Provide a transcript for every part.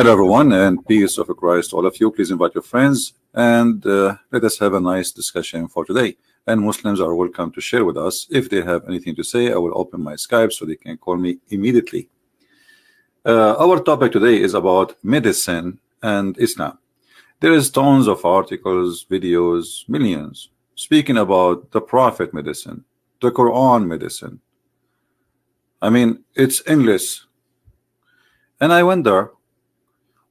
Hello, everyone, and peace of Christ, all of you. Please invite your friends and let us have a nice discussion for today. And Muslims are welcome to share with us. If they have anything to say, I will open my Skype so they can call me immediately. Our topic today is about medicine and Islam. There is tons of articles, videos, millions, speaking about the Prophet medicine, the Quran medicine. I mean, it's English. And I wonder,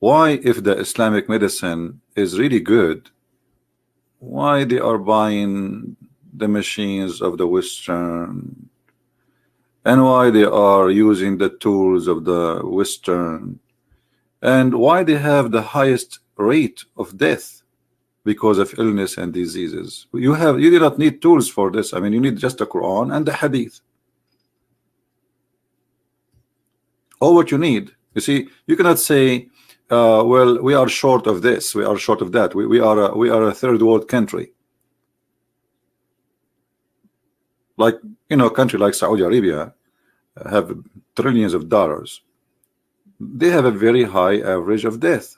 why, if the Islamic medicine is really good, why they are buying the machines of the Western, and why they are using the tools of the Western, and why they have the highest rate of death because of illness and diseases. You do not need tools for this. I mean, you need just the Quran and the Hadith. All what you need. You see, you cannot say, well, we are short of this, we are short of that. We are a third world country. Like, you know, a country like Saudi Arabia have trillions of dollars. They have a very high average of death.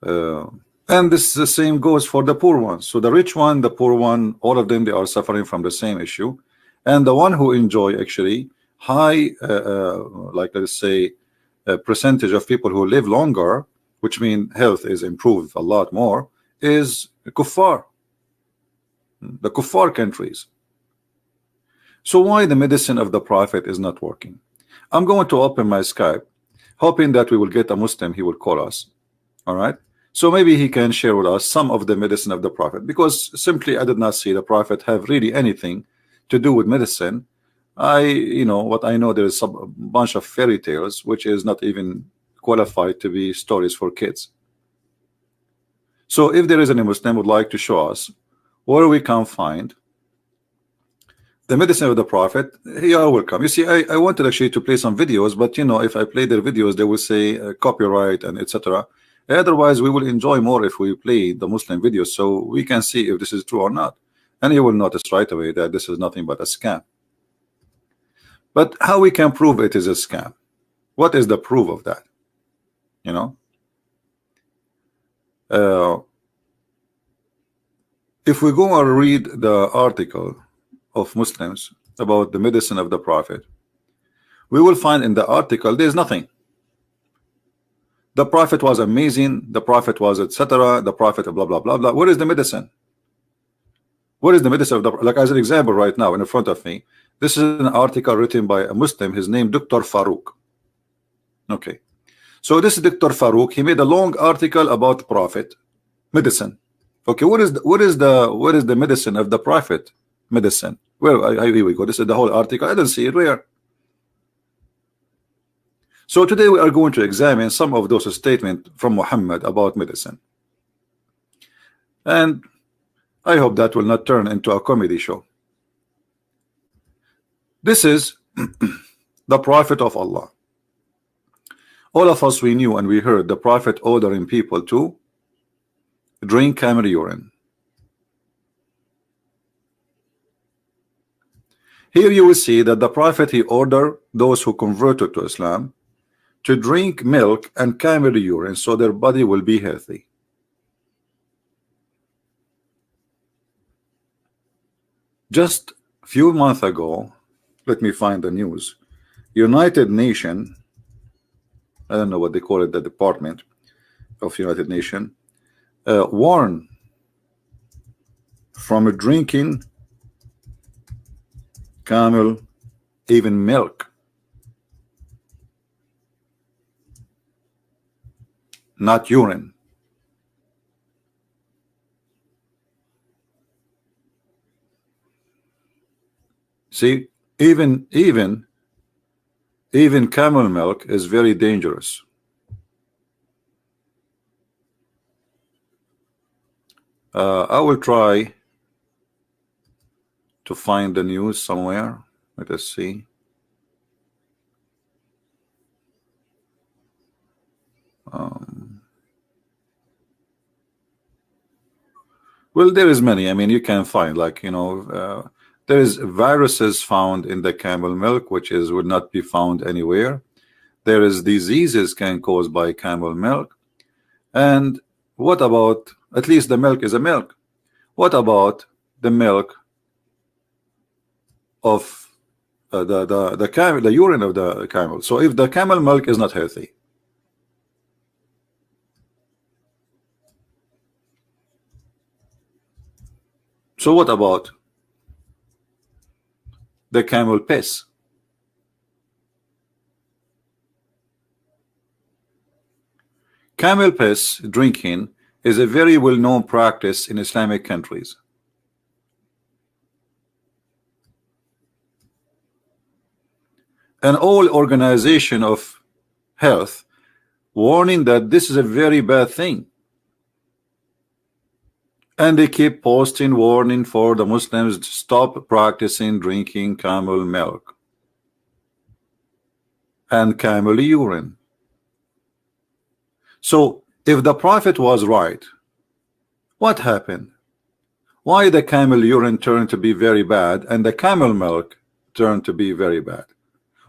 And this the same goes for the poor ones. So the rich one, the poor one, all of them, they are suffering from the same issue. And the one who enjoy actually high, like let's say, a percentage of people who live longer, which means health is improved a lot more, is kuffar, the kuffar countries. So why the medicine of the Prophet is not working? I'm going to open my Skype, hoping that we will get a Muslim. He will call us. All right, so maybe he can share with us some of the medicine of the Prophet, because simply I did not see the Prophet have really anything to do with medicine. You know what I know, there is a bunch of fairy tales which is not even qualified to be stories for kids. So if there is any Muslim would like to show us where we can find the medicine of the Prophet, you are welcome. You see, I wanted actually to play some videos, but you know, if I play their videos, they will say copyright and etc. Otherwise, we will enjoy more if we play the Muslim videos, so we can see if this is true or not, and you will notice right away that this is nothing but a scam. But how we can prove it is a scam? What is the proof of that? You know, if we go and read the article of Muslims about the medicine of the Prophet, we will find in the article there is nothing. The Prophet was amazing, the Prophet was etc., the Prophet blah blah blah blah. Where is the medicine? What is the medicine of the, like as an example right now in front of me, this is an article written by a Muslim, his name Dr. Faruq. Okay, so this is Dr. Faruq. He made a long article about Prophet medicine. Okay, what is the medicine of the Prophet medicine? Well, here we go. This is the whole article. I don't see it. Where? So today we are going to examine some of those statements from Muhammad about medicine, and I hope that will not turn into a comedy show. This is the Prophet of Allah. All of us, we knew and we heard the Prophet ordering people to drink camel urine. Here you will see that the Prophet, he ordered those who converted to Islam to drink milk and camel urine so their body will be healthy. Just a few months ago, let me find the news. United Nations, I don't know what they call it, the Department of United Nations, warned from drinking camel, even milk, not urine. See, even camel milk is very dangerous. I will try to find the news somewhere. Let us see. Well, there is many. I mean, you can find, like, you know, there is viruses found in the camel milk, which is would not be found anywhere. There is diseases can caused by camel milk. And what about, at least the milk is a milk. What about the milk of the urine of the camel? So if the camel milk is not healthy, so what about the camel piss? Camel piss drinking is a very well-known practice in Islamic countries. And all organization of health warning that this is a very bad thing. And they keep posting warning for the Muslims to stop practicing drinking camel milk and camel urine. So if the Prophet was right, what happened? Why the camel urine turned to be very bad and the camel milk turned to be very bad?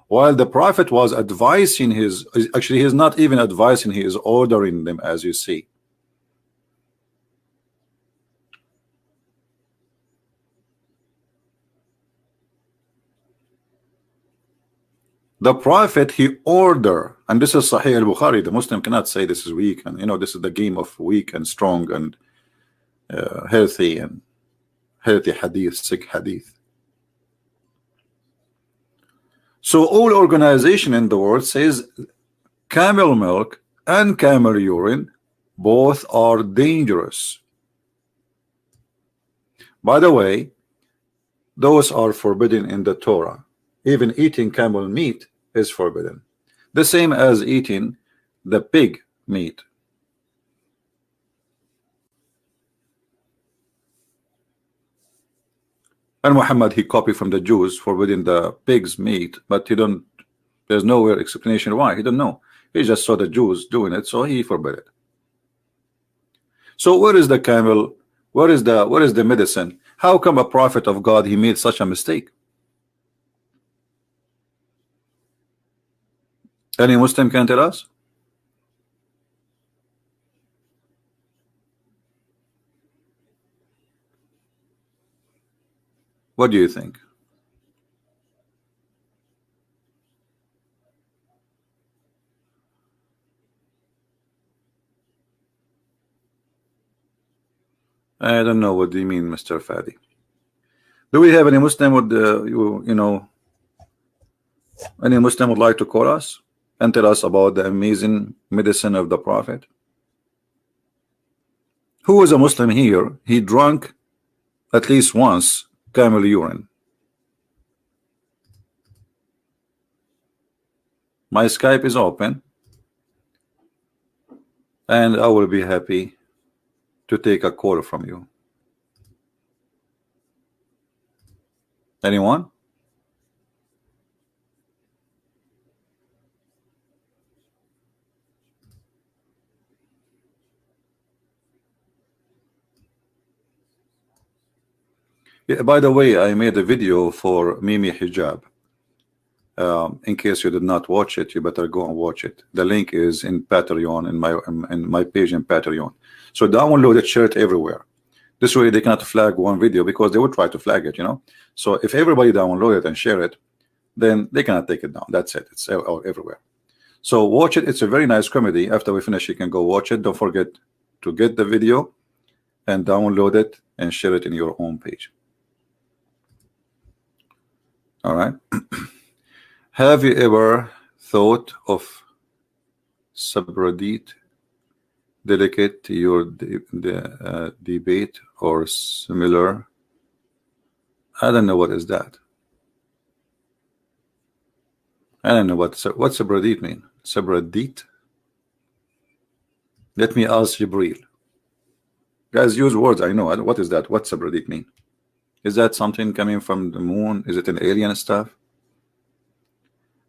While the Prophet was advising his, actually he's not even advising, he is ordering them, as you see. The Prophet, he order, and this is Sahih al-Bukhari. The Muslim cannot say this is weak, and you know this is the game of weak and strong and healthy hadith, sick hadith. So all organization in the world says camel milk and camel urine both are dangerous. By the way, those are forbidden in the Torah. Even eating camel meat is forbidden, the same as eating the pig meat. And Muhammad, he copied from the Jews forbidding the pig's meat, but he don't, there's nowhere explanation why. He don't know. He just saw the Jews doing it, so he forbid it. So where is the camel? Where is the medicine? How come a prophet of God, he made such a mistake? Any Muslim can tell us? What do you think? I don't know. What do you mean, Mr. Fadi? Do we have any Muslim would you know, any Muslim would like to call us and tell us about the amazing medicine of the Prophet? Who was a Muslim here? He drank at least once camel urine. My Skype is open, and I will be happy to take a call from you. Anyone? Yeah, by the way, I made a video for Mimi Hijab. In case you did not watch it, you better go and watch it. The link is in Patreon, in my page in Patreon. So download it, share it everywhere. This way they cannot flag one video, because they would try to flag it, you know. So if everybody download it and share it, then they cannot take it down. That's it. It's everywhere. So watch it. It's a very nice comedy. After we finish, you can go watch it. Don't forget to get the video and download it and share it in your home page. All right. Have you ever thought of subreddit delicate to your debate or similar? I don't know what is that. I don't know what's subreddit mean. Subreddit. Let me ask Jibril. Guys, use words. I know. What is that? What subreddit mean? Is that something coming from the moon? Is it an alien stuff?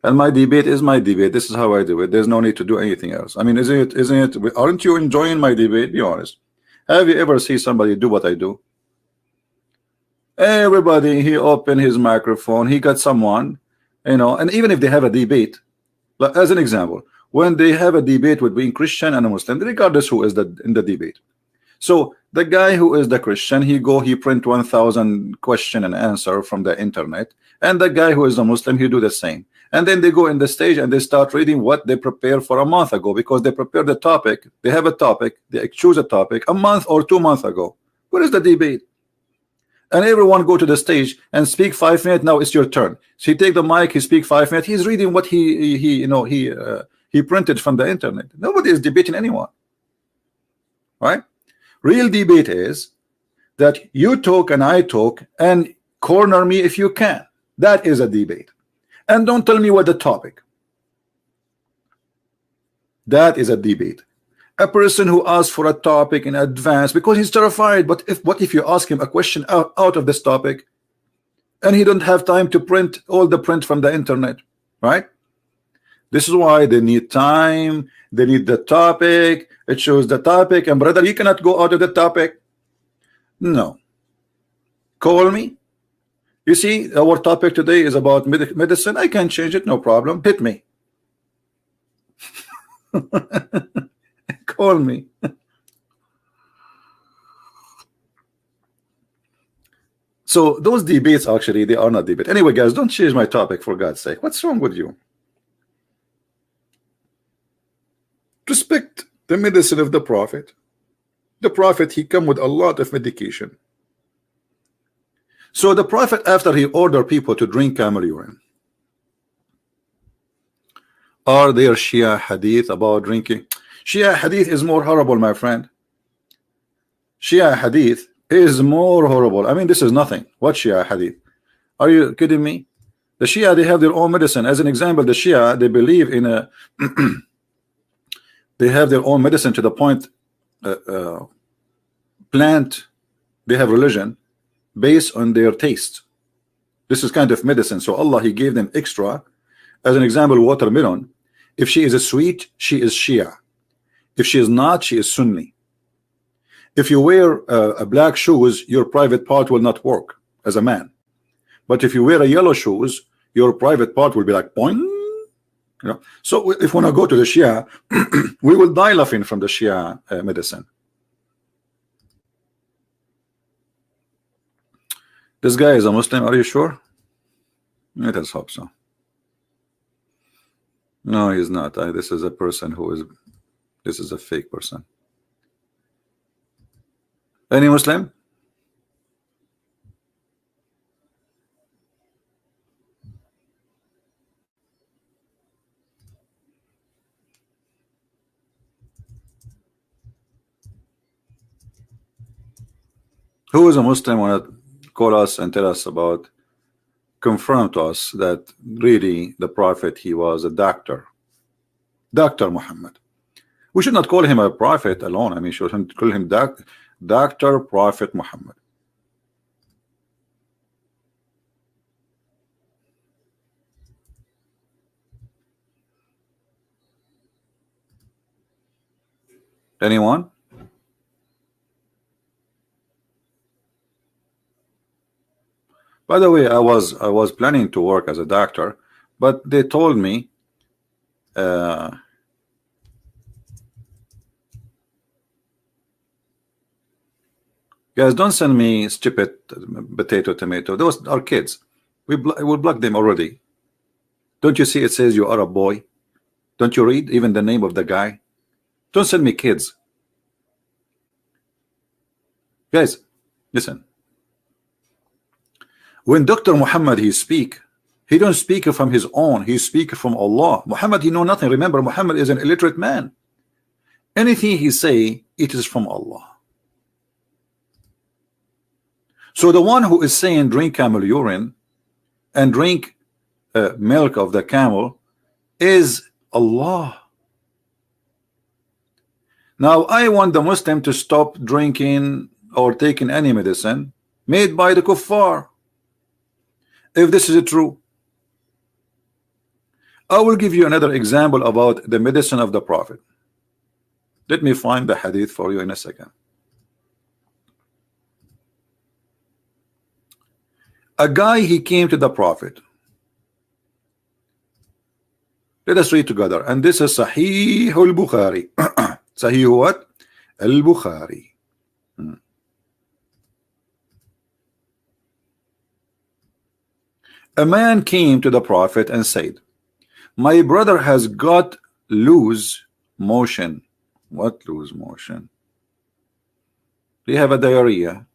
And my debate is my debate. This is how I do it. There's no need to do anything else. I mean, isn't it? Aren't you enjoying my debate? Be honest. Have you ever seen somebody do what I do? Everybody, he opened his microphone. He got someone, you know. And even if they have a debate, Like, as an example, when they have a debate between Christian and a Muslim, regardless who is in the debate. So the guy who is the Christian, he print 1,000 question and answer from the internet, and the guy who is a Muslim, he do the same. And then they go in the stage and they start reading what they prepared for a month ago, because they prepared the topic. They have a topic, they choose a topic a month or 2 months ago. Where is the debate? And everyone go to the stage and speak 5 minutes. Now it's your turn. So he take the mic, he speak 5 minutes. He's reading what he printed from the internet. Nobody is debating anyone, right? Real debate is that you talk and I talk, and corner me if you can. That is a debate. And don't tell me what the topic. That is a debate. A person who asks for a topic in advance because he's terrified. But what if you ask him a question out of this topic, and he don't have time to print all the print from the internet, right? This is why they need time. They need the topic. It shows the topic. And brother, you cannot go out of the topic. No. Call me. You see, our topic today is about medicine. I can change it, no problem. Hit me. Call me. So those debates, actually, they are not debate. Anyway, guys, don't change my topic, for God's sake. What's wrong with you? Respect the medicine of the Prophet. The Prophet, he come with a lot of medication. So the Prophet, after he ordered people to drink camel urine, are there Shia hadith about drinking? Shia hadith is more horrible, my friend. Shia hadith is more horrible. I mean, this is nothing. What Shia hadith? Are you kidding me? The Shia, they have their own medicine. As an example, the Shia, they believe in a they have their own medicine to the point plant, they have religion based on their taste. This is kind of medicine. So Allah, he gave them extra. As an example, watermelon, if she is a sweet, she is Shia. If she is not, she is Sunni. If you wear a black shoes, your private part will not work as a man. But if you wear a yellow shoes, your private part will be like boing. You know? So if we want to go to the Shia, we will die laughing from the Shia medicine. This guy is a Muslim, are you sure? Let us hope so. No, he's not. This is a person who is, this is a fake person. Any Muslim? Who is a Muslim want to call us and tell us about, confirm to us that really the Prophet, he was a doctor. Dr. Muhammad. We should not call him a prophet alone. I mean, should call him Dr. Prophet Muhammad. Anyone? By the way, I was planning to work as a doctor, but they told me guys, don't send me stupid potato, tomato. Those are kids. We will block them already. Don't you see it says you are a boy? Don't you read even the name of the guy? Don't send me kids. Guys, listen. When Dr. Muhammad he speak, he don't speak from his own. He speak from Allah. Muhammad, he know nothing. Remember, Muhammad is an illiterate man. Anything he say, it is from Allah. So the one who is saying drink camel urine and drink milk of the camel is Allah. Now I want the Muslim to stop drinking or taking any medicine made by the kuffar. If this is true, I will give you another example about the medicine of the Prophet. Let me find the hadith for you in a second. A guy, he came to the Prophet Let us read together. And this is Sahih al-Bukhari. Sahih what? Al-Bukhari. A man came to the Prophet and said, my brother has got loose motion. What loose motion? They have a diarrhea.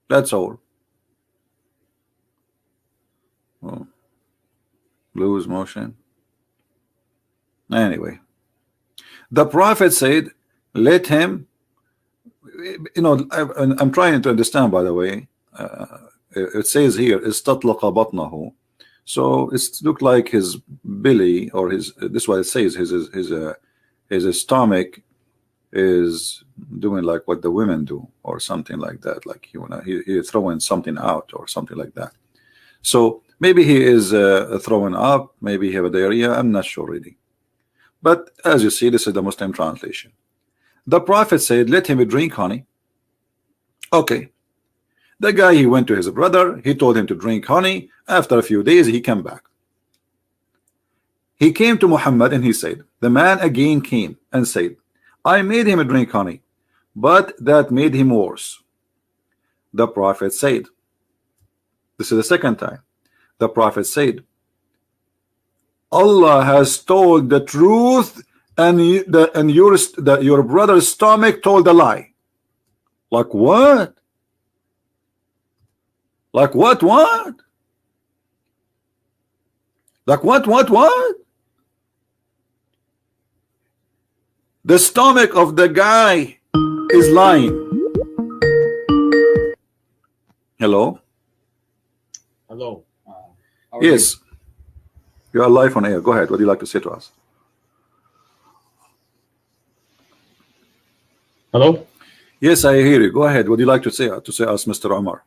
That's all. Oh. Loose motion. Anyway, the Prophet said, let him, I'm trying to understand, by the way. It says here, istatlaqa batnahu. So it looked like his belly, or his, this is what it says, his stomach is doing like what the women do, or something like that, like he's throwing something out or something like that. So maybe he is throwing up, maybe he have a diarrhea, I'm not sure really. But as you see, this is the Muslim translation. The Prophet said, let him drink honey. Okay. The guy, he went to his brother, he told him to drink honey. After a few days, he came back. He came to Muhammad and he said, the man again came and said, I made him drink honey, but that made him worse. The Prophet said, this is the second time. The Prophet said, Allah has told the truth, and your brother's stomach told a lie. Like what? Like what? Like what? The stomach of the guy is lying. Hello? Hello. Yes. You are live on air. Go ahead. What do you like to say to us? Hello? Yes, I hear you. Go ahead. What do you like to say us, Mr. Omar?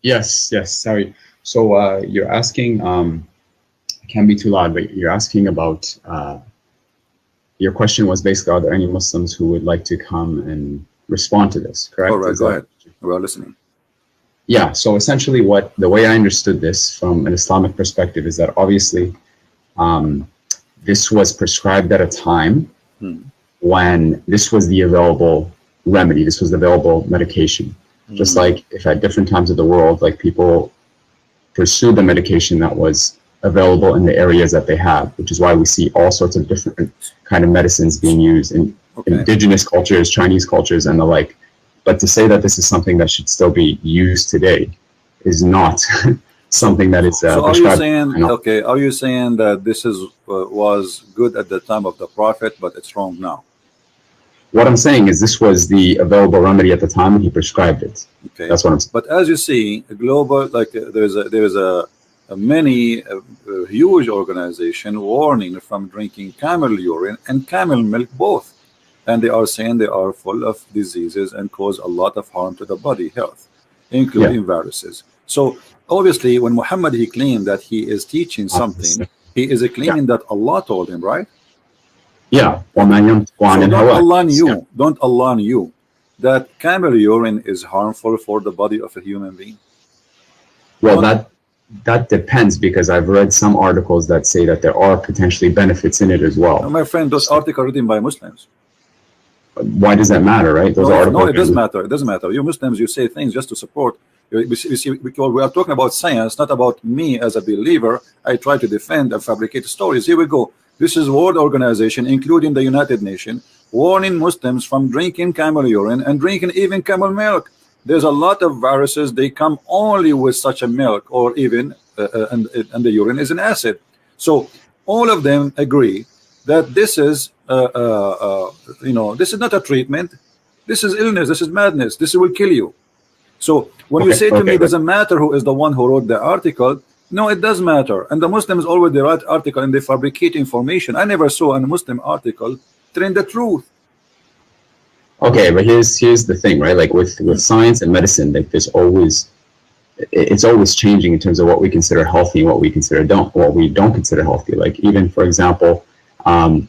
Yes. Sorry. So you're asking, I can't be too loud, but you're asking about, your question was basically, are there any Muslims who would like to come and respond to this, correct? All right, go ahead. We're listening. Yeah, so essentially the way I understood this from an Islamic perspective is that obviously this was prescribed at a time when this was the available remedy, this was the available medication. Just like if at different times of the world, like people pursued the medication that was available in the areas that they have, which is why we see all sorts of different kind of medicines being used in indigenous cultures, Chinese cultures, and the like. But to say that this is something that should still be used today is not something that is so are you saying, okay, are you saying that this is was good at the time of the Prophet, but it's wrong now? What I'm saying is this was the available remedy at the time and he prescribed it. Okay, that's what I'm saying. But as you see, global, like there's a huge organization warning from drinking camel urine and camel milk both, and they are saying they are full of diseases and cause a lot of harm to the body health, including viruses. So obviously when Muhammad, he claimed that he is teaching something, he is claiming that Allah told him, right? Yeah. So don't Allah knew that camel urine is harmful for the body of a human being? Well, that depends, because I've read some articles that say that there are potentially benefits in it as well. My friend, those articles are written by Muslims. Why does that matter, right? Those articles. No, it doesn't matter. It doesn't matter. You Muslims, you say things just to support. You see, because we are talking about science, not about me as a believer. I try to defend and fabricate stories. Here we go. This is World Organization, including the United Nations, warning Muslims from drinking camel urine and drinking even camel milk. There's a lot of viruses. They come only with such a milk, or even and the urine is an acid. So all of them agree that this is this is not a treatment. This is illness. This is madness. This will kill you. So when you say to me, doesn't matter who is the one who wrote the article, no, it does matter. And the Muslims always they write article and they fabricate information. I never saw a Muslim article telling the truth. Okay, but here's the thing, right? Like with science and medicine, like it's always changing in terms of what we consider healthy and what we don't consider healthy. Like even, for example,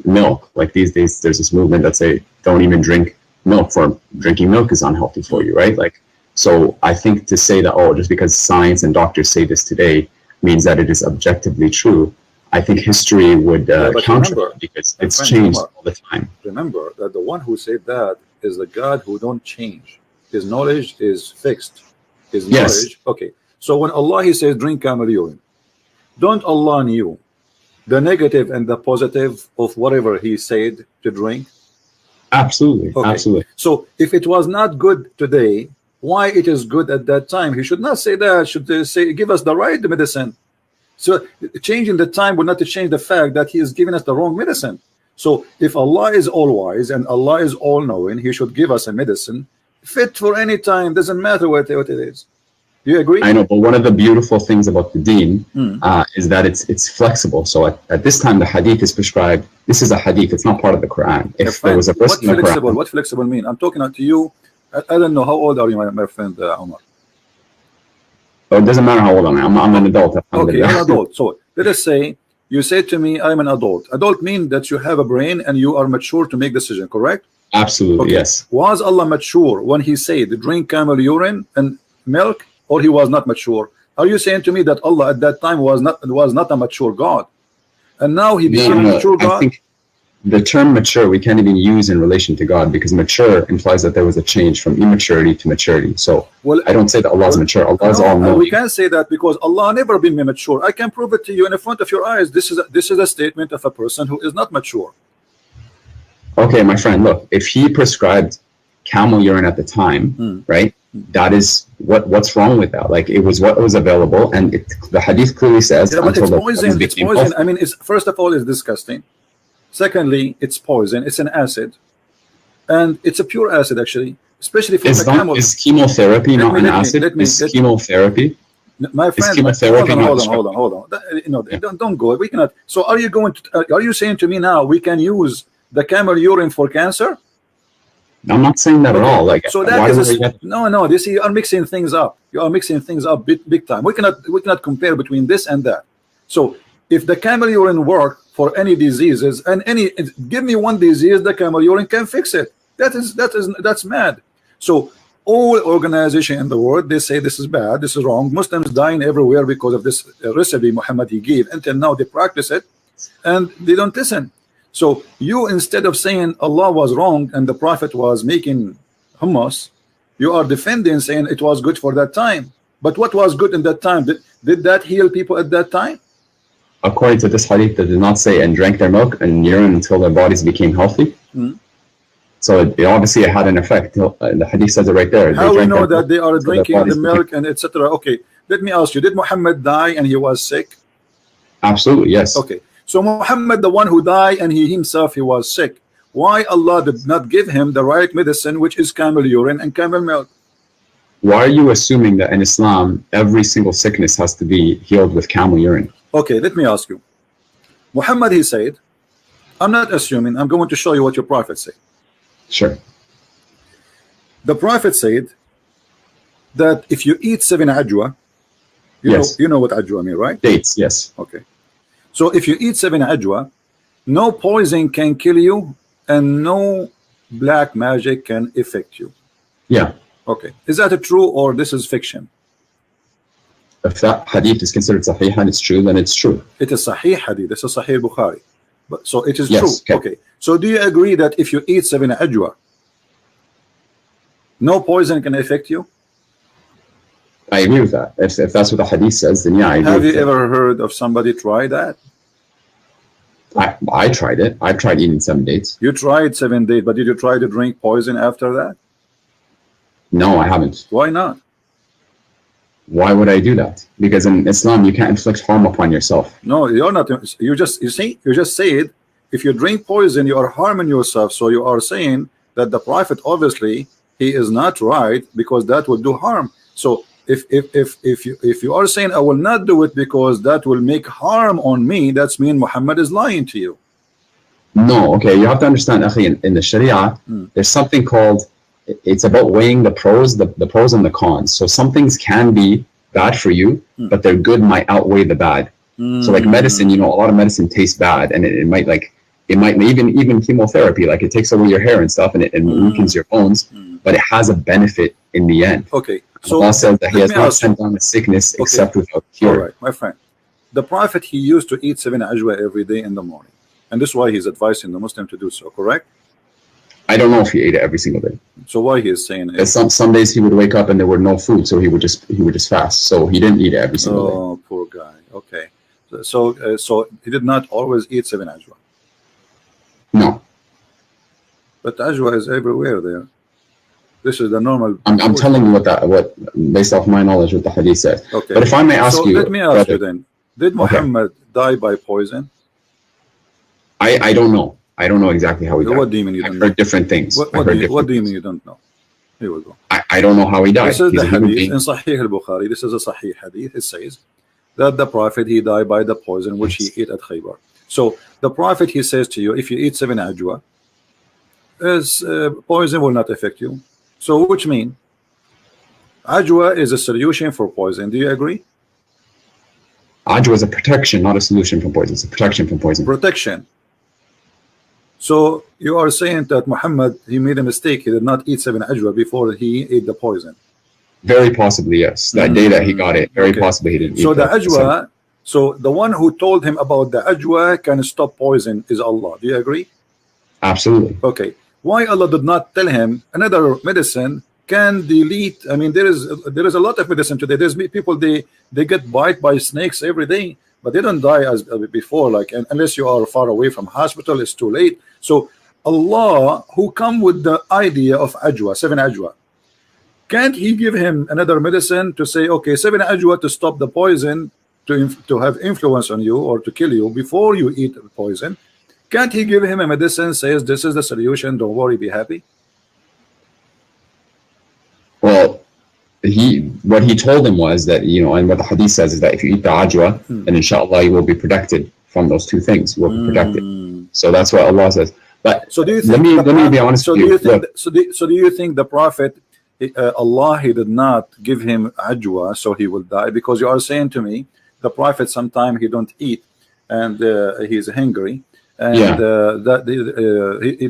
milk. Like these days, there's this movement that say don't even drink milk, for drinking milk is unhealthy for you, right? Like, so I think to say that, oh, just because science and doctors say this today means that it is objectively true, I think history would counter remember, it because it's changed all the time. Remember that the one who said that is the God who don't change. His knowledge is fixed. His knowledge. Okay. So when Allah he says drink camel urine, don't Allah knew the negative and the positive of whatever he said to drink? Absolutely. Okay. Absolutely. So if it was not good today, why it is good at that time? He should not say that. Should say give us the right medicine. So changing the time would not change the fact that he is giving us the wrong medicine. So if Allah is all wise and Allah is all knowing, he should give us a medicine fit for any time. Doesn't matter what it is. Do you agree? I know, but one of the beautiful things about the deen is that it's flexible. So at this time, the hadith is prescribed. This is a hadith. It's not part of the Quran. If there was a verse in the Quran, what flexible mean? I'm talking to you. I don't know how old are you, my friend Omar? Oh, it doesn't matter how old I am. I'm an adult. Okay, I'm an adult. So let us say you say to me, I'm an adult. Adult means that you have a brain and you are mature to make decision. Correct? Absolutely. Okay. Yes. Was Allah mature when he said drink camel urine and milk? Or he was not mature? Are you saying to me that Allah at that time was not a mature God, and now he became a mature God? I think the term mature we can't even use in relation to God, because mature implies that there was a change from immaturity to maturity. So I don't say that Allah is mature. Allah is all knowing. We can't say that because Allah never been mature. I can prove it to you in front of your eyes. This is a statement of a person who is not mature. Okay, my friend, look, if he prescribed camel urine at the time, right? That is what's wrong with that. Like, it was what was available, and the hadith clearly says but it's poison. It's poison. I mean, it's first of all, it's disgusting. Secondly, it's poison. It's an acid, and it's a pure acid actually, especially for the camel. Is chemotherapy not an acid? Is chemotherapy? My friend, hold on. No, don't go. We cannot. So are you going to? Are you saying to me now we can use the camel urine for cancer? I'm not saying that at all. Like, so that is no. This you are mixing things up. You are mixing things up big time. We cannot compare between this and that. So if the camel urine work for any diseases and give me one disease, the camel urine can fix it. That's mad. So all organization in the world, they say this is bad, this is wrong. Muslims dying everywhere because of this recipe Muhammad he gave. Until now they practice it and they don't listen. So you, instead of saying Allah was wrong and the Prophet was making hummus, you are defending, saying it was good for that time. But what was good in that time? Did that heal people at that time? According to this hadith, they did not say and drank their milk and urine until their bodies became healthy. So it obviously had an effect. The hadith says it right there. How we know that they are drinking the milk and etc.? Okay, let me ask you, did Muhammad die and he was sick? Absolutely, yes. Okay. So Muhammad, the one who died and he himself he was sick, why Allah did not give him the right medicine, which is camel urine and camel milk? Why are you assuming that in Islam every single sickness has to be healed with camel urine? Okay, let me ask you. Muhammad he said, I'm not assuming, I'm going to show you what your prophet said. Sure. The prophet said that if you eat 7 ajwa, you know what ajwa mean, right? Dates, yes. Okay. So if you eat 7 ajwa, no poison can kill you and no black magic can affect you. Yeah. Okay. Is that true or this is fiction? If that hadith is considered sahih and it's true, then it's true. It is sahih hadith. This is sahih Bukhari. But so it is yes, true. Okay. So do you agree that if you eat 7 ajwa, no poison can affect you? I agree with that. If that's what the hadith says, then yeah, I agree. Have you ever heard of somebody try that? I tried it. I've tried eating 7 dates. You tried 7 dates, but did you try to drink poison after that? No, I haven't. Why not? Why would I do that? Because in Islam, you can't inflict harm upon yourself. No, you're not. You just said if you drink poison, you are harming yourself. So you are saying that the Prophet, obviously, he is not right because that will do harm. So if you are saying I will not do it because that will make harm on me, that's mean Muhammad is lying to you. No, okay, you have to understand, akhi, in the Sharia, there's something called, it's about weighing the pros, the pros and the cons. So some things can be bad for you, but their good might outweigh the bad. So like medicine, a lot of medicine tastes bad, and it might even chemotherapy, like it takes away your hair and stuff, and it weakens your bones, but it has a benefit in the end. Okay. So Allah says that He has not sent down a sickness except without cure. All right, my friend. the Prophet, he used to eat 7 ajwa every day in the morning, and this is why he's advising the Muslim to do so, correct? I don't know if he ate it every single day. So why he is saying it? Some days he would wake up and there were no food, so he would just fast. So he didn't eat it every single day. Oh, poor guy. Okay, so he did not always eat 7 ajwa. No. But ajwa is everywhere there. This is the normal. I'm telling you what based off my knowledge, what the hadith says. Okay. But if I may ask you, let me ask you then: did Muhammad die by poison? I don't know. I don't know exactly how he died. What do you mean you don't I've know? heard different things. What do you mean you don't know? Here we go. I don't know how he died. This is the hadith in Sahih al-Bukhari. This is a Sahih hadith. It says that the Prophet, he died by the poison which he ate at Khaybar. So the Prophet, he says to you, if you eat 7 ajwa, poison will not affect you. So which mean ajwa is a solution for poison. Do you agree? Ajwa is a protection, not a solution from poison. It's a protection from poison. Protection. So you are saying that Muhammad, he made a mistake. He did not eat 7 ajwa before he ate the poison. Very possibly, yes. That day that he got it, very possibly he didn't eat so the ajwa, so the one who told him about the ajwa can stop poison is Allah. Do you agree? Absolutely. Okay. Why Allah did not tell him another medicine can delete? I mean, there is a lot of medicine today. There's people, they get bite by snakes every day, but they don't die as before. Like, unless you are far away from hospital, it's too late. So Allah, who come with the idea of ajwa, 7 ajwa, can't he give him another medicine to say, okay, 7 ajwa to stop the poison, to have influence on you or to kill you before you eat the poison? Can't he give him a medicine, says this is the solution, don't worry, be happy? Well, what he told him was that, you know, and what the hadith says is that if you eat the ajwa, then inshallah you will be protected from those two things. You will be protected. So that's what Allah says. But so do you think let me be honest with you. So do you think the Prophet, Allah, he did not give him ajwa so he will die? Because you are saying to me the Prophet sometimes he don't eat and he's hungry, and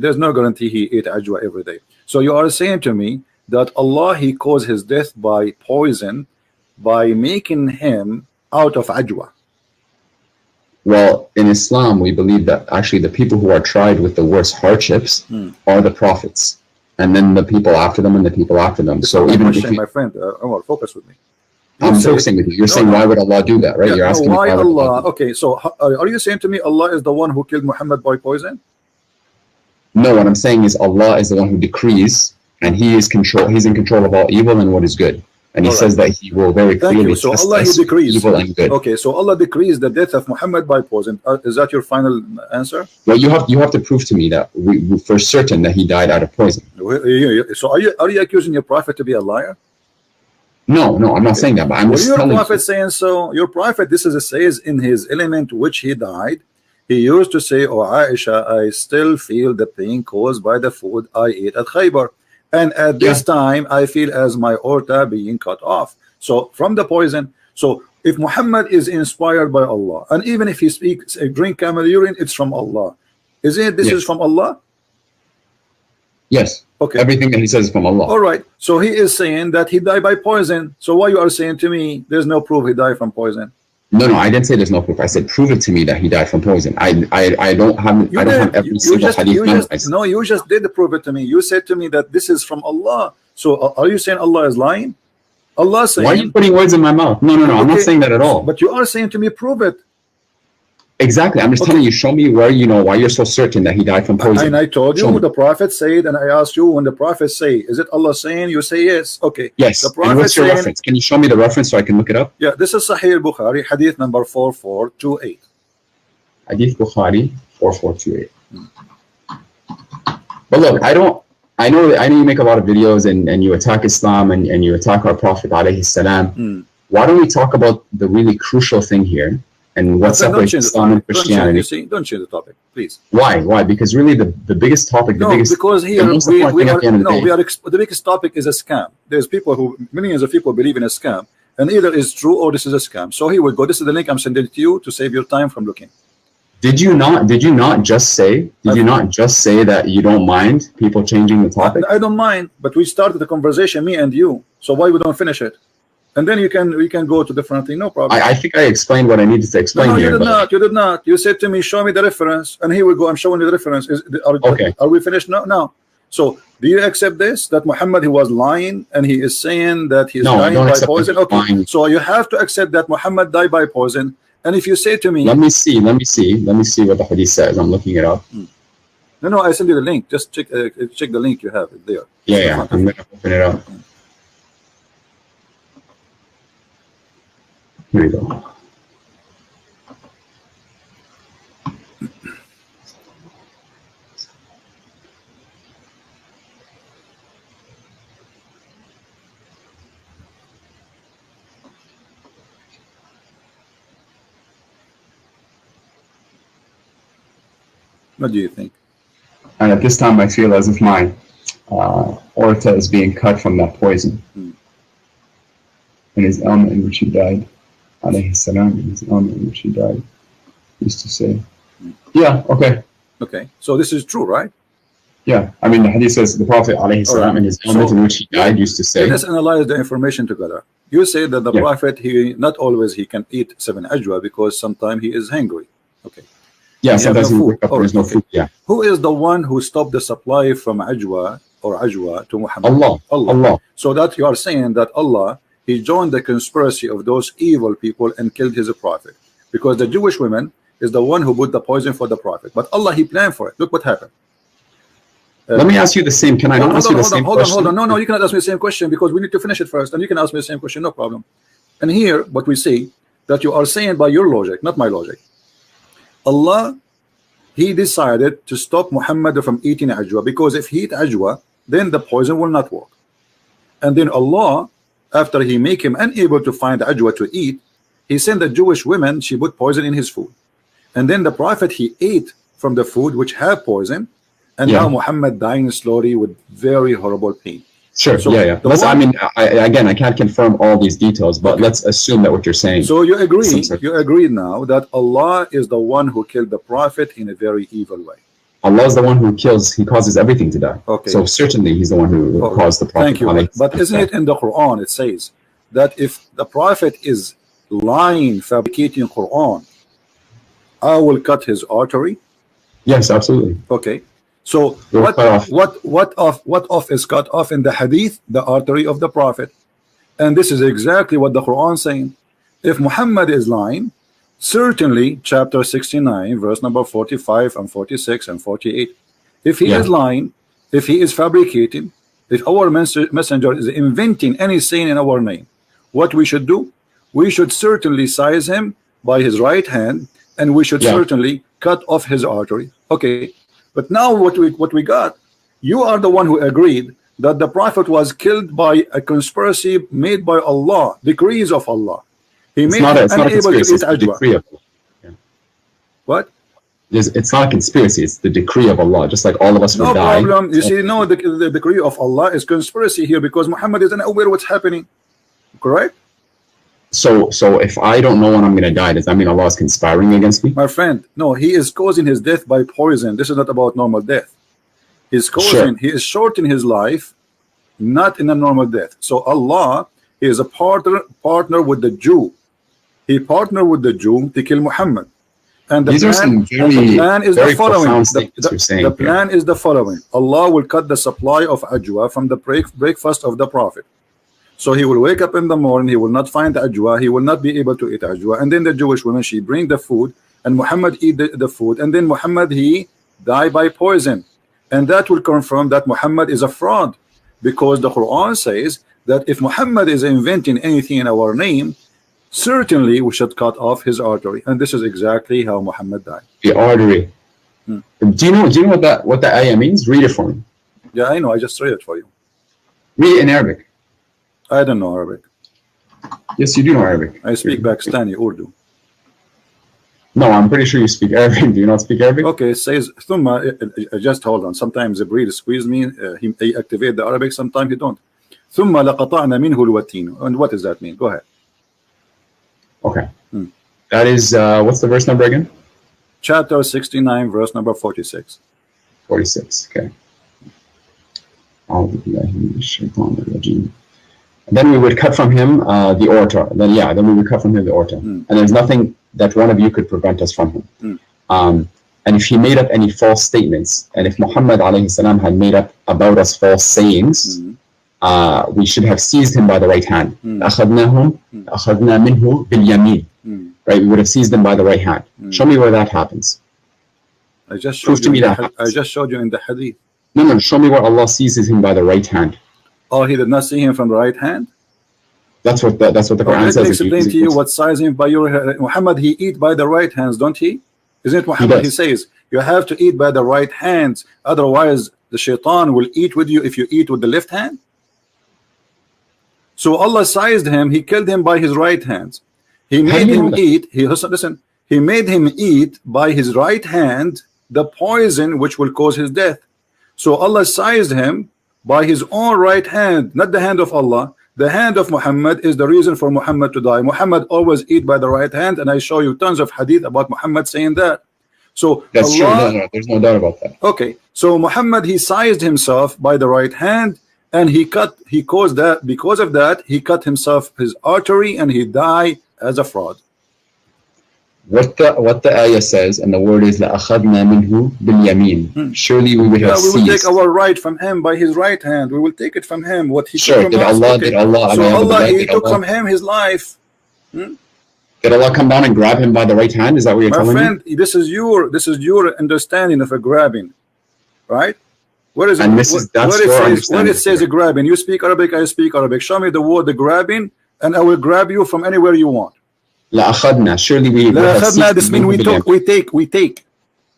there's no guarantee he ate ajwa every day. So you are saying to me that Allah, he caused his death by poison by making him out of ajwa. Well, in Islam, we believe that actually the people who are tried with the worst hardships are the prophets, and then the people after them, and the people after them. So even if my friend, Omar, focus with me. I'm focusing with you. You're saying, why would Allah do that, right? You're asking why Allah. Okay, so are you saying to me Allah is the one who killed Muhammad by poison? No, what I'm saying is Allah is the one who decrees, and He is control. He's in control of all evil and what is good. And He says that He will very clearly so test Allah, us He decrees evil and good. Okay, so Allah decrees the death of Muhammad by poison. Is that your final answer? Well, you have to prove to me that we for certain that he died out of poison. So are you accusing your prophet to be a liar? No, I'm not saying that, but I'm just telling you. Your prophet saying so. Your prophet, this is says in his element which he died. He used to say, "Oh Aisha, I still feel the pain caused by the food I ate at Khaybar, and at this time I feel as my aorta being cut off." So from the poison. So if Muhammad is inspired by Allah, and even if he speaks, drink camel urine, it's from Allah. Is it? This is from Allah. Yes. Okay. Everything that he says is from Allah. All right. So he is saying that he died by poison. So why you are saying to me there's no proof he died from poison? No, I didn't say there's no proof. I said prove it to me that he died from poison. I don't have every single hadith memorized. No, you just did prove it to me. You said to me that this is from Allah. So are you saying Allah is lying? Allah saying. Why are you putting words in my mouth? No. I'm not saying that at all. But you are saying to me prove it. Exactly. I'm just telling you, show me where why you're so certain that he died from poison. And I told you the Prophet said, and I asked you when the Prophet say, is it Allah saying? You say yes. Okay. Yes. The Prophet and what's your reference? Can you show me the reference so I can look it up? Yeah, this is Sahih al-Bukhari, hadith number 4428. Hadith Bukhari 4428. But look, I know you make a lot of videos and you attack Islam and you attack our Prophet alayhi salam. Why don't we talk about the really crucial thing here? And what separates Islam and Christianity? Don't change the topic, please. Why? Because really the biggest topic, because here the biggest topic is a scam. There's people who, millions of people believe in a scam, and either it's true or this is a scam. So here we go. This is the link I'm sending to you to save your time from looking. Did you not just say that you don't mind people changing the topic? I don't mind, but we started the conversation, me and you. So why we don't finish it? and then we can go to different thing. No problem. I think I explained what I needed to explain no, here. You did not. You did not. You said to me, show me the reference, and here we go. I'm showing you the reference. Okay. Are we finished? No, no. So do you accept this? That Muhammad, he was lying, and he is saying that he's dying by poison. Okay. Lying. So you have to accept that Muhammad died by poison. And if you say to me, let me see what the hadith says. I'm looking it up. No, I send you the link. Just check the link you have it there. Yeah, I'm gonna open it up. Here we go. What do you think? And at this time, I feel as if my aorta is being cut from that poison. In his ailment in which he died, alayhi salam, in his ailment in which he died, used to say, yeah, okay. Okay, so this is true, right? Yeah, I mean, the hadith says the Prophet alayhi salam, in his ailment in which he died, used to say. Let's analyze the information together. You say that the Prophet, he not always he can eat 7 ajwa because sometimes he is hungry. Okay. Yeah, sometimes there's no food. Yeah. Who is the one who stopped the supply from ajwa or ajwa to Muhammad? Allah. So that you are saying that Allah, he joined the conspiracy of those evil people and killed his prophet, because the Jewish woman is the one who put the poison for the prophet, but Allah, he planned for it. Look what happened. Let me ask you the same. Can I not ask you the same question? Hold on. No, you cannot ask me the same question because we need to finish it first, and you can ask me the same question, no problem. And here, what we see, that you are saying by your logic, not my logic. Allah, he decided to stop Muhammad from eating ajwa, because if he eat ajwa, then the poison will not work. And then Allah, after he make him unable to find ajwa to eat, he sent the Jewish women, she put poison in his food. And then the Prophet, he ate from the food which had poison, and now Muhammad dying slowly with very horrible pain. Sure. So I mean, again, I can't confirm all these details, but let's assume that what you're saying. So you agree? You agree now that Allah is the one who killed the Prophet in a very evil way. Allah is the one who kills. He causes everything to die. Okay. So certainly, He's the one who caused the Prophet. Thank you. But isn't it in the Quran? It says that if the Prophet is lying, fabricating Quran, I will cut his artery. Yes, absolutely. Okay. So what off is cut off in the hadith? The artery of the Prophet. And this is exactly what the Quran is saying. If Muhammad is lying, certainly chapter 69 verse number 45 and 46 and 48, if he is lying, if he is fabricating, if our messenger is inventing any saying in our name, what we should do? We should certainly seize him by his right hand, and we should certainly cut off his artery. Okay. But now what we got, you are the one who agreed that the Prophet was killed by a conspiracy made by Allah, decrees of Allah. He made him unable to eat ajwa. What? It's not a conspiracy, it's the decree of Allah, just like all of us will die. No problem. You see, no, the decree of Allah is conspiracy here because Muhammad isn't aware what's happening. Correct? So if I don't know when I'm going to die, does that mean Allah is conspiring against me? My friend, no, he is causing his death by poison. This is not about normal death. He's causing, he is shortening his life, not in a normal death. So Allah is a partner with the Jew. He partnered with the Jew to kill Muhammad. And the plan is the following. The plan is the following. Allah will cut the supply of ajwa from the breakfast of the Prophet. So he will wake up in the morning, he will not find ajwa, he will not be able to eat ajwa, and then the Jewish woman, she bring the food, and Muhammad eat the food, and then Muhammad, he die by poison. And that will confirm that Muhammad is a fraud, because the Quran says that if Muhammad is inventing anything in our name, certainly we should cut off his artery. And this is exactly how Muhammad died. The artery. Do you know what that ayah means? Read it for me. Yeah, I know, I just read it for you. Read it in Arabic. I don't know Arabic. Yes, you do know Arabic. I speak Pakistani Urdu. No, I'm pretty sure you speak Arabic. Do you not speak Arabic? Okay, it says Thumma. Just hold on. Sometimes the breed squeeze me. He activate the Arabic. Sometimes he don't. Thumma laqata'na minhu alwatin. And what does that mean? Go ahead. Okay. That is what's the verse number again? Chapter 69, verse number 46. 46. Okay. Then we would cut from him the orator. Then we would cut from him the orator. And there's nothing that one of you could prevent us from him. And if he made up any false statements, and if Muhammad alayhi salam had made up about us false sayings, we should have seized him by the right hand. أخذنا منه باليمين. Right, we would have seized him by the right hand. Show me where that happens. I just showed you in the hadith. No, show me where Allah seizes him by the right hand. Oh, he did not see him from the right hand? That's what the Quran says. Let me explain to you what size him by your Muhammad, he eat by the right hands, don't he? Isn't it Muhammad? He says you have to eat by the right hands, otherwise the shaitan will eat with you if you eat with the left hand. So Allah sized him, he killed him by his right hands. He made him eat, he made him eat by his right hand the poison which will cause his death. So Allah sized him by his own right hand, not the hand of Allah. The hand of Muhammad is the reason for Muhammad to die. Muhammad always eat by the right hand, and I show you tons of hadith about Muhammad saying that. So that's Allah, true. No, there's no doubt about that. Okay, so Muhammad, he sized himself by the right hand, and he caused that, because of that, he cut himself his artery, and he died as a fraud. What the ayah says, and the word is لَأَخَذْنَا مِنْهُ بِالْيَمِينَ. Surely we would have seized. We will take our right from him by his right hand. We will take it from him. What he took from us. Did Allah, so Allah, he took from him his life. Did Allah come down and grab him by the right hand? Is that what you're telling me? My friend, this is your understanding of a grabbing, right? Where is it? When it says a grabbing, you speak Arabic, I speak Arabic. Show me the word the grabbing, and I will grab you from anywhere you want. لأخذنا. Surely we this means we take.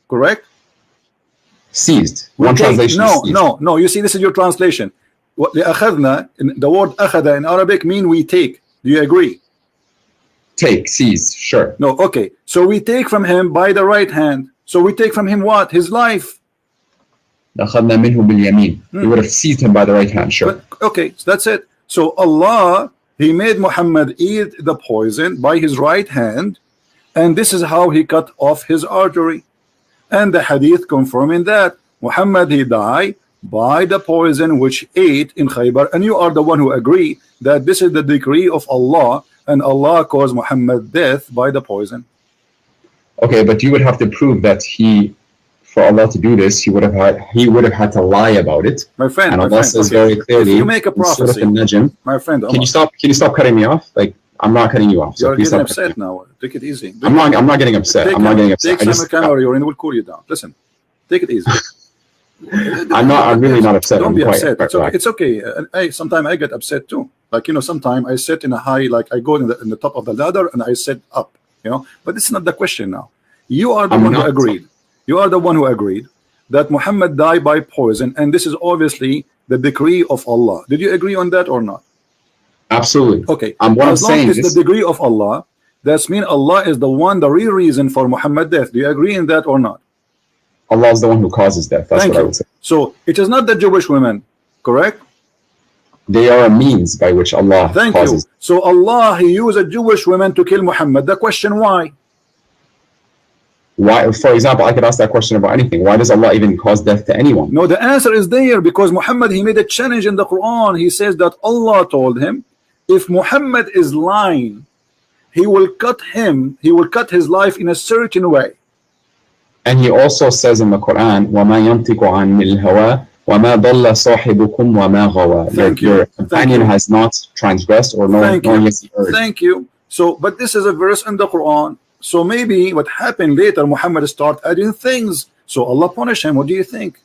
Correct? Seized. One translation. No. You see, this is your translation. لأخذنا, the word أخذ in Arabic mean we take. Do you agree? Take, seize, sure. No, okay. So we take from him by the right hand. So we take from him what? His life. لأخذنا منه باليمين. We would have seized him by the right hand, sure. But, okay, so that's it. So Allah, he made Muhammad eat the poison by his right hand, and this is how he cut off his artery. And the hadith confirming that Muhammad, he died by the poison which ate in Khaybar, and you are the one who agree that this is the decree of Allah, and Allah caused Muhammad death by the poison. Okay, but you would have to prove that for Allah to do this, he would have had to lie about it. My friend, and Allah says very clearly, if you make a prophecy, my friend, can you stop cutting me off? Like, I'm not cutting you off. So you're getting upset now. Take it easy. I'm not getting upset. Take some camera, and we'll cool you down. Listen, take it easy. I'm really not upset. Don't be upset. It's okay. Sometimes I get upset too. Like, sometimes I sit in a high, like I go in the top of the ladder and I sit up. But this is not the question now. You are the one who agreed. You are the one who agreed that Muhammad died by poison, and this is obviously the decree of Allah. Did you agree on that or not? Absolutely. Okay. As long as it's the decree of Allah, that means Allah is the real reason for Muhammad's death. Do you agree in that or not? Allah is the one who causes death. That's what I would say. So it is not the Jewish women, correct? They are a means by which Allah causes. You. So Allah, he used a Jewish woman to kill Muhammad. The question, why? Why, for example, I could ask that question about anything. Why does Allah even cause death to anyone? No, the answer is there, because Muhammad, he made a challenge in the Quran. He says that Allah told him, if Muhammad is lying, he will cut his life in a certain way. And he also says in the Quran, وَمَا يَنْطِقُ عَنِ الْهَوَىٰ وَمَا ضَلَّ صَاحِبُكُمْ وَمَا غَوَىٰ. Your companion has not transgressed or nor has he erred. Thank you. So, but this is a verse in the Quran. So maybe what happened later, Muhammad started adding things. So Allah punished him. What do you think?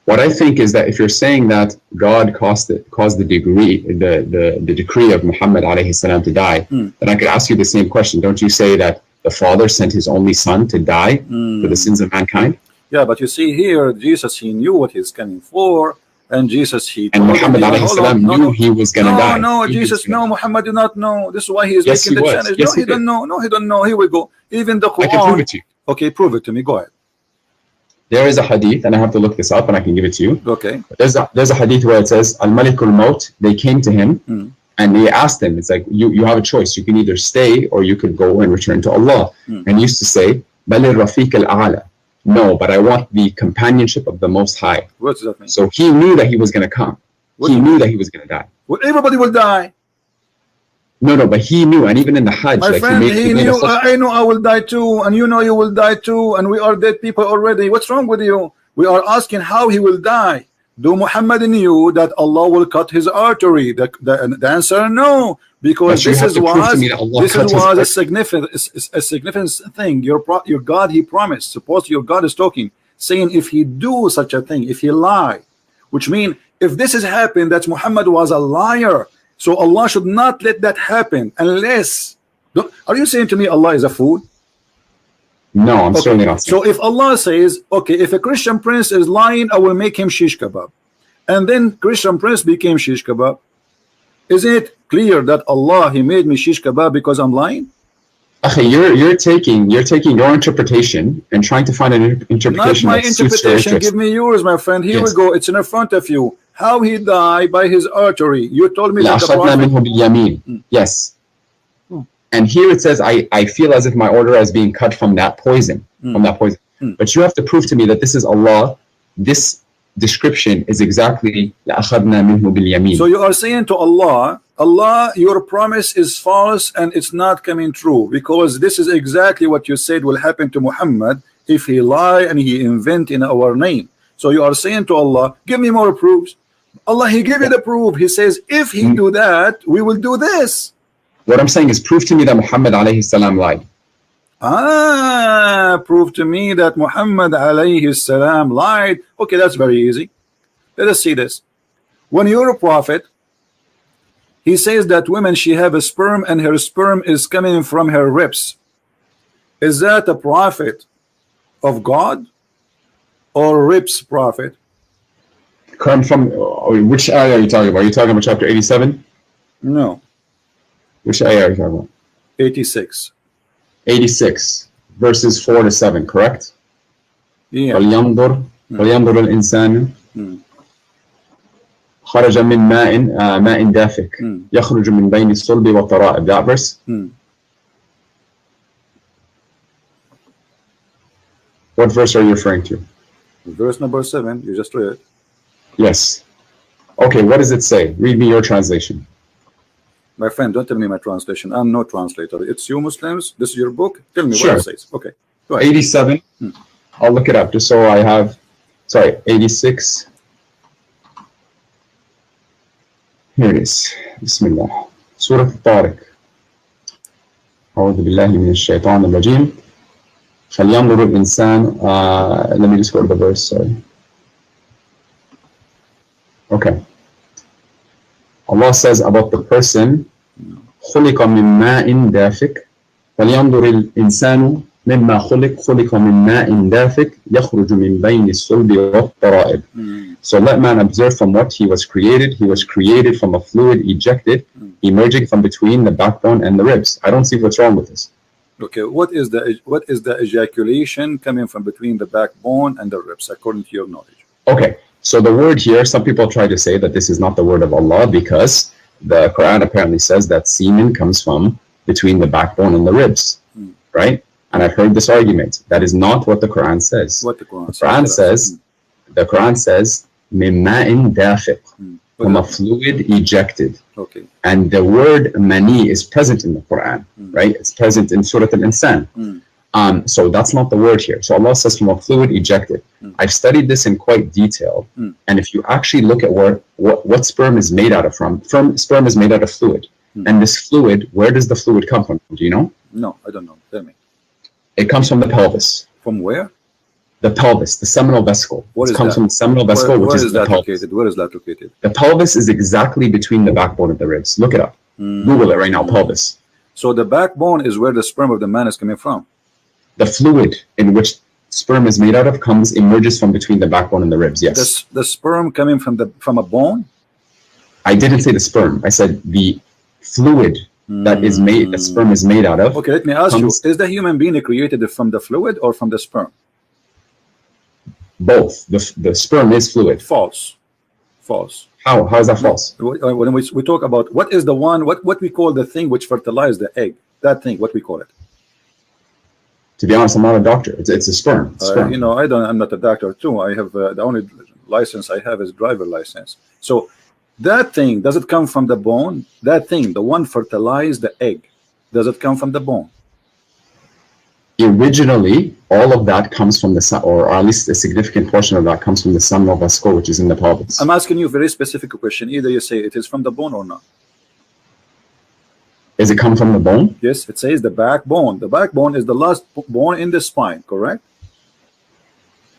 What I think is that if you're saying that God caused the decree of Muhammad alayhi salam to die, then I could ask you the same question. Don't you say that the Father sent his only Son to die for the sins of mankind? Yeah, but you see here, Jesus, he knew what he's coming for. And Jesus, and Muhammad alayhi salam knew he was going to die. No, Jesus, no, Muhammad did not know. This is why he is making the challenge. Yes, he don't know. No, he don't know. Here we go. Even the Quran. I can prove it to you. Okay, prove it to me. Go ahead. There is a hadith, and I have to look this up, and I can give it to you. Okay. There's a hadith where it says, Al-Malikul Maut, they came to him, and they asked him, it's like, you have a choice. You can either stay, or you could go and return to Allah. And he used to say, Bali Rafiq al-A'la. No, but I want the companionship of the Most High. What does that mean? So he knew that he was going to come. He knew that he was going to die. Well, everybody will die. No, but he knew, and even in the Hajj, My like friend, he made knew. I know I will die too, and you know you will die too, and we are dead people already. What's wrong with you? We are asking how he will die. Do Muhammad knew that Allah will cut his artery? The answer no, because this was a significant thing. Your God, He promised. Suppose your God is talking, saying if he do such a thing, if he lie, which means if this has happened, that Muhammad was a liar. So Allah should not let that happen unless. Are you saying to me Allah is a fool? No, I'm certainly not saying. So if Allah says, okay, if a Christian prince is lying, I will make him shish kebab, and then Christian prince became shish kebab, isn't it clear that Allah, He made me shish kebab because I'm lying? Okay, you're taking your interpretation and trying to find an interpretation. Not my interpretation. Give me yours, my friend. Here we go. It's in front of you. How he died by his artery. You told me that the Prophet. Yes. And here it says, I feel as if my order is being cut from that poison. But you have to prove to me that this is Allah. This description is exactly so you are saying to Allah, your promise is false and it's not coming true, because this is exactly what you said will happen to Muhammad if he lie and he invent in our name. So you are saying to Allah, give me more proofs. Allah, He give you the proof. He says if he do that, we will do this. What I'm saying is, prove to me that Muhammad alayhi salam lied. Prove to me that Muhammad alayhi salam lied. Okay, that's very easy. Let us see this. When you're a prophet, he says that women, she have a sperm and her sperm is coming from her ribs. Is that a prophet of God or ribs prophet? Come from which ayah are you talking about? Are you talking about chapter 87? No. Which ayah are you talking about? 86. 86 verses 4 to 7, correct? Yeah. فلينظر الإنسان خرج من ماء دافق يخرج من بين الصلب والترائب. That verse? What verse are you referring to? Verse number 7. You just read it. Yes. Okay, what does it say? Read me your translation. My friend, don't tell me my translation. I'm no translator. It's you Muslims. This is your book. Tell me Sure. what it says. Okay. Go ahead. 87. I'll look it up just so I have. Sorry, 86. Here it is. Bismillah. Surah Al-Tariq. أعوذ بالله من الشيطان الرجيم. فلينظر الإنسان. Let me just go to the verse. Sorry. Okay. Allah says about the person, خُلِقَ مِن مَاءٍ دَافِقٍ فَلْيَنْظُرِ الْإِنسَانُ مِمَّا خُلِقَ مِن مَاءٍ دَافِقٍ يَخْرُجُ مِن بَيْنِ الصُّلْبِ وَالتَّرَائِبِ. So let man observe from what he was created. He was created from a fluid ejected, emerging from between the backbone and the ribs. I don't see what's wrong with this. Okay, what is the ejaculation coming from between the backbone and the ribs, according to your knowledge? Okay. So the word here, some people try to say that this is not the word of Allah because the Quran apparently says that semen comes from between the backbone and the ribs, right? And I've heard this argument. That is not what the Quran says. What the Quran says? The Quran says, مِن مَاءٍ دَافِقٍ, from a fluid ejected. Okay. And the word mani is present in the Quran, right? It's present in Surah Al-Insan. So that's not the word here. So Allah says from a fluid ejected. I've studied this in quite detail. And if you actually look at what sperm is made out of sperm is made out of fluid. And this fluid, where does the fluid come from? Do you know? No, I don't know. Tell me. It comes from the pelvis. From where? The pelvis, the seminal vesicle. It comes from the seminal vesicle, which is the pelvis. Located? Where is that located? The pelvis is exactly between the backbone and the ribs. Look it up. Google it right now, pelvis. So the backbone is where the sperm of the man is coming from. The fluid in which sperm is made out of emerges from between the backbone and the ribs. Yes. The sperm coming from a bone? I didn't say the sperm. I said the fluid that sperm is made out of. Okay, let me ask you: is the human being created from the fluid or from the sperm? Both. The sperm is fluid. False. How is that false? When we talk about what is the one, what we call the thing which fertilizes the egg, that thing, what we call it? To be honest, I'm not a doctor. It's a sperm. You know, I'm not a doctor too. I have the only license I have is driver license. So That thing, does it come from the bone? That thing, the one fertilized the egg, does it come from the bone? Originally, all of that comes from the sun, or at least a significant portion of that comes from the sun of Vasco, which is in the pelvis. I'm asking you a very specific question. Either you say it is from the bone or not. Does it come from the bone? Yes, it says the backbone. The backbone is the last bone in the spine, correct?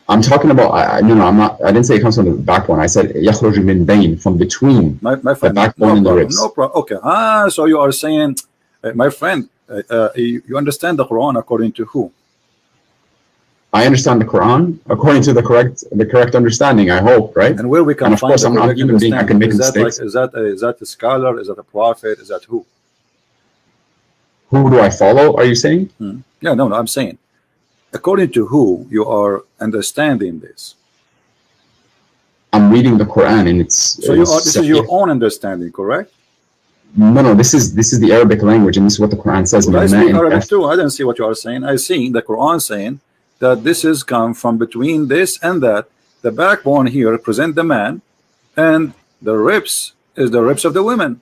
I'm talking about, no, I'm not, I didn't say it comes from the backbone. I said يخرج من بين, from between my the friend, backbone and the ribs. No problem. Okay. So you are saying, my friend, you understand the Quran according to who? I understand the Quran according to the correct understanding, I hope, right? And where we can and of find course, the I'm not a human being. I can make mistakes. Is that a scholar? Is that a prophet? Is that who? Who do I follow, are you saying? Yeah, no, I'm saying, according to who you are understanding this? I'm reading the Quran, and it's so this is your own understanding, correct? No, this is the Arabic language, and this is what the Quran says. Well, I speak Arabic too. I don't see what you are saying. I see the Quran saying that this is come from between this and that. The backbone here represent the man, and the ribs is the ribs of the women.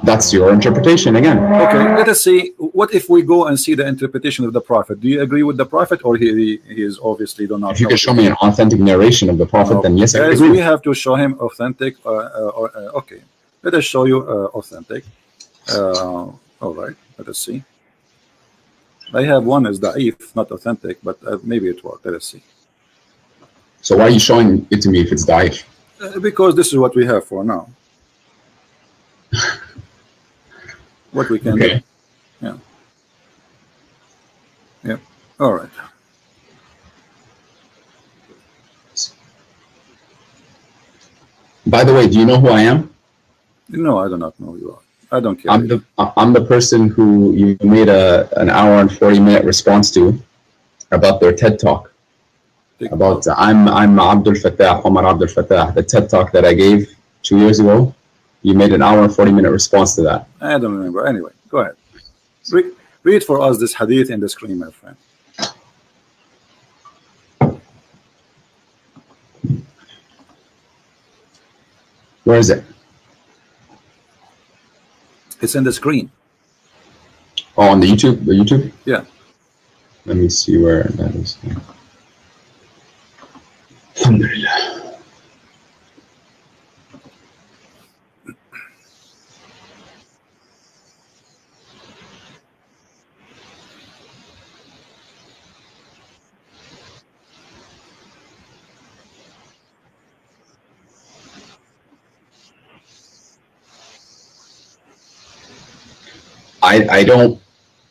That's your interpretation again. Okay, let us see. What if we go and see the interpretation of the Prophet? Do you agree with the Prophet, or he is obviously do not? If you can show me an authentic narration of the Prophet, then yes, I agree. We have to show him authentic. Okay, let us show you authentic. All right, let us see. I have one as da'if, not authentic, but maybe it worked. Let us see. So why are you showing it to me if it's da'if? Because this is what we have for now. What we can do. Yeah. Yeah. All right. By the way, do you know who I am? No, I do not know who you are. I don't care. I'm the person who you made an hour and 40-minute response to about their TED Talk. About I'm Abdul Fattah, Omar Abdul Fattah, the TED Talk that I gave 2 years ago. You made an hour and 40-minute response to that. I don't remember. Anyway, go ahead. Read for us this hadith in the screen, my friend. Where is it? It's in the screen. Oh, on the YouTube? The YouTube? Yeah. Let me see where that is. Alhamdulillah.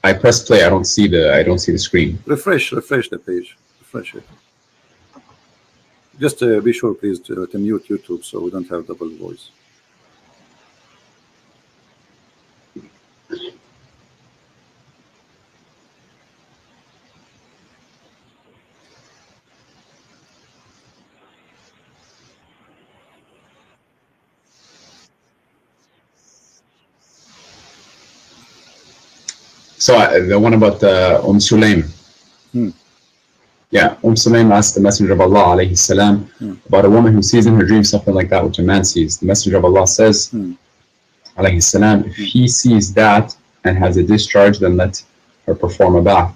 I press play. I don't see the screen. Refresh the page. Refresh it. Just be sure, please, to mute YouTube so we don't have double voice. So the one about Sulaim. Yeah, Sulaim asked the Messenger of Allah alayhi salam about a woman who sees in her dream something like that which a man sees. The Messenger of Allah says alayhi salam, if he sees that and has a discharge, then let her perform a bath.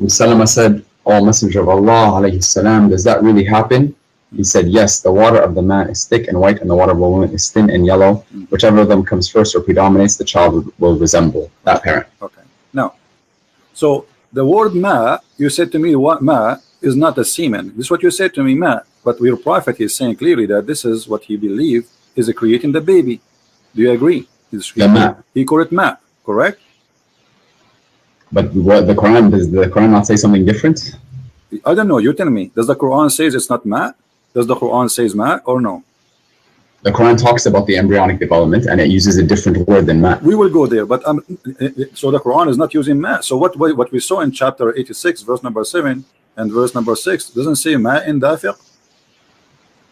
Salama said, "Oh Messenger of Allah alayhi salam, does that really happen?" He said, yes, the water of the man is thick and white, and the water of a woman is thin and yellow. Whichever of them comes first or predominates, the child will resemble that parent. Okay. Now, so the word ma, you said to me, what ma is not a semen. This is what you said to me, ma. But your prophet is saying clearly that this is what he believed is creating the baby. Do you agree? He called it ma, correct? But what the Quran, does the Quran not say something different? I don't know. You tell me. Does the Quran say it's not ma? Does the Quran say ma or no? The Quran talks about the embryonic development and it uses a different word than ma. We will go there, but so the Quran is not using ma. So what we saw in chapter 86, verse number 7 and verse number 6 doesn't say ma in dafiq.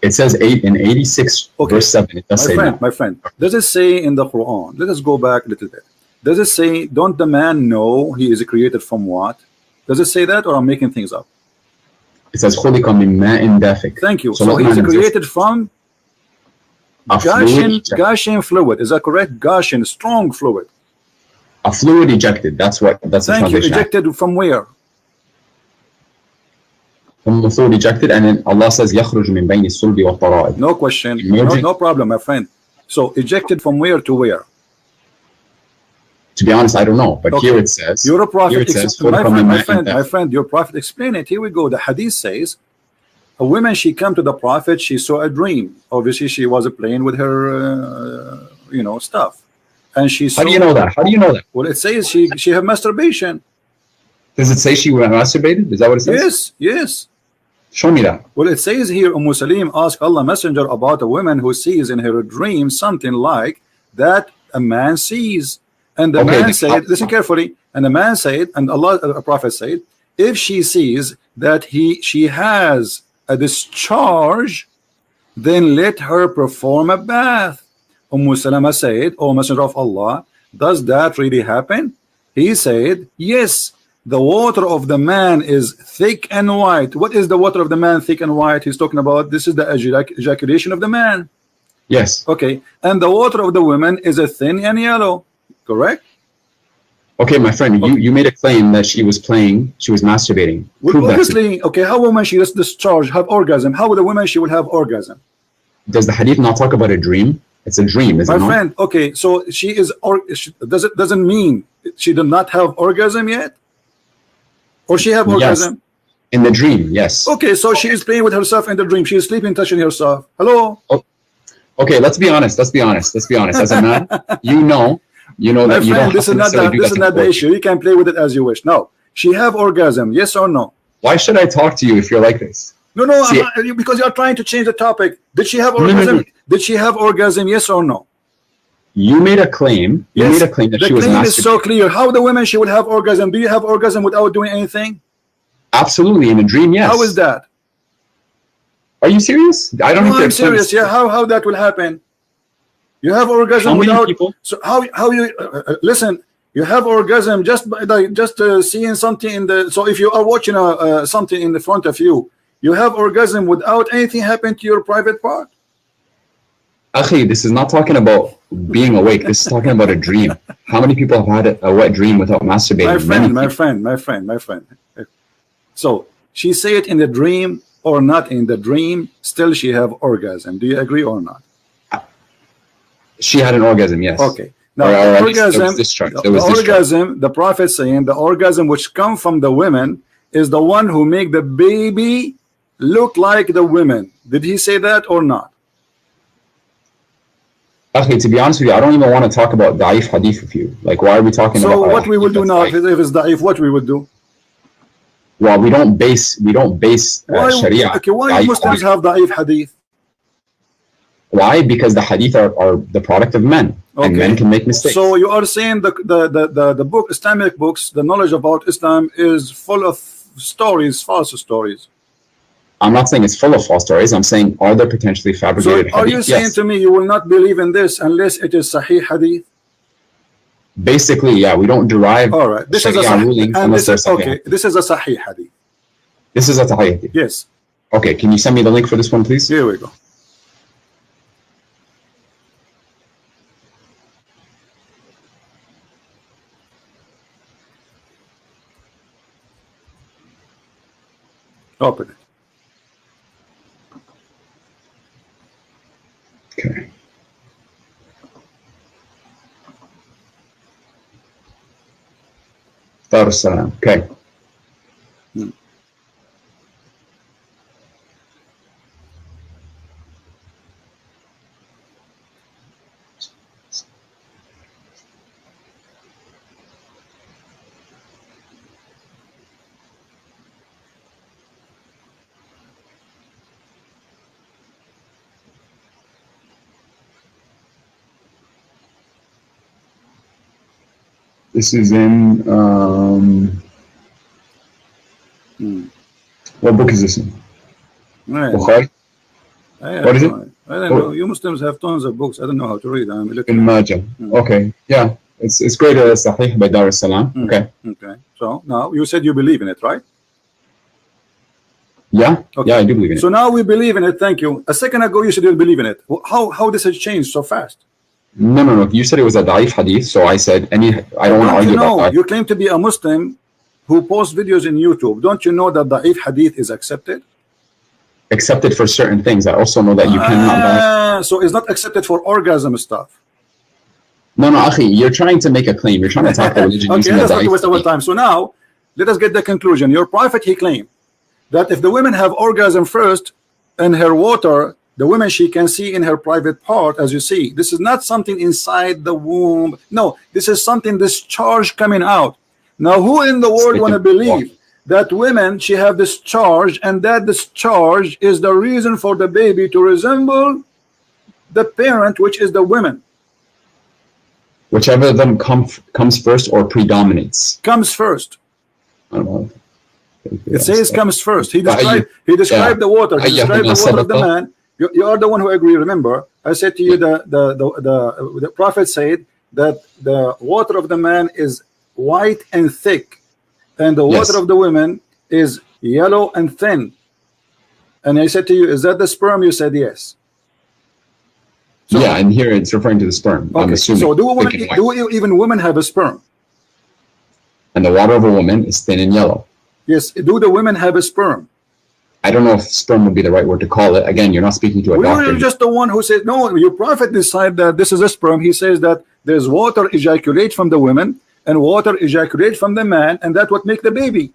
It says 8 in 86, okay. Verse 7. It does say ma. My friend, does it say in the Quran? Let us go back a little bit. Does it say, don't the man know he is created from what? Does it say that, or I'm making things up? It says خُلِقَ مِن مَاءٍ دَافِقٍ. Thank you. So he's created from Gushing fluid. Is that correct? Gushing, strong fluid. A fluid ejected. That's the translation. Ejected from where? From the fluid ejected, and then Allah says يخرج من بين الصلب والترائب. No question. No problem, my friend. So ejected from where to where? To be honest, I don't know. But okay. Here it says. You're a prophet. My friend, your prophet explain it. Here we go. The hadith says, a woman, she come to the prophet, she saw a dream. Obviously, she was playing with her, stuff. And she saw, how do you know that? How do you know that? Well, it says she had masturbation. Does it say she masturbated? Is that what it says? Yes. Show me that. Well, it says here, Salim asked Allah Messenger about a woman who sees in her dream something like that a man sees. And the man said, listen carefully, and the man said, and Allah, the Prophet said, if she sees that she has a discharge, then let her perform a bath. Salama said, O Messenger of Allah, does that really happen? He said, yes. The water of the man is thick and white. What is the water of the man thick and white? He's talking about this is the ejaculation of the man. Yes. Okay. And the water of the woman is a thin and yellow. Correct? Okay, my friend, you made a claim that she was masturbating. Well, obviously, okay, how woman she just discharge, have orgasm? How would a woman she will have orgasm? Does the hadith not talk about a dream? It's a dream, isn't it? My friend, okay, so she is, doesn't mean she did not have orgasm yet? Or she have orgasm? Yes. In the dream, yes. Okay, so she is playing with herself in the dream. She is sleeping, touching herself. Hello? Oh, okay, let's be honest. As a man, you know my that you friend, don't this is not the issue. You can play with it as you wish. No. She have orgasm, yes or no? Why should I talk to you if you're like this? No, because you're trying to change the topic. Did she have orgasm? No. Did she have orgasm, yes or no? You made a claim. You made a claim that she was masturbating. The claim is so clear. How the women she would have orgasm? Do you have orgasm without doing anything? Absolutely, in a dream, yes. How is that? Are you serious? I don't think I'm serious. Yeah, how that will happen? You have orgasm without. So how you listen? You have orgasm just by seeing something in the. So if you are watching something in the front of you, you have orgasm without anything happen to your private part. Akhi, this is not talking about being awake. This is talking about a dream. How many people have had a wet dream without masturbating? My friend. So she say it in the dream or not in the dream, still she have orgasm. Do you agree or not? She had an orgasm, yes. Okay. Now orgasm, the Prophet saying the orgasm which come from the women is the one who make the baby look like the women. Did he say that or not? Okay, to be honest with you, I don't even want to talk about da'if hadith with you. Like, why are we talking about? So what we will do now, if it's da'if, what we will do? Well, we don't base Sharia. Okay, why Muslims have da'if hadith? Why? Because the hadith are the product of men, and men can make mistakes. So you are saying the book, Islamic books, the knowledge about Islam is full of stories, false stories. I'm not saying it's full of false stories. I'm saying, are there potentially fabricated hadith? Are you saying to me you will not believe in this unless it is Sahih hadith? Basically, yeah. We don't derive This is a ruling unless there's okay. This is a Sahih hadith. This is a Sahih hadith. Yes. Okay. Can you send me the link for this one, please? Here we go. Open it. Okay. Darussalam. Okay. This is in what book is this in? Bukhari? What is it? I don't know. You Muslims have tons of books. I don't know how to read. I'm looking. In Majah. Okay. Yeah. It's great. Sahih by Darussalam. Okay. Okay. So now you said you believe in it, right? Yeah, Okay. yeah, I do believe in it. So now we believe in it. Thank you. A second ago you said you didn't believe in it. How this has changed so fast? No. You said it was a da'if hadith, so I said I don't want to argue about that. You claim to be a Muslim who posts videos in YouTube. Don't you know that da'if hadith is accepted? Accepted for certain things. I also know that you cannot. So it's not accepted for orgasm stuff. No, Akhi, you're trying to make a claim. You're trying to attack the religion. Okay, let's not waste our time. So now, let us get the conclusion. Your prophet, he claimed that if the women have orgasm first in her water, the woman she can see in her private part, as you see, this is not something inside the womb. No, this is something discharge coming out. Now, who in the world want to believe that women, she have discharge, and that discharge is the reason for the baby to resemble the parent, which is the woman? Whichever of them comes first or predominates. Comes first. I don't know. It says comes first. He described the water. He described the water of the man. You are the one who agreed. Remember, I said to you the prophet said that the water of the man is white and thick, and the water of the women is yellow and thin. And I said to you, is that the sperm? You said yes. So, yeah, and here it's referring to the sperm. Okay. I'm assuming. So do even women have a sperm? And the water of a woman is thin and yellow. Yes. Do the women have a sperm? I don't know if sperm would be the right word to call it. Again, you're not speaking to a doctor. You're just the one who said, no, your prophet decided that this is a sperm. He says that there's water ejaculate from the women and water ejaculate from the man, and that's what make the baby.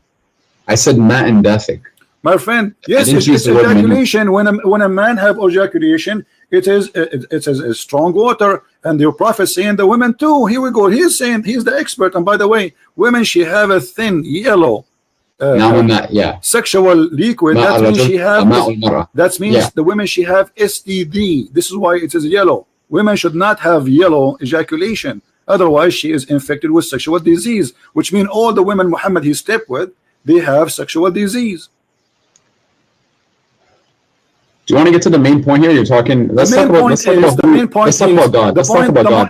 I said ma and dafiq. My friend, yes, it's ejaculation. When a man have ejaculation, it is a strong water, and your prophet saying the women too. Here we go. He's saying he's the expert. And by the way, women, she have a thin yellow sexual liquid. That means she have. That means the women she have STD. This is why it is yellow. Women should not have yellow ejaculation. Otherwise, she is infected with sexual disease, which means all the women Muhammad he stepped with, they have sexual disease. Do you want to get to the main point here? You're talking. Let's talk about God.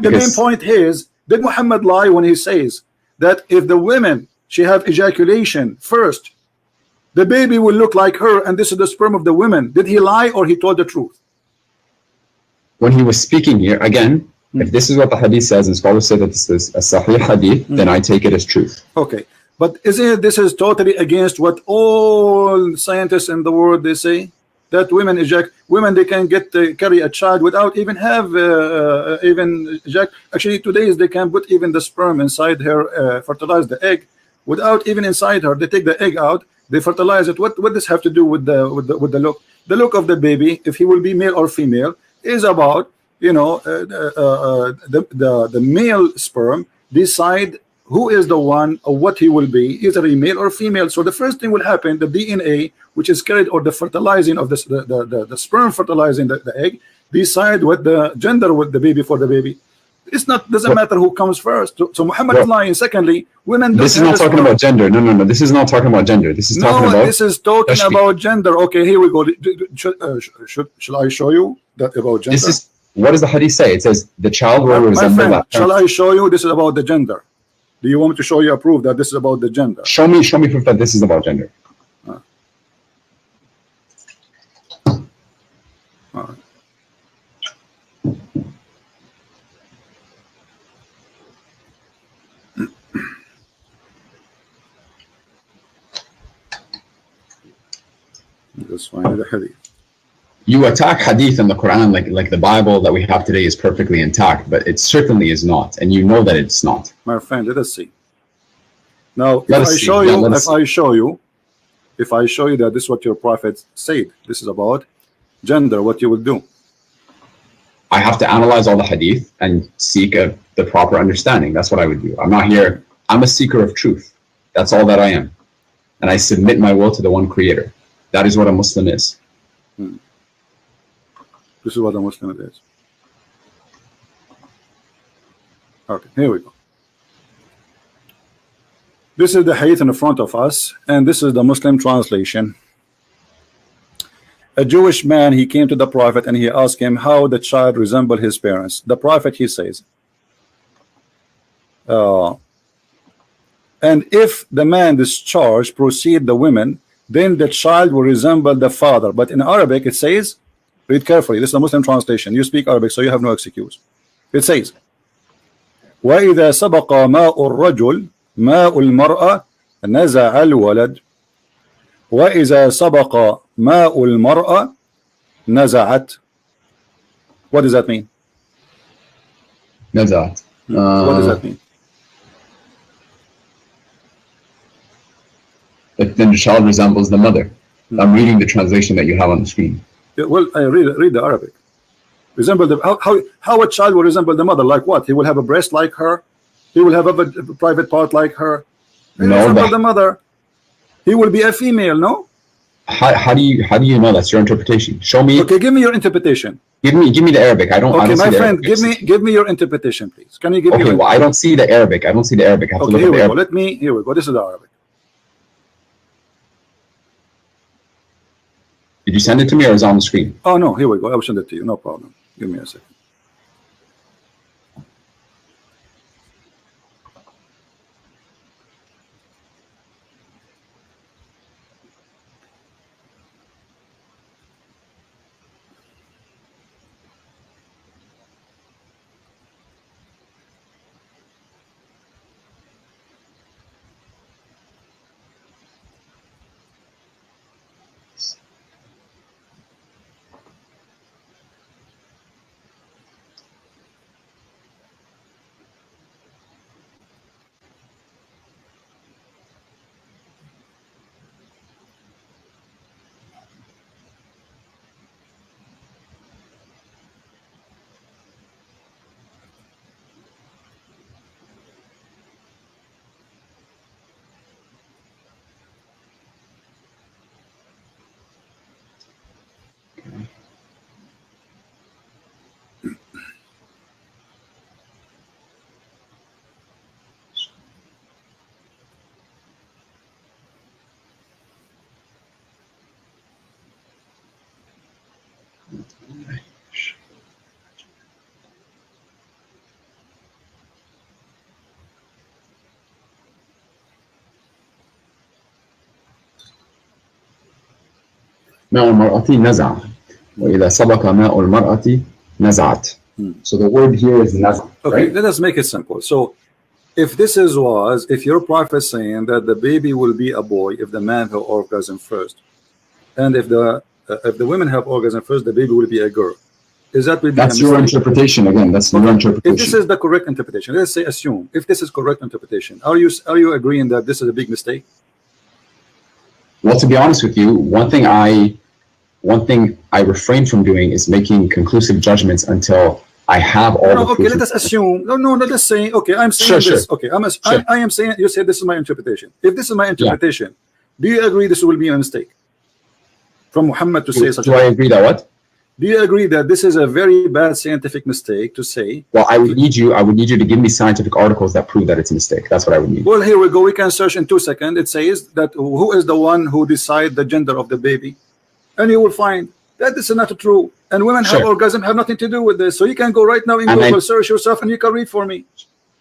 The main point is, did Muhammad lie when he says that if the women she have ejaculation first, the baby will look like her, and this is the sperm of the women? Did he lie or he told the truth? When he was speaking here, again, if this is what the hadith says, and scholars say that this is a sahih hadith, then I take it as truth. Okay, but isn't this is totally against what all scientists in the world they say? That women they can carry a child without even have actually today they can put even the sperm inside her, fertilize the egg without even inside her. They take the egg out, they fertilize it. What does have to do with the look? The look of the baby, if he will be male or female, is about the male sperm decide who is the one or what he will be, either a male or female. So the first thing will happen, the DNA, which is carried, or the fertilizing of the sperm fertilizing the egg, decide what the gender with the baby for the baby. It's not doesn't matter who comes first. So Muhammad is lying. Secondly, women. This is not talking about gender. No. This is not talking about gender. This is talking about. This is talking about gender. Okay, here we go. Shall I show you that about gender? This is what does the hadith say? It says the child will resemble that. Shall I show you? This is about the gender. Do you want me to show you a proof that this is about the gender? Show me proof that this is about gender. All right. Let's find the hadith. You attack hadith in the Quran like the Bible that we have today is perfectly intact, but it certainly is not, and you know that it's not. My friend, let us see. Now, if I show you that this is what your prophet said, this is about gender, what you will do? I have to analyze all the hadith and seek the proper understanding. That's what I would do. I'm not here. I'm a seeker of truth. That's all that I am, and I submit my will to the one Creator. That is what a Muslim is. This is what a Muslim is. Okay, here we go. This is the hadith in front of us, and this is the Muslim translation. A Jewish man, he came to the prophet and he asked him how the child resembled his parents. The prophet, he says, and if the man discharged proceed the women, then the child will resemble the father. But in Arabic it says, read carefully, this is a Muslim translation, you speak Arabic so you have no excuse. It says وَإِذَا سَبَقَ مَاءُ الرَّجُلِ مَاءُ الْمَرْأَةِ نَزَعَ الْوَلَدِ وَإِذَا سَبَقَ مَاءُ الْمَرْأَةِ نَزَعَتْ. What does that mean? Nazat. What does that mean? That then the child resembles the mother. I'm reading the translation that you have on the screen. Yeah, well, I read the Arabic. Resemble the how a child will resemble the mother? Like what? He will have a breast like her. He will have a private part like her. He will resemble the mother. He will be a female. No. How do you know that's your interpretation? Show me. Okay, give me your interpretation. Give me the Arabic. I don't. Okay, I don't my see the friend, Arabic. give me your interpretation, please. Can you give me? Okay, well, I don't see the Arabic. I don't see the Arabic. I have to look here at we the go. Arabic. Here we go. This is the Arabic. Did you send it to me or is it on the screen? Oh no, here we go. I will send it to you. No problem. Give me a second. ماء المرأة نزع وإذا سبق ماء المرأة نزعت. So the word here is nazat. Okay, right? let us make it simple. So if your prophet saying that the baby will be a boy if the man have orgasm first, and if the women have orgasm first, the baby will be a girl. Is that will be that's your interpretation again? That's your interpretation. If this is the correct interpretation, let's say assume if this is correct interpretation, are you agreeing that this is a big mistake? Well, to be honest with you, one thing I refrain from doing is making conclusive judgments until I have all the okay, let us assume. No, let us say. Okay, I'm saying this. Sure. Okay, I am saying. You said this is my interpretation. If this is my interpretation, do you agree this will be a mistake from Muhammad to say such? Do I agree that what? Do you agree that this is a very bad scientific mistake to say? Well, I would need you to give me scientific articles that prove that it's a mistake. That's what I would need. Well, here we go. We can search in 2 seconds. It says that who is the one who decides the gender of the baby, and you will find that this is not true. And women have orgasm have nothing to do with this. So you can go right now in Google, search yourself, and you can read for me.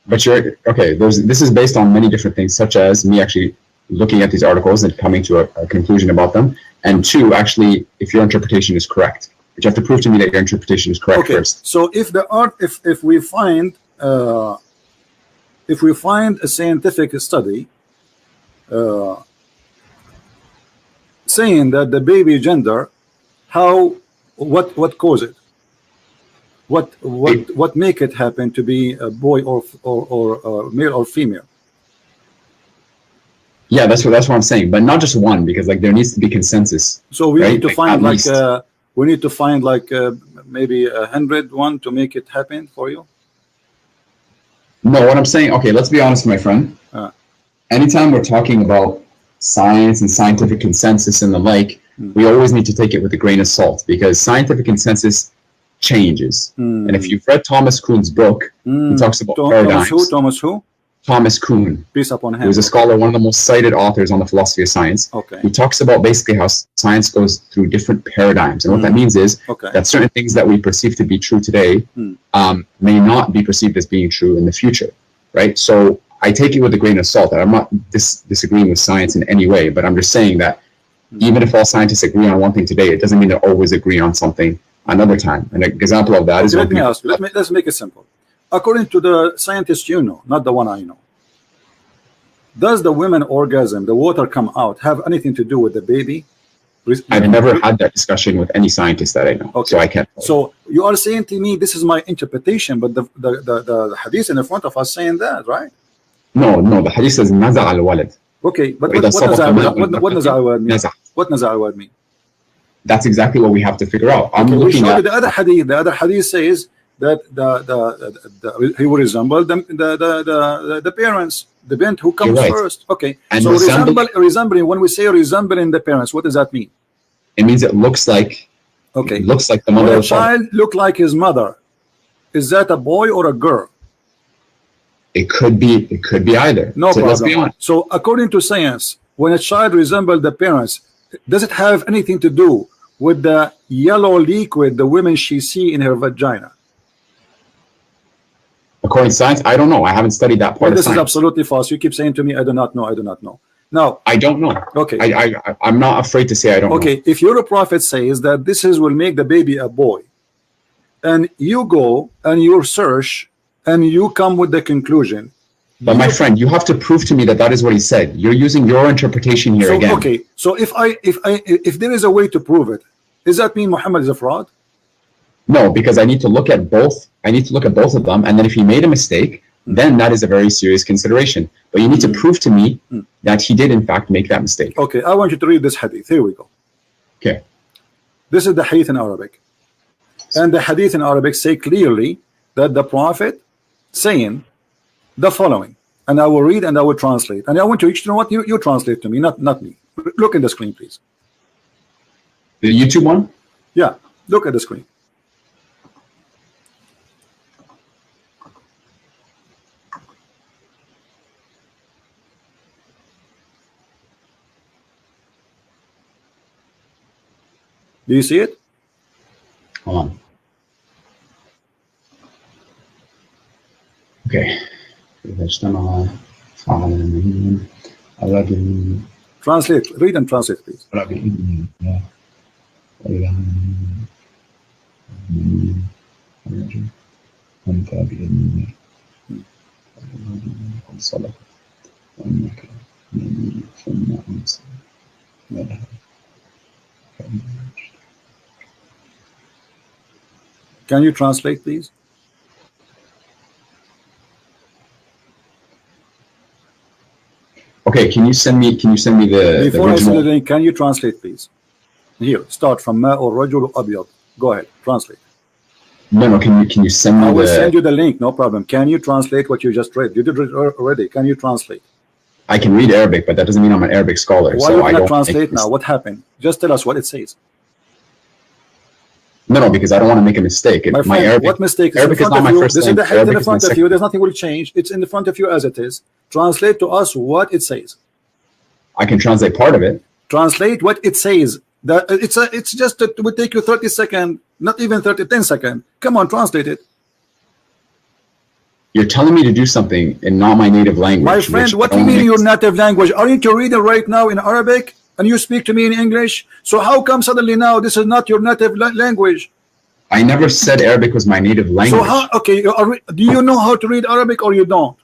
But you're okay. This is based on many different things, such as me actually looking at these articles and coming to a conclusion about them, and two, actually, if your interpretation is correct. But you have to prove to me that your interpretation is correct first. So if we find a scientific study saying that the baby gender, what cause it? What make it happen to be a boy or male or female? Yeah, that's what I'm saying. But not just one, because like there needs to be consensus. So we need to find we need to find maybe 101 to make it happen for you. No, what I'm saying. Okay, let's be honest, my friend. Anytime we're talking about science and scientific consensus and the like, we always need to take it with a grain of salt because scientific consensus changes. And if you've read Thomas Kuhn's book, he talks about paradigms. Thomas who? Thomas Kuhn. Peace upon him. He was a scholar, one of the most cited authors on the philosophy of science. Okay. He talks about basically how science goes through different paradigms. And what that means is that certain things that we perceive to be true today may not be perceived as being true in the future, right? So I take it with a grain of salt. I'm not disagreeing with science in any way, but I'm just saying that Even if all scientists agree on one thing today, it doesn't mean they always agree on something another time. An example of that is let me ask you, let's make it simple. According to the scientists you know, not the one I know, does the women orgasm, the water come out, have anything to do with the baby? I've never had that discussion with any scientist that I know, okay. So I can't. So you are saying to me, this is my interpretation, but the hadith in the front of us saying that, right? No, the hadith says naza al walad. Okay, but what naza word mean? What naza word mean? That's exactly what we have to figure out. I'm looking at the other hadith. The other hadith says that he will resemble the parents, the bint who comes first. Okay, and so resembling. When we say resembling the parents, what does that mean? It means it looks like. Okay, it looks like the mother. When a child look like his mother, is that a boy or a girl? It could be either. No problem. Let's be honest. So according to science, when a child resembles the parents, does it have anything to do with the yellow liquid the women she see in her vagina? According to science, I don't know. I haven't studied that part of this science. Is absolutely false. You keep saying to me, I do not know. I do not know. Now, I don't know. Okay. I'm not afraid to say I don't know. Okay. If your prophet says that this will make the baby a boy, and you go and you search and you come with the conclusion. But my friend, you have to prove to me that is what he said. You're using your interpretation here again. Okay. So if there is a way to prove it, does that mean Muhammad is a fraud? No, because I need to look at both. I need to look at both of them, and then if he made a mistake, then that is a very serious consideration. But you need to prove to me that he did in fact make that mistake. Okay, I want you to read this hadith. Here we go. Okay. This is the hadith in Arabic. And the hadith in Arabic say clearly that the Prophet saying the following. And I will read and I will translate. And I want you to know what you translate to me, not me. Look at the screen, please. The YouTube one? Yeah, look at the screen. Do you see it? Hold on. Okay. Translate. Read and translate, please. Can you translate, please? Okay, can you send me the before I send the link? Can you translate, please? Here, start from Ma or Rajul Abyad. Go ahead, translate. No, can you send me? I will send you the link, no problem. Can you translate what you just read? You did it already. Can you translate? I can read Arabic, but that doesn't mean I'm an Arabic scholar. Why so you cannot translate now? What happened? Just tell us what it says. No, because I don't want to make a mistake. My friend, Arabic, what mistake? Arabic is not my first language. This is the hadith in the front of you. There's nothing will change. It's in the front of you as it is. Translate to us what it says. I can translate part of it. Translate what it says. It's just it would take you 30 seconds, not even 10 seconds. Come on, translate it. You're telling me to do something in not my native language. My friend, what do you mean your native language? Aren't you reading right now in Arabic? And you speak to me in English, so how come suddenly now this is not your native language? I never said Arabic was my native language. So how? Okay, do you know how to read Arabic or you don't?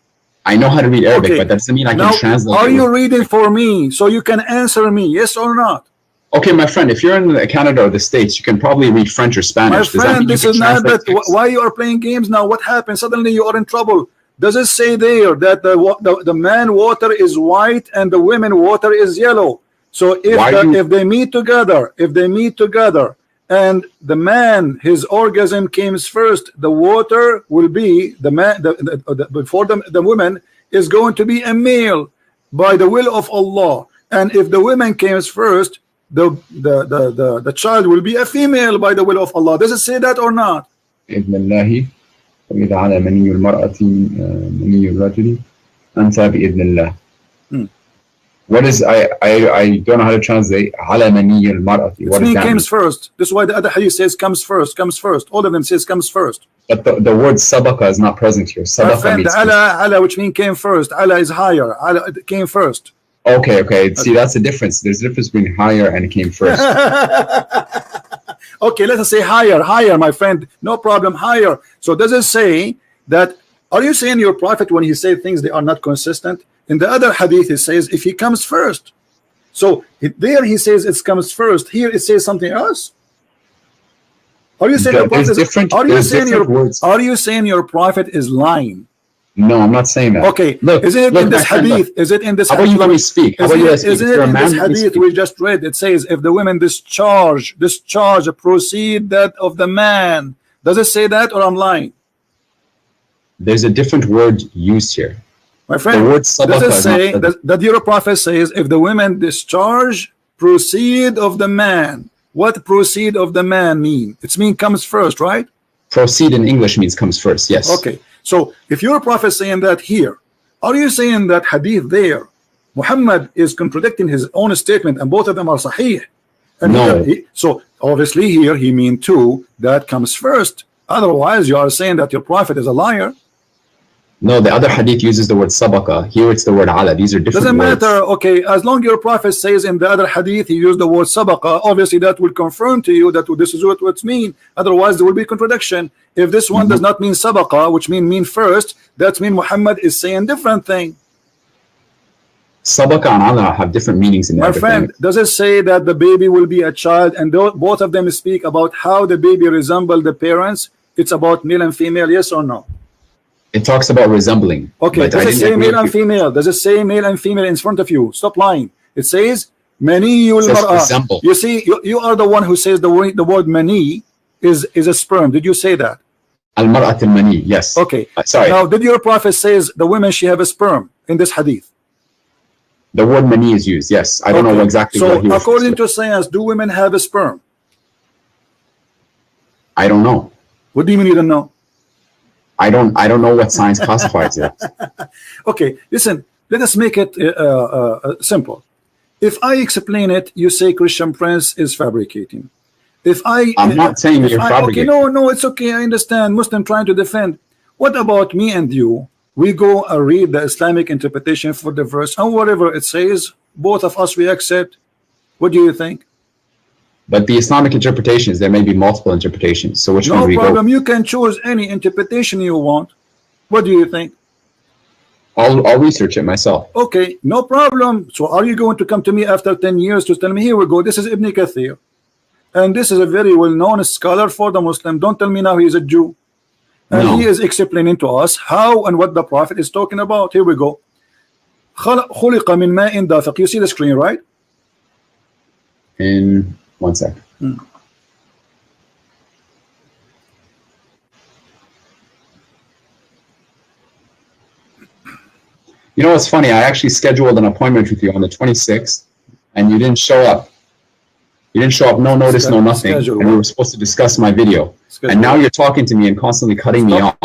I know how to read Arabic, but that doesn't mean I can translate. Are you reading for me so you can answer me, yes or not? Okay, my friend, if you're in Canada or the States, you can probably read French or Spanish. My friend, this is not that. Why you are playing games now? What happened? Suddenly you are in trouble. Does it say there that the man water is white and the women water is yellow? So if they meet together, and the man, his orgasm comes first, the water will be the man. Before the woman is going to be a male by the will of Allah, and if the woman comes first, the child will be a female by the will of Allah. Does it say that or not? What is I don't know how to translate على مني المرأة. What does that comes first. This is why the other hadith says comes first. All of them says comes first. But the word sabaqa is not present here. Sabaqa means ala, which means came first. Ala is higher. Ala came first. Okay. See, that's the difference. There's a difference between higher and came first. Okay, let us say higher, my friend. No problem, higher. So does it say that? Are you saying your prophet when he said things they are not consistent? In the other hadith it says if he comes first. So there he says it comes first. Here it says something else. Are you saying your prophet are you saying your prophet is lying? No, I'm not saying that. Okay, is it in this hadith? Is it in this hadith? How about you let me speak? How about you let me speak? Is it in this hadith we just read? It says if the women discharge proceed that of the man. Does it say that, or I'm lying? There's a different word used here. My friend, does it say that your prophet says if the women discharge proceed of the man? What proceed of the man mean? It's mean comes first, right? Proceed in English means comes first, yes. Okay, so if your prophet saying that here, are you saying that hadith there Muhammad is contradicting his own statement and both of them are sahih? And no. So obviously here he mean too that comes first. Otherwise you are saying that your prophet is a liar. No, the other hadith uses the word sabaqa. Here it's the word ala. These are different Doesn't words. matter. Okay, as long your prophet says in the other hadith he used the word sabaqa, obviously that will confirm to you that this is what it's mean. Otherwise there will be contradiction. If this one does not mean sabaqa, which mean first, that means Muhammad is saying different thing. Sabaqa and ala have different meanings in my friend. Does it say that the baby will be a child and both of them speak about how the baby resemble the parents? It's about male and female, yes or no? It talks about resembling. Okay, does it say male and female? Does it say male and female in front of you? Stop lying. It says maniyul mar'ah. You see, you are the one who says the word mani is a sperm. Did you say that? Al mar'at al mani, yes. Okay. Sorry. Now, did your prophet says the women she have a sperm in this hadith? The word mani is used, yes. I don't know exactly what he was. So, according to science, do women have a sperm? I don't know. What do you mean you don't know? I don't know what science classifies it. Okay, listen, let us make it simple. If I explain it, you say Christian Prince is fabricating. I'm not saying you're fabricating. Okay, no, it's okay. I understand. Muslim trying to defend. What about me and you? We go and read the Islamic interpretation for the verse, and whatever it says, both of us we accept. What do you think? But the Islamic interpretations, there may be multiple interpretations. So which one do we go? No problem. You can choose any interpretation you want. What do you think? I'll research it myself. Okay, no problem. So are you going to come to me after 10 years to tell me, here we go, this is Ibn Kathir, and this is a very well-known scholar for the Muslim. Don't tell me now he is a Jew. And he is explaining to us how and what the Prophet is talking about. Here we go. خُلِقَ مِنْ مَاءٍ دَافِقٍ. You see the screen, right? In 1 sec. Hmm. You know what's funny? I actually scheduled an appointment with you on the 26th, and you didn't show up. You didn't show up, no notice, no nothing. And we were supposed to discuss my video. And now you're talking to me and constantly cutting me off.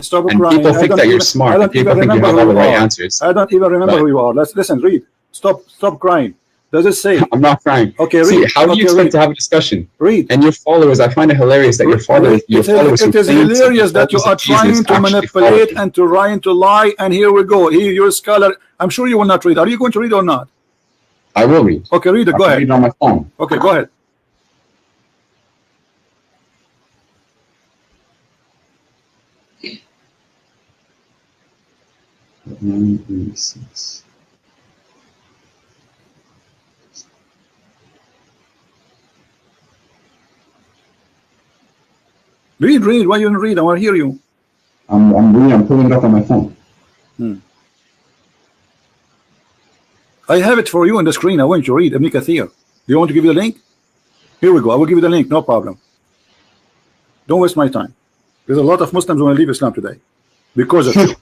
Stop crying. People think that you're smart. And people think you have all the right answers. I don't even remember who you are. Let's listen, read. Stop crying. Does it say? I'm not crying. Okay, read. See, how do you expect to have a discussion? Read. And your followers, I find it hilarious that your followers. It is hilarious that you are trying to manipulate and to trying to lie. And here we go. Here, you're a scholar. I'm sure you will not read. Are you going to read or not? I will read. Okay, read it. Go ahead. Read it on my phone. Okay, go ahead. Read. Why you don't read? I want to hear you. I'm reading. I'm pulling it up on my phone. I have it for you on the screen. I want you to read Ibn Kathir. Do you want to give you the link? Here we go. I will give you the link. No problem. Don't waste my time. There's a lot of Muslims who want to leave Islam today because of you.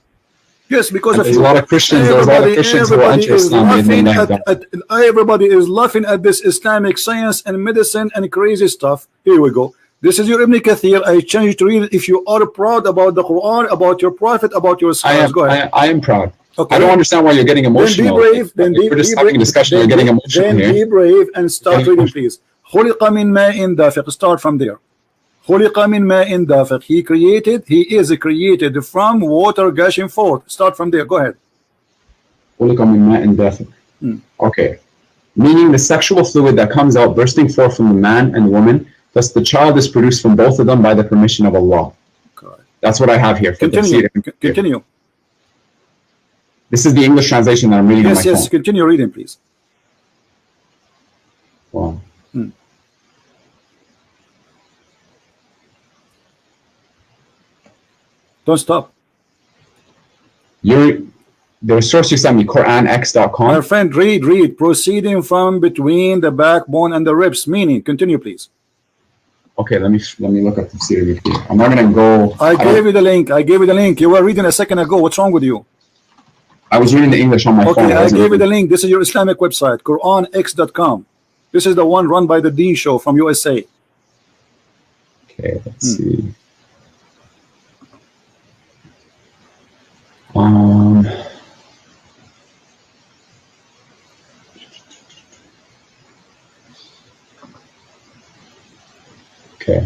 Yes, because of you. There's a lot of Christians. There's a lot of Christians who are anti-Islam. Everybody is laughing at this Islamic science and medicine and crazy stuff. Here we go. This is your Ibn Kathir. I challenge you to read it if you are proud about the Quran, about your Prophet, about your scholars. Go ahead. I am proud. Okay. I don't understand why you're getting emotional. Then be brave. We're just having a discussion. You're getting emotional then here. Be brave and start reading, please. خُلِقَ مِنْ مَاءٍ دَافِقٍ. Start from there. خُلِقَ مِنْ مَاءٍ دَافِقٍ. He is created from water gushing forth. Start from there. Go ahead. خُلِقَ مِنْ مَاءٍ دَافِقٍ. Okay. Meaning the sexual fluid that comes out bursting forth from the man and the woman, thus the child is produced from both of them by the permission of Allah. Correct. That's what I have here. Continue. This is the English translation that I'm reading on my phone. Yes, continue reading, please. Wow. Don't stop. The source you sent me, QuranX.com. My friend, read. Proceeding from between the backbone and the ribs. Meaning, continue, please. Okay, let me look up the tafsir. I'm not gonna go. I gave you the link. You were reading a second ago. What's wrong with you? I was reading the English on my phone. Okay, I gave you the link. This is your Islamic website, QuranX.com. This is the one run by the Dean Show from USA. Okay, let's see. Okay.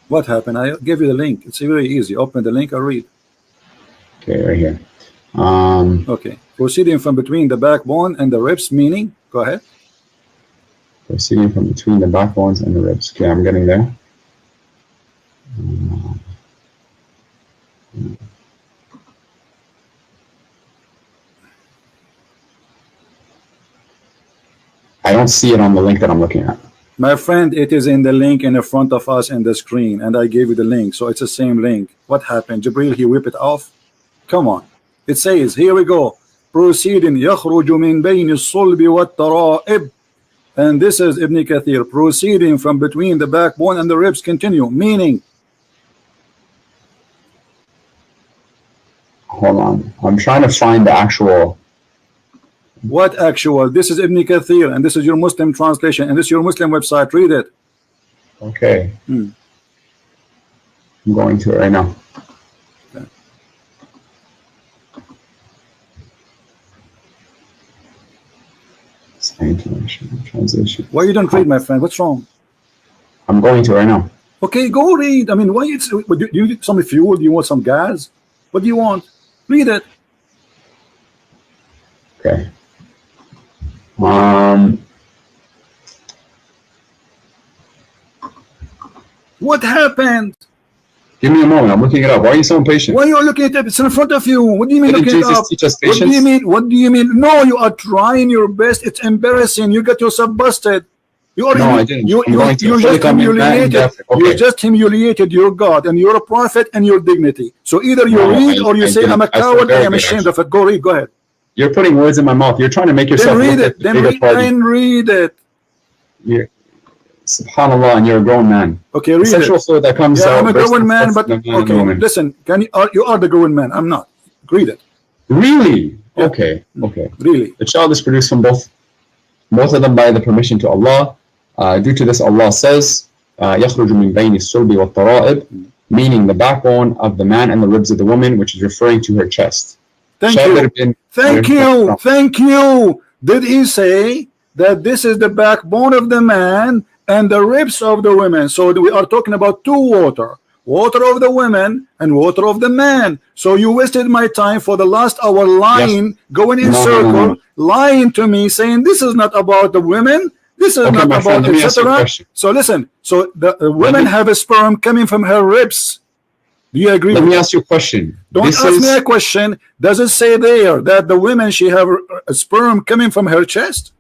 What happened? I gave you the link. It's very easy. Open the link and read. Okay, right here. Okay. Proceeding from between the backbone and the ribs, meaning? Go ahead. Proceeding from between the backbones and the ribs. Okay, I'm getting there. I don't see it on the link that I'm looking at. My friend, it is in the link in the front of us in the screen, and I gave you the link, so it's the same link. What happened? Jibril, he whipped it off? Come on. It says, here we go. Proceeding, يخرج من بين الصلب والترائب. And this is Ibn Kathir. Proceeding from between the backbone and the ribs. Continue. Meaning. Hold on. I'm trying to find the actual. What actual? This is Ibn Kathir, and this is your Muslim translation, and this is your Muslim website. Read it. Okay. I'm going to it right now. Okay. Translation. Why you don't read, my friend? What's wrong? I'm going to right now. Okay, go read. I mean, why it's do you need some fuel? Do you want some gas? What do you want? Read it. Okay. What happened? Give me a moment. I'm looking it up. Why are you so impatient? Why are you looking at it? It's in front of you. What do you mean Didn't looking Jesus it up? teach us What do you patience? mean? What do you mean? No, you are trying your best. It's embarrassing. You got yourself busted. You are No, I didn't. You just humiliated. Okay. You just humiliated your God and your prophet and your dignity. So either you read or you say, I'm a coward. I am ashamed of it. Go read. Go ahead. You're putting words in my mouth. You're trying to make yourself Then read look it. like the bigger party. Then read it. Subhanallah, and you're a grown man. Okay, read Sexual it. fluid that comes Yeah, out. I'm a grown man, but and the okay. woman. Listen, you are the grown man. I'm not. Read it. Really? Yeah. Okay. Okay. Really. The child is produced from both of them by the permission to Allah. Due to this, Allah says, يَخْرُجُ مِنْ بَيْنِ الصُّلْبِ وَالتَّرَائِبِ, meaning the backbone of the man and the ribs of the woman, which is referring to her chest. Thank you. Thank you. Did he say that this is the backbone of the man and the ribs of the women? So we are talking about two water of the women and water of the man. So you wasted my time for the last hour lying, going in circle, lying to me, saying this is not about the women, this is not about etc. So listen, so the women have a sperm coming from her ribs. Do you agree? Let me ask you a question. Don't ask me a question. Does it say there that the women, she have a sperm coming from her chest?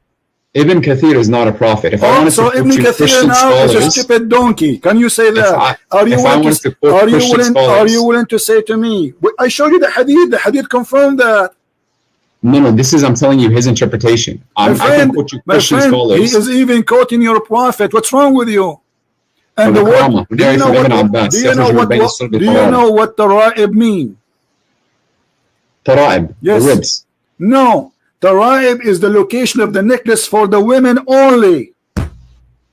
Ibn Kathir is not a prophet. If I wanted so to Ibn Kathir now is a stupid donkey. Can you say that? Are you willing to say to me? I showed you the hadith. The hadith confirmed that. No, this is, I'm telling you, his interpretation. My friend, he is even quoting your prophet. What's wrong with you? And the word, do you know what tara'ib mean? Tara'ib, yes. The ribs. No, tara'ib is the location of the necklace for the women only.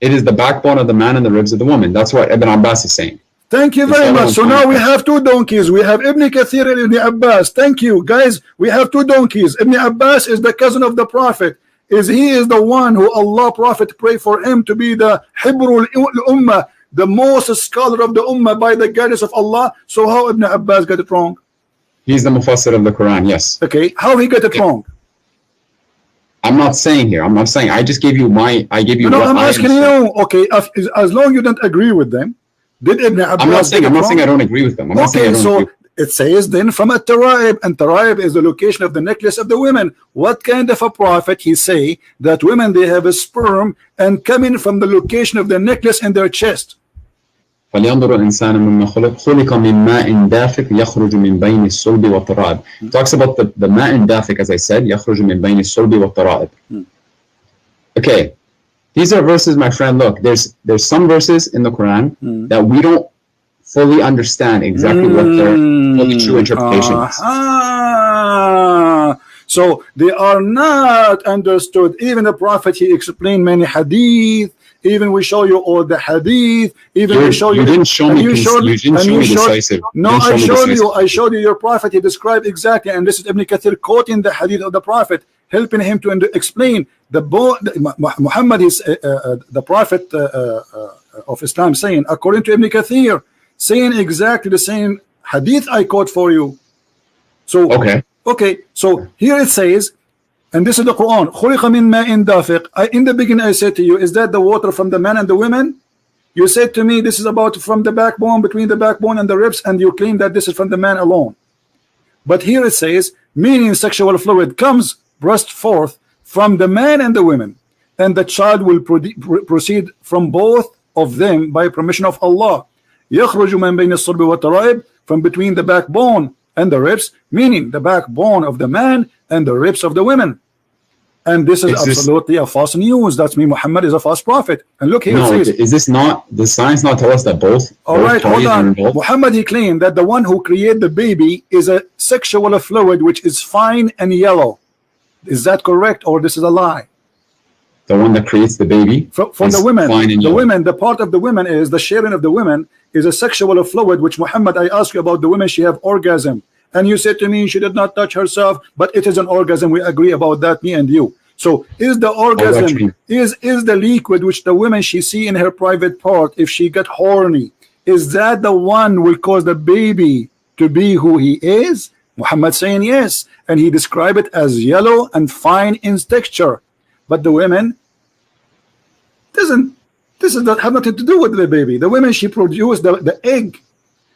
It is the backbone of the man and the ribs of the woman. That's what Ibn Abbas is saying. Thank you very much. So now we have two donkeys. We have Ibn Kathir and Ibn Abbas. Thank you, guys. We have two donkeys. Ibn Abbas is the cousin of the Prophet. He is the one who Allah Prophet prayed for him to be the Hibrul Ummah, the most scholar of the ummah by the guidance of Allah. So how Ibn Abbas got it wrong? He's the Mufassir of the Quran, yes. Okay, how he got it wrong? I'm not saying here. I'm not saying. I just gave you my. I gave you. No, what I'm I asking understand. you. Okay, as long as you don't agree with them, did Ibn Abbas? I'm not saying. I'm not saying I don't agree with them. I'm not saying I Okay, don't agree. so it says then from a Taraib, and Taraib is the location of the necklace of the women. What kind of a prophet he say that women they have a sperm and coming from the location of the necklace in their chest? فلينظر الإنسان مما خلق من ماء دافق يخرج من بين الصلب والترائب. Talks about the ماء دافق, as I said, يخرج من بين الصلب والترائب. Okay, these are verses, my friend. Look, there's some verses in the Quran that we don't fully understand exactly what their fully true interpretation is. So they are not understood. Even the Prophet, he explained many hadith. Even we show you all the hadith. Even we show you. You didn't show me. You didn't show me decisive. No, I showed you. I showed you your Prophet. He described exactly, and this is Ibn Kathir quoting the hadith of the Prophet, helping him to explain Muhammad is the Prophet of Islam, saying according to Ibn Kathir, saying exactly the same hadith I quote for you. So okay, so here it says, and this is the Quran, خُلِقَ مِن مَاءٍ دَافِقٍ. In the beginning I said to you, is that the water from the man and the women? You said to me, this is about from the backbone, between the backbone and the ribs, and you claim that this is from the man alone. But here it says, meaning sexual fluid comes burst forth from the man and the women, and the child will proceed from both of them by permission of Allah. يخرج من بين الصلب والترائب, from between the backbone and the ribs, meaning the backbone of the man and the ribs of the women. And this is absolutely a false news. That's me. Muhammad is a false prophet. And look here, no, it says, is this not, does science not tell us that both? All right, hold on. Muhammad, he claimed that the one who created the baby is a sexual fluid which is fine and yellow. Is that correct, or this is a lie? The one that creates the baby from the women, the part of the women is the sharing of the women is a sexual fluid which, Muhammad, I asked you about the women, she have orgasm, and you said to me she did not touch herself, but it is an orgasm. We agree about that, me and you. So is the orgasm is the liquid which the women she see in her private part, if she get horny, is that the one will cause the baby to be who he is? Muhammad saying yes, and he described it as yellow and fine in texture. But the women this have nothing to do with the baby. The women, she produced the egg,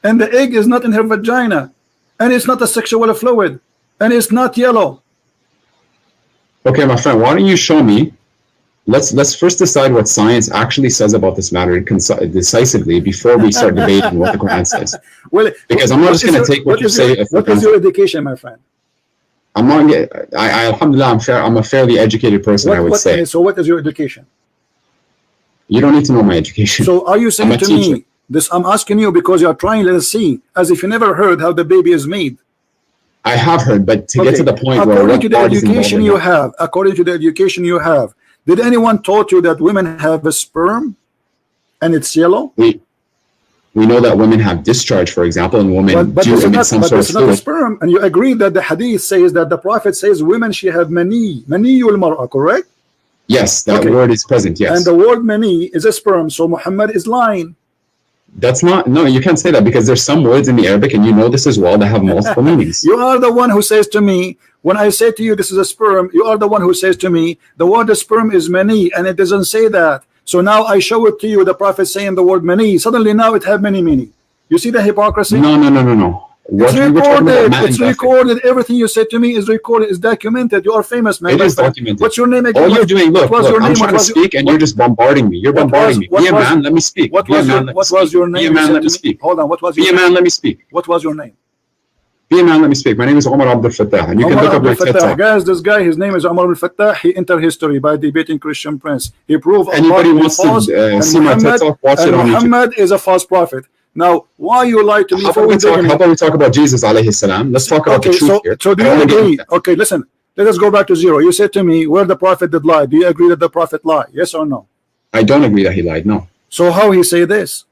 and the egg is not in her vagina, and it's not a sexual fluid, and it's not yellow. Okay, my friend, why don't you show me? Let's first decide what science actually says about this matter decisively before we start debating what the Quran says. Well, because I'm not just going to take what you say. What is your education, my friend? I'm not. Alhamdulillah, I'm a fairly educated person. I would say. So, what is your education? You don't need to know my education. So, are you saying to me this? I'm asking you because you are trying to see as if you never heard how the baby is made. I have heard, but to get to the point according to the education you have, did anyone taught you that women have a sperm and it's yellow? We know that women have discharge, for example, and women do emit some sort of fluid. Not a sperm, and you agree that the hadith says that the Prophet says women she have mani al-mar'a, correct? Yes, that word is present, yes. And the word mani is a sperm, so Muhammad is lying. That's not, no, you can't say that because there's some words in the Arabic, and you know this as well, that have multiple meanings. You are the one who says to me, when I say to you this is a sperm, you are the one who says to me, the word sperm is mani, and it doesn't say that. So now I show it to you, the Prophet saying the word mani. Suddenly now it have many meaning. You see the hypocrisy? No. It's recorded. It's recorded. Everything you said to me is recorded. It's documented. You are famous, man. It is documented. What's your name again? All you're doing, look, I'm trying to speak, and you're just bombarding me. You're bombarding me. Be a man, let me speak. What was your name? Be a man, let me speak. Hold on. What was your name? Be a man, let me speak. What was your name? Be a man, let me speak. My name is Omar Abdul Fattah, and you can look up my TikTok. Guys, this guy, his name is Omar Abdul Fattah. He entered history by debating Christian Prince. He proved anybody wants to see my TikTok, watch it on YouTube. Muhammad is a false prophet. Now, why you lie to me? How about we talk about Jesus alayhi salam? Let's talk about the truth here. So do you agree? Okay, listen. Let us go back to zero. You said to me, where the prophet did lie. Do you agree that the prophet lied? Yes or no? I don't agree that he lied, no. So how he say this?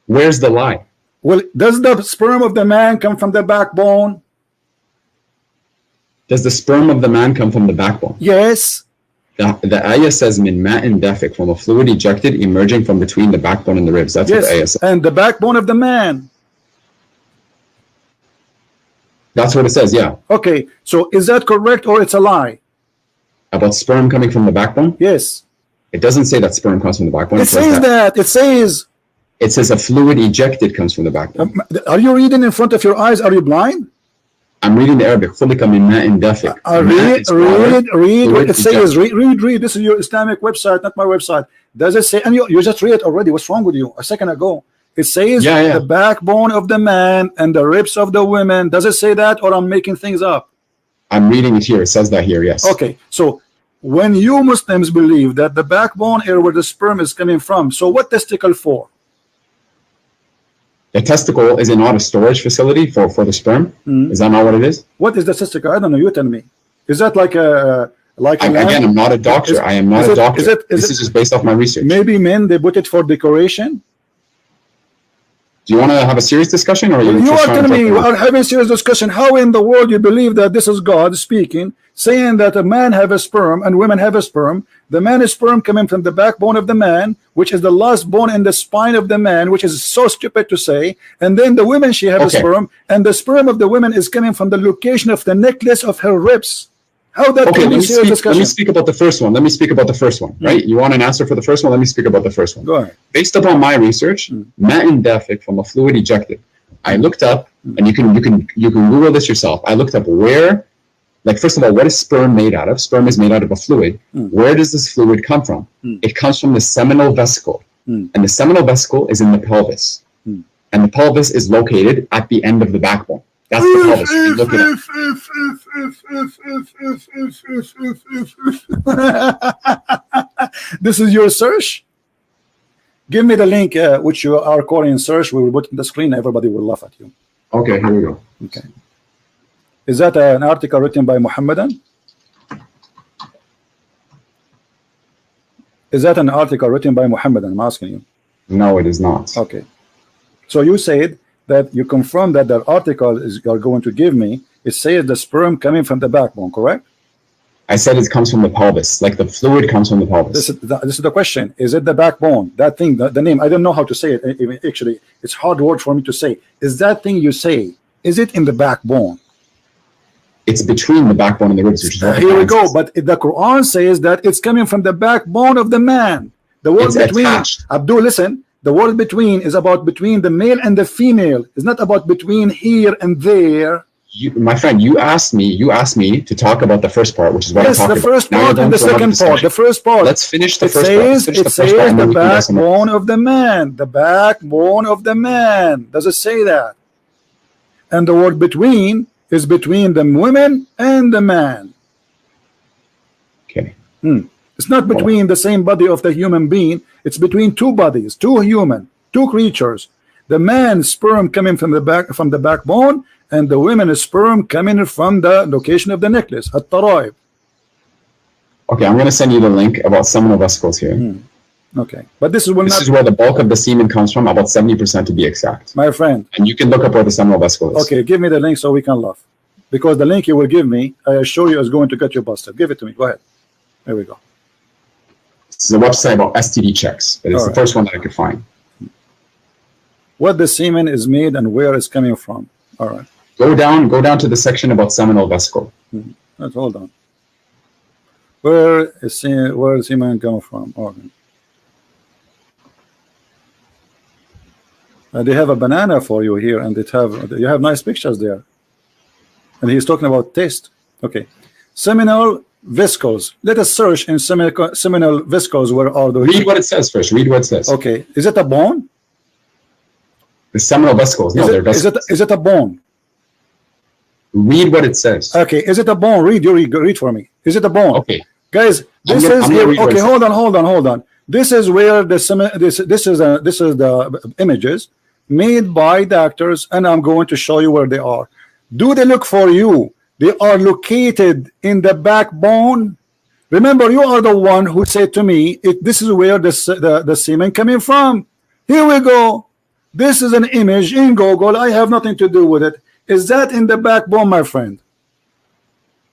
Where's the lie? Well, does the sperm of the man come from the backbone? Does the sperm of the man come from the backbone? Yes. The ayah says min ma'in dafiq, from a fluid ejected emerging from between the backbone and the ribs. That's what the ayah says. And the backbone of the man. That's what it says, yeah. Okay, so is that correct or it's a lie? About sperm coming from the backbone? Yes. It doesn't say that sperm comes from the backbone. It says that. It says. It says a fluid ejected comes from the backbone. Are you reading in front of your eyes? Are you blind? I'm reading the Arabic. خُلِقَ مِن مَاءٍ دَافِقٍ. Read what it says. Read. This is your Islamic website, not my website. Does it say? And you just read it already. What's wrong with you? A second ago. It says the backbone of the man and the ribs of the women. Does it say that, or I'm making things up? I'm reading it here. It says that here, yes. Okay, so when you Muslims believe that the backbone is where the sperm is coming from, so what testicle for? The testicle is not a storage facility for the sperm. Is that not what it is? What is the testicle? I don't know. You tell me. Is that like a again, I'm not a doctor. I am not a doctor. This is just based off my research. Maybe men, they put it for decoration. Do you want to have a serious discussion, or you are telling me we are having a serious discussion? How in the world you believe that this is God speaking, saying that a man have a sperm and women have a sperm? The man is sperm coming from the backbone of the man, which is the last bone in the spine of the man, which is so stupid to say. And then the women, she have a sperm, and the sperm of the women is coming from the location of the necklace of her ribs. How that let me speak about the first one. Right? You want an answer for the first one? Let me speak about the first one. Go ahead. Based upon my research, ma'in dafiq, from a fluid ejected. I looked up, and you can Google this yourself. I looked up where, like, first of all, what is sperm made out of? Sperm is made out of a fluid. Where does this fluid come from? It comes from the seminal vesicle, and the seminal vesicle is in the pelvis, and the pelvis is located at the end of the backbone. That's the pelvis. You look at it. This is your search? Give me the link which you are calling search. We will put in the screen. Everybody will laugh at you. Okay, here we go. Okay. Is that an article written by Muhammadan? Is that an article written by Muhammadan? I'm asking you. No, it is not. Okay. So you said that you confirm that the article you're going to give me, it says the sperm coming from the backbone, correct? I said it comes from the pelvis, like the fluid comes from the pelvis. This is the question. Is it the backbone? That thing, the name, I don't know how to say it. Actually, it's hard word for me to say. Is that thing you say, is it in the backbone? It's between the backbone and the ribs. Which is here we go. But the Quran says that it's coming from the backbone of the man. The word between, Abdul, listen. The word between is about between the male and the female. It's not about between here and there. My friend, you asked me to talk about the first part, which is what I talked about. Yes, the first part and the second part. The first part. Let's finish the first part. It says the backbone of the man. The backbone of the man. Does it say that? And the word between is between the women and the man. Okay. It's not between the same body of the human being. It's between two bodies, two creatures. The man's sperm coming from the backbone, and the women's sperm coming from the location of the necklace, at-taraib. Okay, I'm going to send you the link about seminal vesicles here. Okay, but this is where the bulk of the semen comes from, about 70% to be exact. My friend. And you can look up where the seminal vesicle is. Okay, give me the link so we can laugh. Because the link you will give me, I assure you, is going to get you busted. Give it to me. Go ahead. There we go. This is a website about STD checks, but it's the first one that I could find. What the semen is made and where it's coming from. All right. Go down to the section about seminal vesicle. Hold on. Where is semen come from? Okay. They have a banana for you here, and you have nice pictures there. And he's talking about taste. Okay. Seminal vesicles. Let us search in seminal vesicles. Where are those? Read what it says first. Read what it says. Okay. Is it a bone? The seminal vesicles. No, they're vesicles. Is it a bone? Read what it says. Okay. Is it a bone? Read for me. Is it a bone? Okay. Guys, this is here. Okay. Hold on. This is where this is the images made by doctors, and I'm going to show you where they are. Do they look for you? They are located in the backbone. Remember, you are the one who said to me, this is where the semen coming from. Here we go. This is an image in Google. I have nothing to do with it. Is that in the backbone, my friend?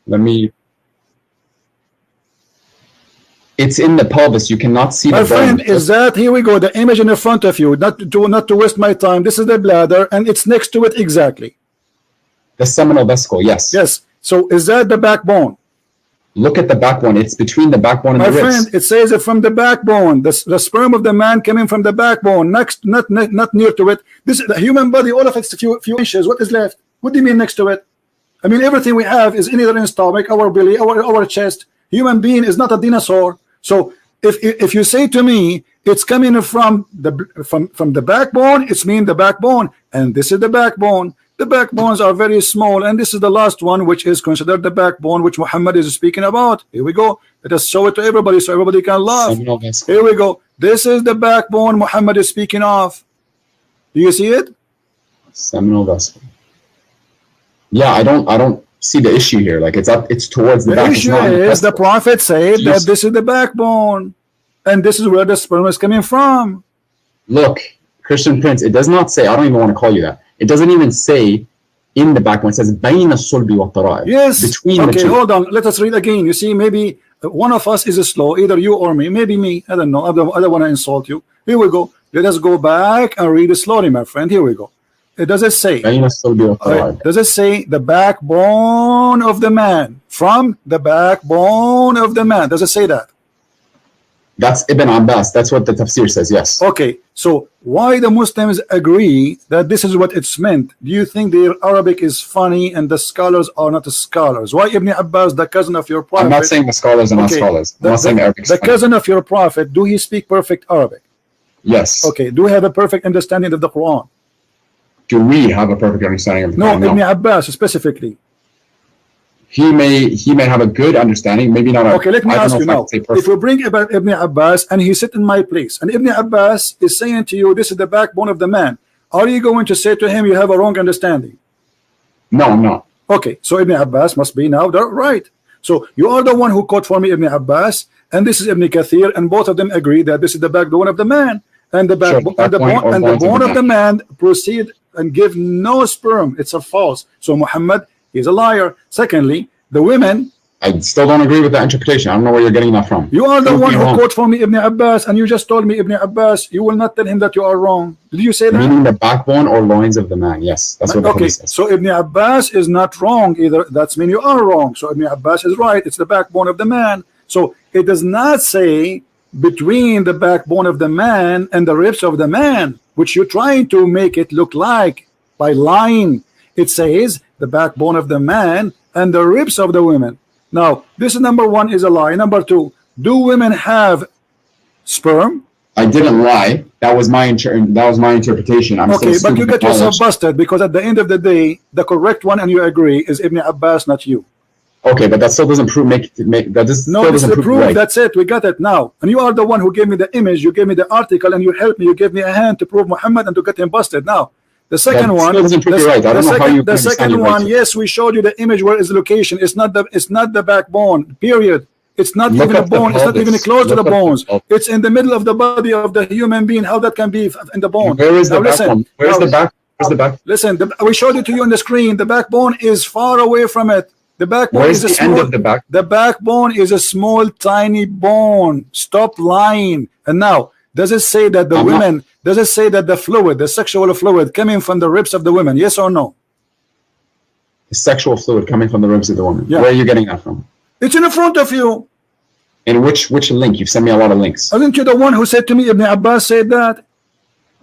Let me. It's in the pelvis. You cannot see My the friend, bone. is that, here we go, the image in front of you, not to waste my time. This is the bladder, and it's next to it exactly. The seminal vesicle, yes. Yes. So is that the backbone? Look at the backbone. It's between the backbone and My the friend, ribs. it says it from the backbone. The sperm of the man coming from the backbone, next, not near to it. This is the human body. All of it's a few inches. What is left? What do you mean next to it? I mean, everything we have is either in stomach, our belly, our chest. Human being is not a dinosaur. So if you say to me it's coming from the backbone, it's mean the backbone, and this is the backbone. The backbones are very small, and this is the last one, which is considered the backbone, which Muhammad is speaking about. Here we go. Let us show it to everybody so everybody can laugh. Here we go. This is the backbone Muhammad is speaking of. Do you see it? Seminal vesicle. Yeah, I don't see the issue here. Like it's towards the back. The issue is the Prophet said that this is the backbone, and this is where the sperm is coming from. Look, Christian Prince, it does not say, I don't even want to call you that. It doesn't even say in the backbone. It says بين الصلب والترائب. Yes. Between the two. Hold on. Let us read again. You see, maybe one of us is slow, either you or me. Maybe me. I don't know. I don't want to insult you. Here we go. Let us go back and read it slowly, my friend. Here we go. It does it say? بين الصلب والترائب. Does it say the backbone of the man? From the backbone of the man. Does it say that? That's Ibn Abbas. That's what the tafsir says, yes. Okay, so why the Muslims agree that this is what it's meant? Do you think their Arabic is funny and the scholars are not the scholars? Why Ibn Abbas, the cousin of your prophet? I'm not saying the scholars are not scholars. I'm not saying Arabic. The cousin of your prophet, do he speak perfect Arabic? Yes. Okay, do we have a perfect understanding of the Quran? Do we have a perfect understanding of the No, Quran? No, Ibn Abbas specifically. He may have a good understanding, maybe not a. Okay, let me ask you now. If we bring about Ibn Abbas and he sit in my place, and Ibn Abbas is saying to you, this is the backbone of the man, are you going to say to him, you have a wrong understanding? No, I'm not. Okay, so Ibn Abbas must be now right. So you are the one who quote for me Ibn Abbas, and this is Ibn Kathir, and both of them agree that this is the backbone of the man, and the backbone the bone of the man proceed and give no sperm. It's a false. So Muhammad is a liar. Secondly, the women. I still don't agree with that interpretation. I don't know where you're getting that from. You are the one who quote for me Ibn Abbas, and you just told me Ibn Abbas. You will not tell him that you are wrong. Did you say that? Meaning the backbone or loins of the man. Yes, that's what the hadith says. So Ibn Abbas is not wrong either. That's mean you are wrong. So Ibn Abbas is right. It's the backbone of the man. So it does not say between the backbone of the man and the ribs of the man, which you're trying to make it look like by lying. It says the backbone of the man and the ribs of the women. Now, this number one is a lie. Number two, do women have sperm? I didn't lie. That was my interpretation. I'm okay, but you get yourself busted because at the end of the day, the correct one, and you agree, is Ibn Abbas, not you. Okay, but that still doesn't prove right. That's it. We got it now. And you are the one who gave me the image, you gave me the article, and you helped me. You gave me a hand to prove Muhammad and to get him busted. Now, the second one, the second one, yes, we showed you the image where is the location. It's not the backbone. Period. It's not even a bone. It's not even close to the bones. It's in the middle of the body of the human being. How that can be in the bone? Where is the backbone? Where's the back? Where's the back? Listen, we showed it to you on the screen. The backbone is far away from it. The backbone is a small, end of the back? The backbone is a small, tiny bone. Stop lying. And now, does it say that the women? Does it say that the fluid, the sexual fluid, coming from the ribs of the women? Yes or no? The sexual fluid coming from the ribs of the woman. Yeah. Where are you getting that from? It's in front of you. In which link? You've sent me a lot of links. Aren't you the one who said to me, Ibn Abbas said that?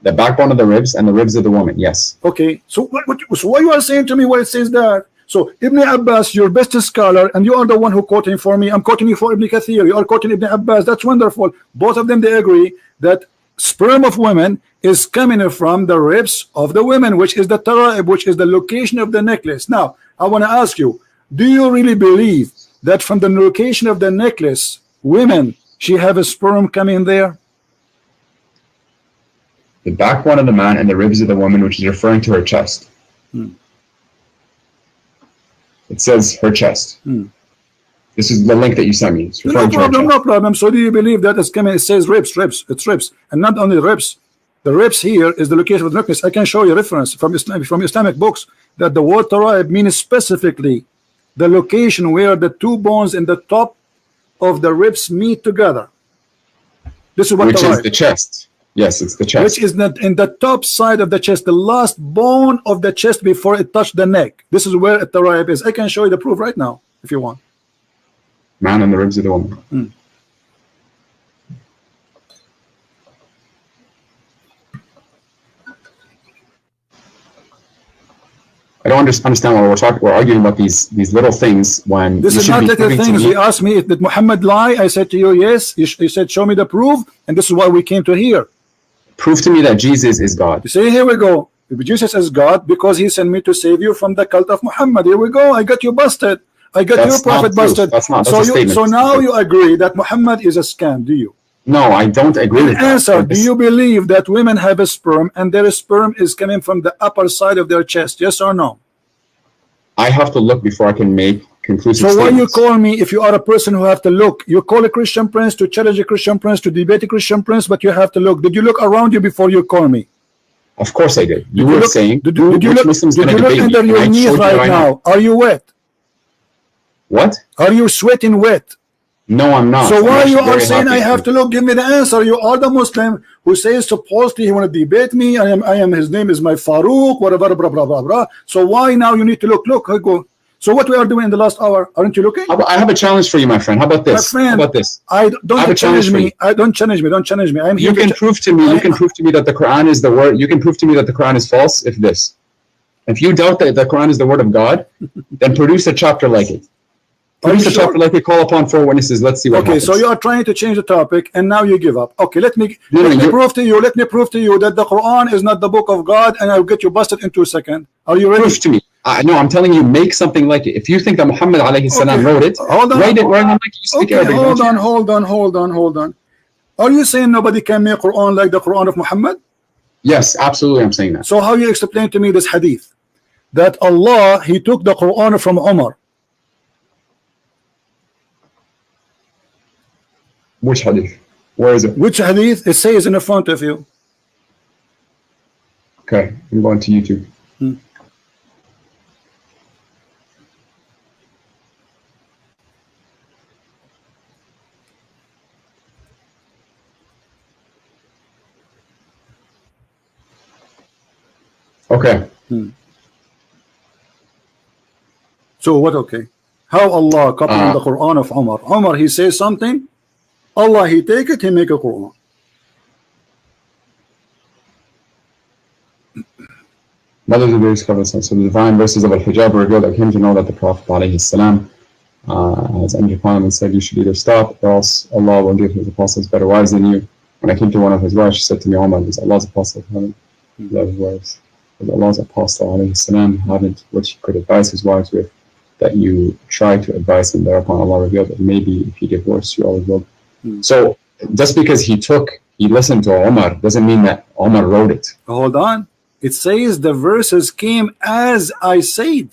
The backbone of the ribs and the ribs of the woman. Yes. Okay. So why you are saying to me where it says that? So Ibn Abbas, your best scholar, and you are the one who quoting for me. I'm quoting you for Ibn Kathir. You are quoting Ibn Abbas. That's wonderful. Both of them, they agree that sperm of women is coming from the ribs of the women, which is the tara'ib, which is the location of the necklace. Now, I want to ask you, do you really believe that from the location of the necklace, women, she have a sperm coming there? The backbone of the man and the ribs of the woman, which is referring to her chest. It says her chest. This is the link that you sent me. No problem. So do you believe that it's coming? It says ribs. It's ribs, and not only ribs. The ribs here is the location of the necklace. I can show you reference from Islamic books that the word tara'ib means specifically the location where the two bones in the top of the ribs meet together. This is what which the is right. the chest. Yes, it's the chest. Which is not in the top side of the chest, the last bone of the chest before it touched the neck. This is where the rib is. I can show you the proof right now if you want. Man on the ribs of the woman. I don't understand why we're arguing about these little things when this is not little things. You asked me, did Muhammad lie? I said to you, yes. You said, show me the proof, and this is why we came to here. Prove to me that Jesus is God. You see, here we go. Jesus is God because he sent me to save you from the cult of Muhammad. Here we go. I got you busted. I got your prophet busted. That's not. So now you agree that Muhammad is a scam, do you? No, I don't agree with that. Answer, do you believe that women have a sperm and their sperm is coming from the upper side of their chest? Yes or no? I have to look before I can make conclusive statements. So why you call me if you are a person who have to look? You call a Christian prince to challenge a Christian prince, to debate a Christian prince, but you have to look. Did you look around you before you call me? Of course I did. You were saying, did you look under your knees right now? Are you wet? What? Are you sweating wet? No, I'm not. So why you are saying I have to look? Give me the answer. You are the Muslim who says supposedly he want to debate me. I am. His name is my Faruq. Whatever. Blah blah blah blah. So why now you need to look? Look. I go. So what we are doing in the last hour? Aren't you looking? I have a challenge for you, my friend. How about this? My friend, how about this? Don't challenge me. Don't challenge me. Don't challenge me. I'm here. You can prove to me. You can prove to me that the Quran is the word. You can prove to me that the Quran is false. If you doubt that the Quran is the word of God, then produce a chapter like it. Produce a chapter like it. Call upon 4 witnesses. Let's see what happens. Okay, so you are trying to change the topic, and now you give up. Okay, let me prove to you. Let me prove to you that the Quran is not the book of God, and I'll get you busted in 2 seconds. Are you ready? Prove to me. No, I'm telling you, make something like it. If you think that Muhammad alayhi salam wrote it, write it like you speak Arabic. Hold on. Are you saying nobody can make Quran like the Quran of Muhammad? Yes, absolutely, I'm saying that. So how you explain to me this hadith? That Allah, he took the Quran from Umar. Which hadith? Where is it? Which hadith? It says in the front of you. Okay, I'm going to YouTube. Okay. So what? Okay. How Allah copying the Quran of Umar? Umar, he says something. Allah, he take it, he make a Quran. Mothers of the Prophet, so the divine verses of Al-Hijab revealed that came to know that the Prophet ﷺ has entered upon him and said, you should either stop or else Allah will give his apostles better wives than you. When I came to one of his wives, she said to me, Umar, does Allah's apostle haven't love his wives? Does Allah's apostle ﷺ haven't what he could advise his wives with, that you try to advise him? Thereupon Allah revealed that maybe if he divorced you, Allah will. So just because he listened to Omar doesn't mean that Omar wrote it. Hold on. It says the verses came as I said.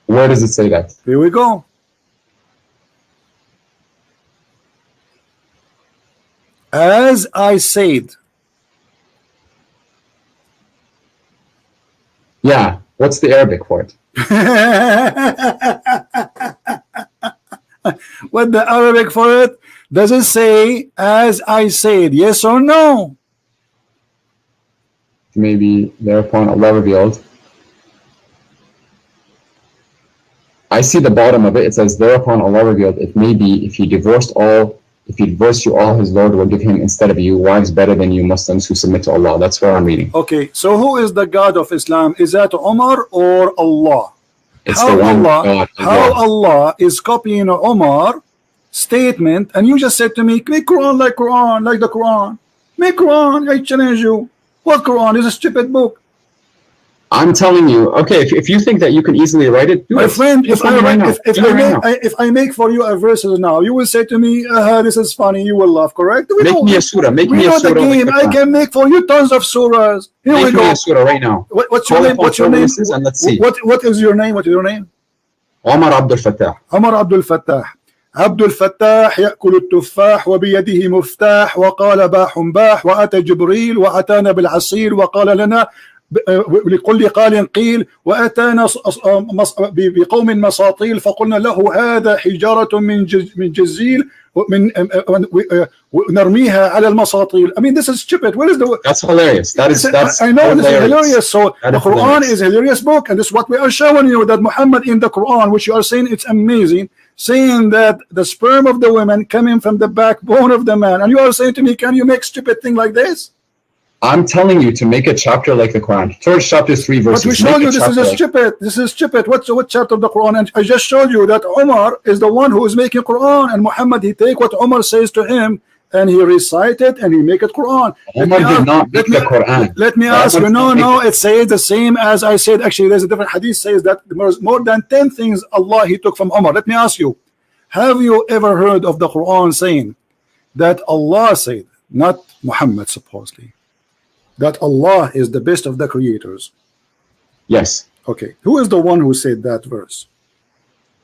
Where does it say that? Here we go. As I said. Yeah. What's the Arabic for it? What the Arabic for it? Does it say as I said? Yes or no? Maybe thereupon Allah revealed. I see the bottom of it. It says thereupon Allah revealed, it may be if he divorced you, all his Lord will give him instead of you wives better than you Muslims who submit to Allah. That's where I'm reading. Okay, so who is the God of Islam? Is that Umar or Allah? It's the one God. How Allah is copying Umar statement, and you just said to me, make Quran like the Quran. Make Quran, I challenge you. What Quran is a stupid book. I'm telling you, okay, if you think that you can easily write it, do my it. friend, if I make for you a verses now, you will say to me, this is funny, you will laugh, correct? Make me a surah. Make me a surah. The game. I can make for you tons of surahs. Here we go. Make me a surah right now. What's your name? What's your name? And let's see. What is your name? What is your name? Omar Abdul Fattah. Omar Abdul Fattah. عبد الفتاح يأكل التفاح وبيده مفتاح وقال باح باح وأتى جبريل وأتانا بالعصير وقال لنا لكل قال قيل وأتانا بقوم مساطيل فقلنا له هذا حجارة من جزيل ونرميها على المساطيل. I mean, this is stupid. Where is the? That's hilarious. That's I know this is hilarious. So the Quran is a hilarious book, and this is what we are showing you, that Muhammad in the Quran, which you are saying it's amazing, saying that the sperm of the woman coming from the backbone of the man, and you are saying to me, can you make stupid thing like this? I'm telling you to make a chapter like the Quran. Torah chapter 3 verses. But we showed you this is stupid. This is stupid. What chapter of the Quran? And I just showed you that Umar is the one who is making Quran, and Muhammad, he take what Umar says to him and he recite it and he make it Quran. Umar did not make the Quran. Let me ask you. No, it says the same as I said. Actually, there's a different hadith says that there's more than 10 things Allah he took from Umar. Let me ask you, have you ever heard of the Quran saying that Allah said, not Muhammad supposedly, that Allah is the best of the creators? Yes. Okay. Who is the one who said that verse?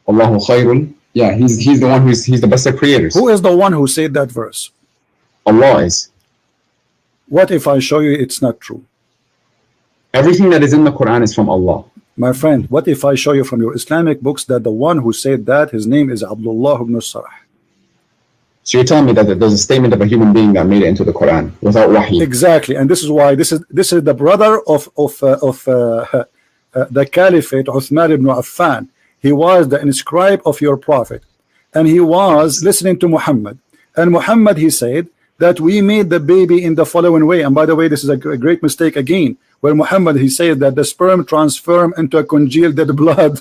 Allahu khairun. Yeah, he's the one he's the best of creators. Who is the one who said that verse? Allah is. What if I show you it's not true? Everything that is in the Quran is from Allah. My friend, what if I show you from your Islamic books that the one who said that, his name is Abdullah ibn Sarah? So you're telling me that there's a statement of a human being that made it into the Quran without wahi? Exactly, and this is why this is the brother of the Caliphate, Uthman ibn Affan. He was the inscribe of your prophet, and he was listening to Muhammad. And Muhammad, he said that we made the baby in the following way. And by the way, this is a great mistake again, where Muhammad, he said that the sperm transform into a congealed dead blood.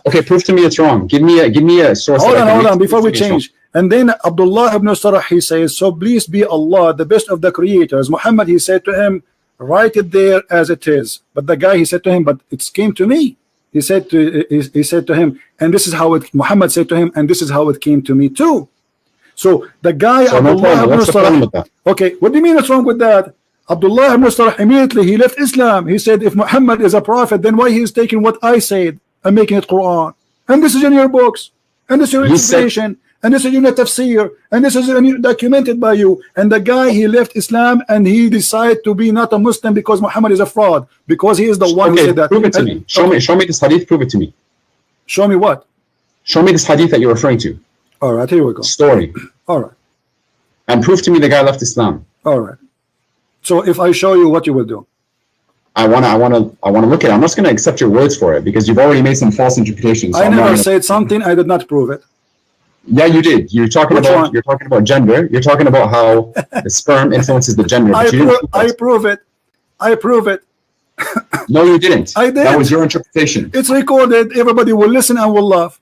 Okay, prove to me it's wrong. Give me a source. Hold on, before we change. And then Abdullah ibn Sarah, he says, so please be Allah, the best of the creators. Muhammad, he said to him, write it there as it is. But the guy, he said to him, but it came to me. He said to him, and this is how it, Muhammad said to him, and this is how it came to me too. So the guy, so Abdullah ibn Sarah, okay, what do you mean what's wrong with that? Abdullah ibn Sarah, immediately he left Islam. He said, if Muhammad is a prophet, then why he is taking what I said and making it Quran? And this is in your books, and this is your interpretation, and this is in your tafsir, and this is documented by you. And the guy, he left Islam and he decided to be not a Muslim because Muhammad is a fraud, because he is the one who said that. Prove it to me. Show me this hadith. Prove it to me. Show me what? Show me this hadith that you're referring to. All right, here we go. Story. All right. And prove to me the guy left Islam. All right. So if I show you, what you will do? I wanna look at it. I'm not going to accept your words for it because you've already made some false interpretations. So I never said something. I did not prove it. Yeah, you did. You're talking about gender. You're talking about how the sperm influences the gender. I prove it. I prove it. No, you didn't. I did. That was your interpretation. It's recorded. Everybody will listen and will laugh.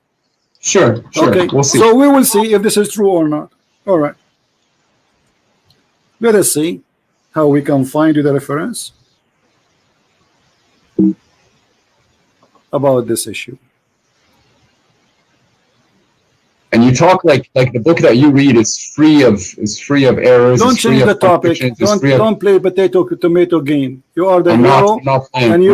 Sure. Okay. We'll see. So we will see if this is true or not. All right. Let us see how we can find you the reference about this issue. And you talk like the book that you read is free of errors. Don't change the topic. Don't play tomato game. You are the hero, and you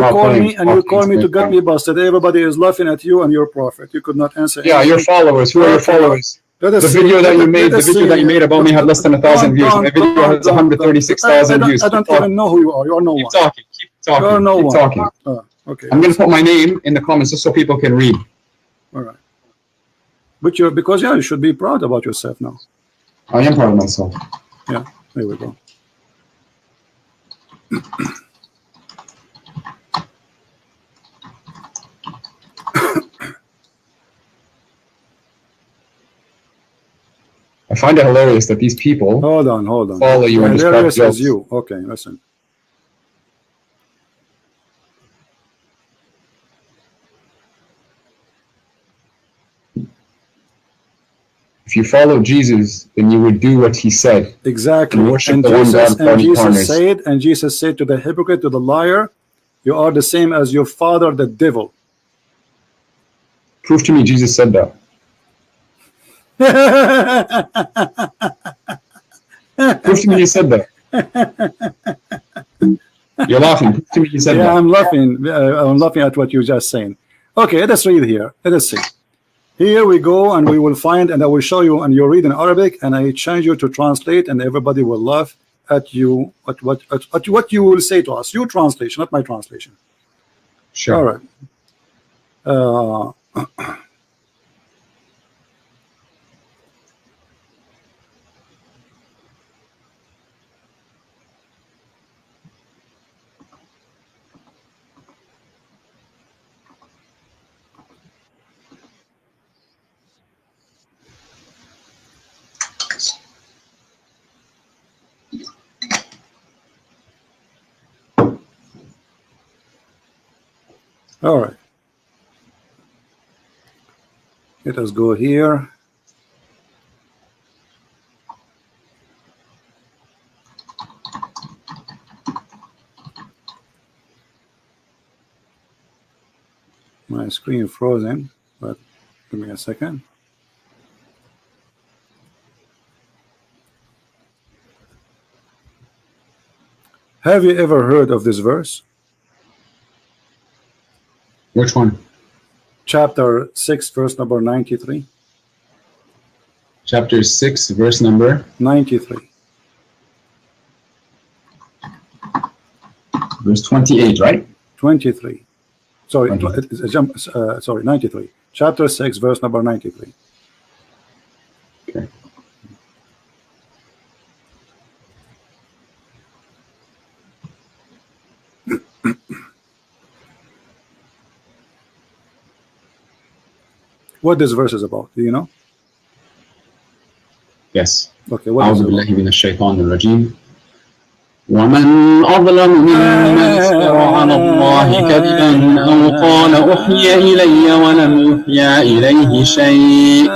call me to get me busted. Everybody is laughing at you and your prophet. You could not answer. Yeah, your followers. Who are your followers? The video that you made about me had less than 1,000 views. My video has 136,000 views. I don't even know who you are. You are no one. Keep talking. You are no one. Talking. Okay. I'm going to put my name in the comments just so people can read. All right. But you should be proud about yourself now. I am proud of myself. Yeah, there we go. I find it hilarious that these people hold on follow you and hilarious as you. Okay, listen. If you follow Jesus, then you would do what he said. Exactly. And Jesus said to the hypocrite, to the liar, you are the same as your father, the devil. Prove to me Jesus said that. Prove to me you said that. You're laughing. Prove to me you said that. Yeah, I'm laughing. I'm laughing at what you're just saying. Okay, let us read here. Let us see. Here we go, and we will find, and I will show you, and you read in Arabic, and I change you to translate, and everybody will laugh at you what you will say to us. Your translation, not my translation. Sure. All right. All right. Let us go here. My screen frozen, but give me a second. Have you ever heard of this verse? Which one? Chapter 6, verse number 93. Chapter 6, verse number 93. Verse 28, right? 23. Sorry, 23. it's a jump. Sorry, 93. Chapter 6, verse number 93. Okay. What this verse is about? Do you know? Yes. Okay. What is أعوذ it بالله about? من الشيطان الرجيم. ومن أظلم ممن افترى على الله كذبا أو قال أوحي إلي ولم يوحى إليه شيء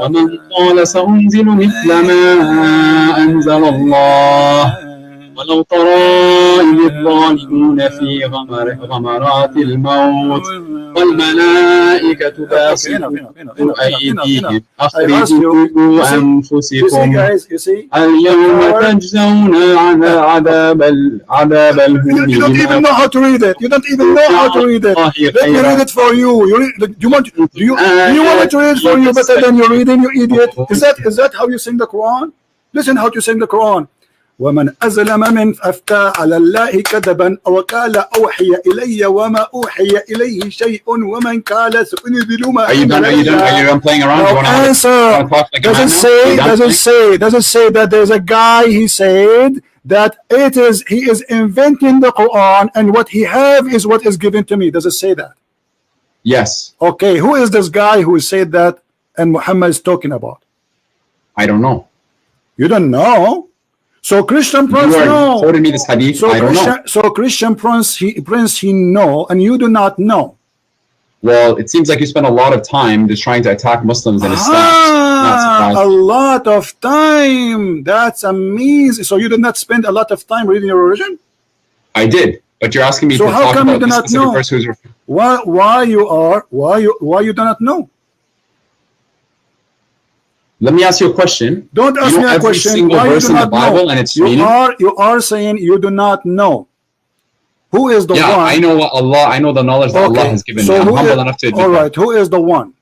ومن قال سأنزل مثل ما أنزل الله ولو ترى إذ الظالمون في غمرات الموت والملائكة باسطوا أيديهم أخرجوا أنفسكم اليوم تجزون عذاب الهون. You don't even know how to read it. You don't even know how to read it. Let me read it for you. Do you want me to read it for you better than you're reading, you idiot? Is that how you sing the Quran? Listen how to sing the Quran. ومن أظلم من أفتى على الله كذبا أو قال أوحي إلي وما أوحي إليه شيء ومن قال سأنزل ما. Are you done playing around? No answer. Does it say that there's a guy, he said that he is inventing the Quran and what he have is what is given to me? Does it say that? Yes. Okay, who is this guy who said that and Muhammad is talking about? I don't know. You don't know? So Christian Prince know. Quoting me this hadith. So I don't know. So Christian Prince he know and you do not know. Well, it seems like you spend a lot of time just trying to attack Muslims and Islam. A lot of time. That's amazing. So you did not spend a lot of time reading your religion? I did, but you're asking me so to how talk come about you do this not specific know? person who's Why you do not know? Let me ask you a question. Don't ask me a question. Single Why verse you do in the not Bible know? and its You meaning? are saying you do not know. Who is the one? Yeah, I know what Allah. I know the knowledge that Allah has given me. I'm humble enough to admit all right, that. who is the one?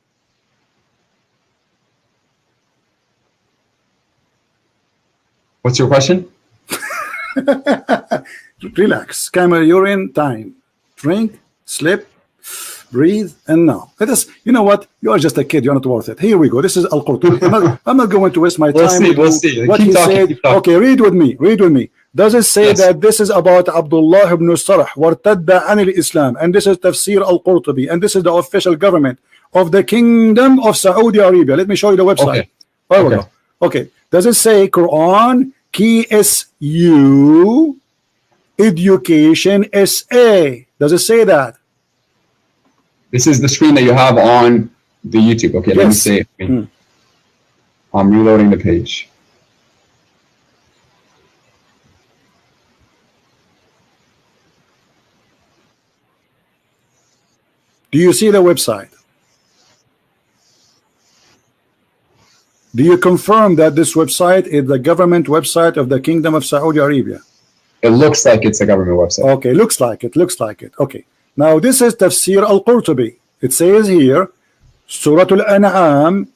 What's your question? Relax. Camera, you're in time. Drink, sleep, breathe, and now. Let us. You know what? You are just a kid. You're not worth it. Here we go. This is Al-Qurtubi. I'm not going to waste my time. We'll see. What keep he talking, said. keep talking. Okay, read with me. Read with me. Does it say that this is about Abdullah ibn Sarh wartadda an al-Islam, and this is Tafsir Al-Qurtubi, and this is the official government of the Kingdom of Saudi Arabia? Let me show you the website. Okay. Does it say Quran KSU Education SA? Does it say that? This is the screen that you have on the YouTube. Okay, let me see it. I'm reloading the page. Do you see the website? Do you confirm that this website is the government website of the Kingdom of Saudi Arabia? It looks like it's a government website. Okay, looks like it. Okay. Now this is Tafsir Al-Qurtubi. It says here, Surah Al-An'am,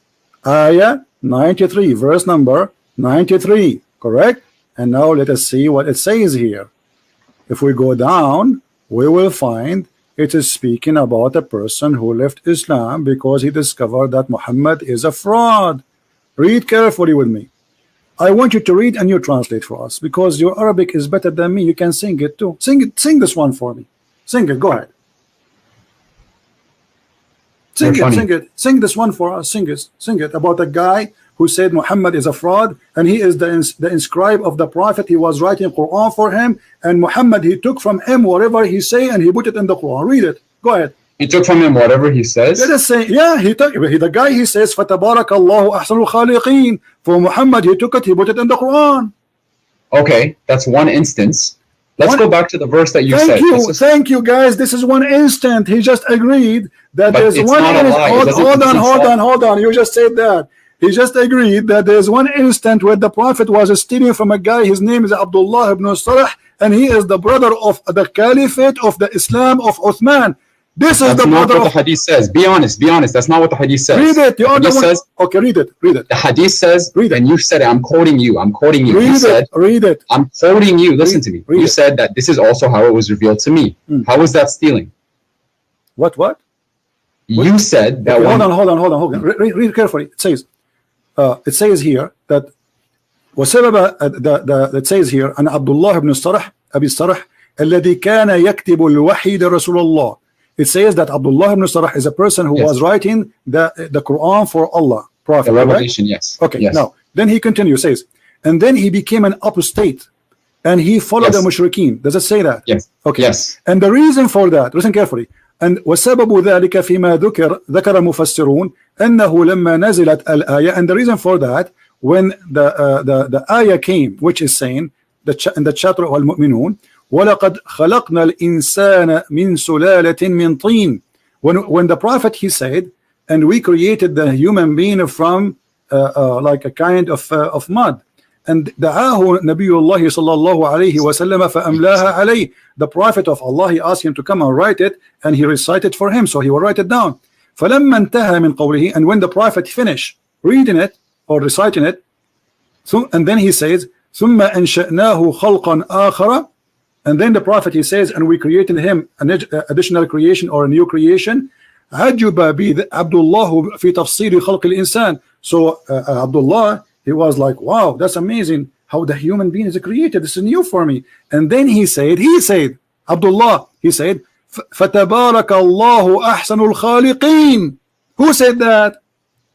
Ayah 93, verse number 93, correct? And now let us see what it says here. If we go down, we will find it is speaking about a person who left Islam because he discovered that Muhammad is a fraud. Read carefully with me. I want you to read and you translate for us, because your Arabic is better than me. You can sing it too. Sing it. Sing this one for me. Sing it. Go ahead. Sing it. Sing it. Sing this one for us. Sing it. Sing it about a guy who said Muhammad is a fraud and he is the inscribe of the prophet. He was writing Quran for him, and Muhammad, he took from him whatever he say and he put it in the Quran. Read it. Go ahead. He took from him whatever he says. Let us say, yeah, the guy, he says, "Fatabarakallahu ahsanul khaliqin." For Muhammad, he took it, he put it in the Quran. Okay, that's one instance. Let's go back to the verse that you said. Thank you, guys. This is one instant. He just agreed that there's one. Hold on. You just said that. He just agreed that there's one instant where the Prophet was stealing from a guy. His name is Abdullah ibn Sarh, and he is the brother of the Caliphate of the Islam of Uthman. This is the not what the hadith says. Be honest. That's not what the hadith says. Read it. Okay, read it. The hadith says, and you said it. I'm quoting you. Read it. I'm quoting you. Listen to me. You said that this is also how it was revealed to me. How is that stealing? What? You said that. Okay, hold on. Read carefully. It says here that it says here أن عبد الله بن الصرح أبي الصرح الذي كان يكتب الوحي لرسول الله. It says that Abdullah ibn Sarh is a person who was writing the Quran for Allah, Prophet. The revelation, right? Yes. Okay, now, then he continues, says, and then he became an apostate, and he followed the mushrikeen. Does it say that? Yes. Okay. Yes. And the reason for that, listen carefully, and وسبب ذلك فيما ذكر مفسرون أنه لما نزلت الآية, and the reason for that, when the ayah came, which is saying, in the chapter of Al-Mu'minun, وَلَقَدْ خَلَقْنَا الْإِنسَانَ مِنْ سُلَالَةٍ مِنْ طِينٍ. When the Prophet, he said, and we created the human being from like a kind of mud. And دعاه نبي الله صلى الله عليه وسلم فأملاها عليه. The Prophet of Allah, he asked him to come and write it, and he recited for him, so he will write it down. فلما انتهى من قوله, and when the Prophet finished reading it or reciting it, so, and then he says ثم أنشأناه خلقا آخر. And then the Prophet, he says, and we created him an additional creation or a new creation. عجب عبد الله في تفسير خلق الإنسان. So Abdullah, he was like, wow, that's amazing how the human being is created. This is new for me. And then he said, Abdullah, he said, فَتَبَارَكَ اللَّهُ أَحْسَنُ الْخَالِقِينَ. Who said that?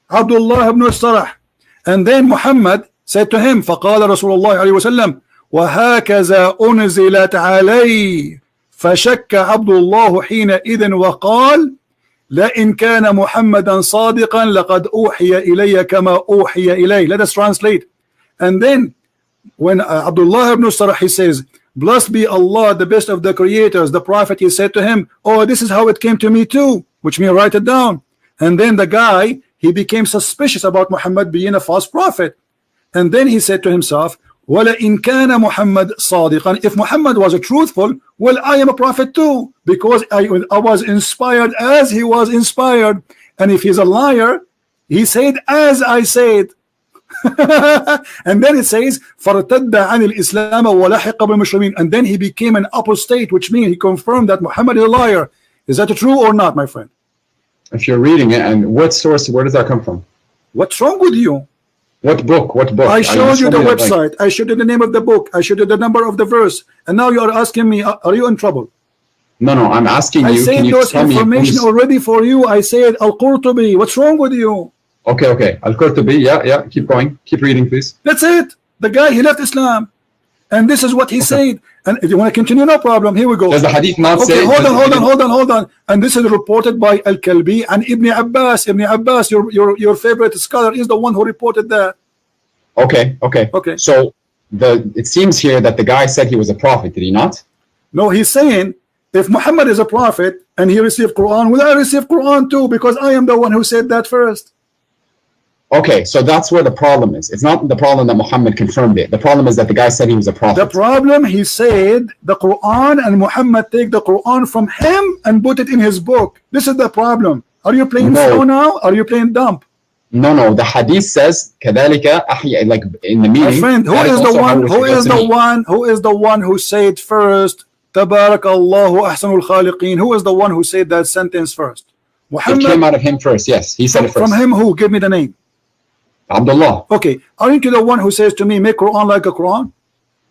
Abdullah ibn Sarh. And then Muhammad said to him, فَقَالَ رسول الله عليه وسلم وهكذا أنزلت علي. فشك عبد الله حينئذ وقال لئن كان محمدا صادقا لقد أوحي إلي كما أوحي إليه. Let us translate. And then when Abdullah ibn Sarh, he says, blessed be Allah, the best of the creators, the Prophet, he said to him, oh, this is how it came to me too, which means write it down. And then the guy, he became suspicious about Muhammad being a false prophet. And then he said to himself, وَلَئِنْ كَانَ مُحَمَّدٌ صَادِقًا. If Muhammad was a truthful, well, I am a prophet too, because I was inspired as he was inspired. And if he's a liar, he said as I said. And then it says فَارْتَدَّ عَنِ الْإِسْلَامَ وَلَحِقَ بِالْمُسْلِمِينَ. And then he became an apostate, which means he confirmed that Muhammad is a liar. Is that true or not, my friend? If you're reading it, and what source, where does that come from? What's wrong with you? What book? I showed you the website. I showed you the name of the book. I showed you the number of the verse. And now you are asking me, are you in trouble? No, I'm asking you. I said those information already for you. I said Al-Qurtubi. What's wrong with you? Okay. Al-Qurtubi. Yeah. Keep going. Keep reading, please. That's it. The guy, he left Islam. And this is what he said. And if you want to continue, no problem. Here we go. Does the hadith not say? Hold on. And this is reported by Al-Kalbi and Ibn Abbas. Ibn Abbas, your favorite scholar, is the one who reported that. Okay. So it seems here that the guy said he was a prophet. Did he not? No, he's saying if Muhammad is a prophet and he received Quran, will I receive Quran too? Because I am the one who said that first. Okay, so that's where the problem is. It's not the problem that Muhammad confirmed it. The problem is that the guy said he was a prophet. The problem, he said the Quran, and Muhammad take the Quran from him and put it in his book. This is the problem. Are you playing slow now? Are you playing dumb? No, the hadith says كذلك أحيا, like in the meaning. My friend, who is the one? Who is the one? Who is the one who said first? Tabarakallahu ahsanul khaliqeen. Who is the one who said that sentence first? Muhammad. It came out of him first. Yes, he said it first. From him who? Give me the name. Abdullah. Okay, aren't you the one who says to me, make Quran like a Quran?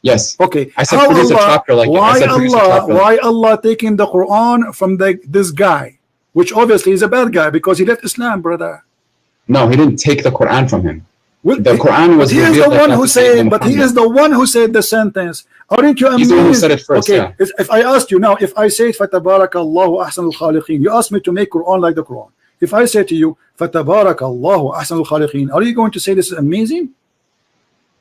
Yes. Okay. I said produce a chapter like it. Why Allah taking the Quran from this guy, which obviously is a bad guy because he left Islam, brother? No, he didn't take the Quran from him. Well, the Quran was. He is the one who said. But he is the one who said the sentence. Aren't you amazed? He's the one who said it first. Okay. Yeah. If I asked you now, if I say "Fatabarakallahu ahsanul khaliqeen," you asked me to make Quran like the Quran. If I say to you "Fatabarakallahu ahsanul khaliqeen," are you going to say this is amazing?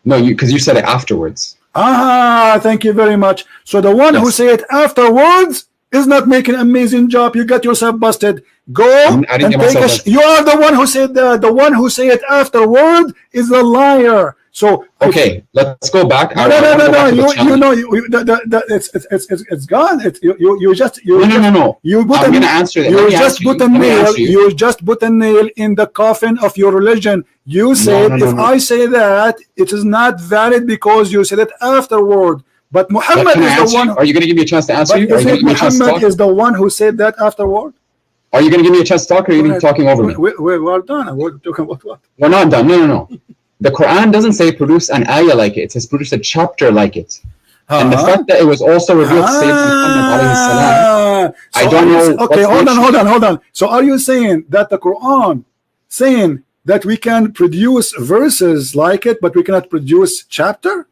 No, because you said it afterwards. Ah, thank you very much. So the one who said it afterwards is not making an amazing job. You got yourself busted. Go and take you are the one who said the one who said it afterward is a liar. So okay, let's go back. No. You know, it's gone. You just no. You put I'm gonna answer that. You just put a nail. You just put a nail in the coffin of your religion. You said if I say that it is not valid because you said it afterward. But Muhammad is the one. Are you going to give me a chance to answer you? Muhammad is the one who said that afterward. Are you going to give me a chance to talk, or are you talking over me? We're done. We're talking about what? We're not done. No. The Quran doesn't say produce an ayah like it. It says produce a chapter like it. And the fact that it was also revealed to Sayyidina Muhammad alayhi salam, I don't know. Okay, hold on. So are you saying that the Quran saying that we can produce verses like it, but we cannot produce chapter?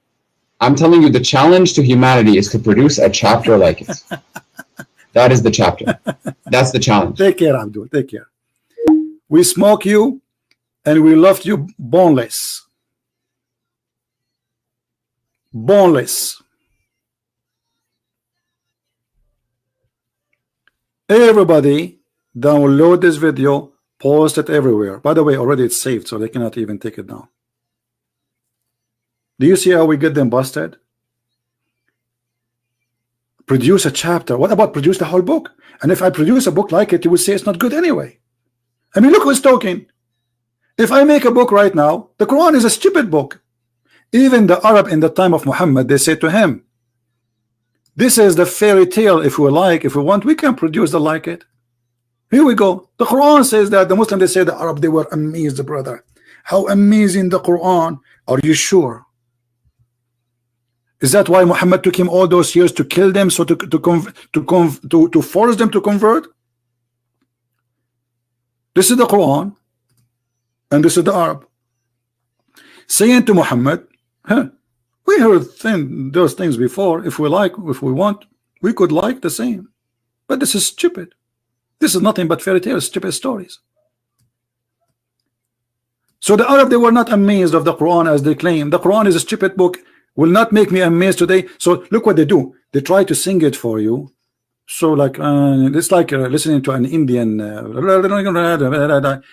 I'm telling you, the challenge to humanity is to produce a chapter like it. That is the chapter. That's the challenge. Take care, Abdul. Take care. We smoke you and we left you boneless. Boneless. Everybody download this video, post it everywhere. By the way, already it's saved, so they cannot even take it down. Do you see how we get them busted? Produce a chapter. What about produce the whole book? And if I produce a book like it, you would say it's not good anyway. I mean, look who's talking. If I make a book right now, the Quran is a stupid book. Even the Arab in the time of Muhammad, they say to him, this is the fairy tale. If we like, if we want, we can produce the like it. Here we go. The Quran says that. The Muslim, they say the Arab, they were amazed, brother. How amazing the Quran. Are you sure? Is that why Muhammad took him all those years to kill them, so to force them to convert? This is the Quran, and this is the Arab saying to Muhammad, we heard those things before. If we like, if we want, we could like the same. But this is stupid. This is nothing but fairy tales, stupid stories. So the Arab, they were not amazed of the Quran as they claim. The Quran is a stupid book. Will not make me amazed today. So look what they do. They try to sing it for you. So like it's like listening to an Indian,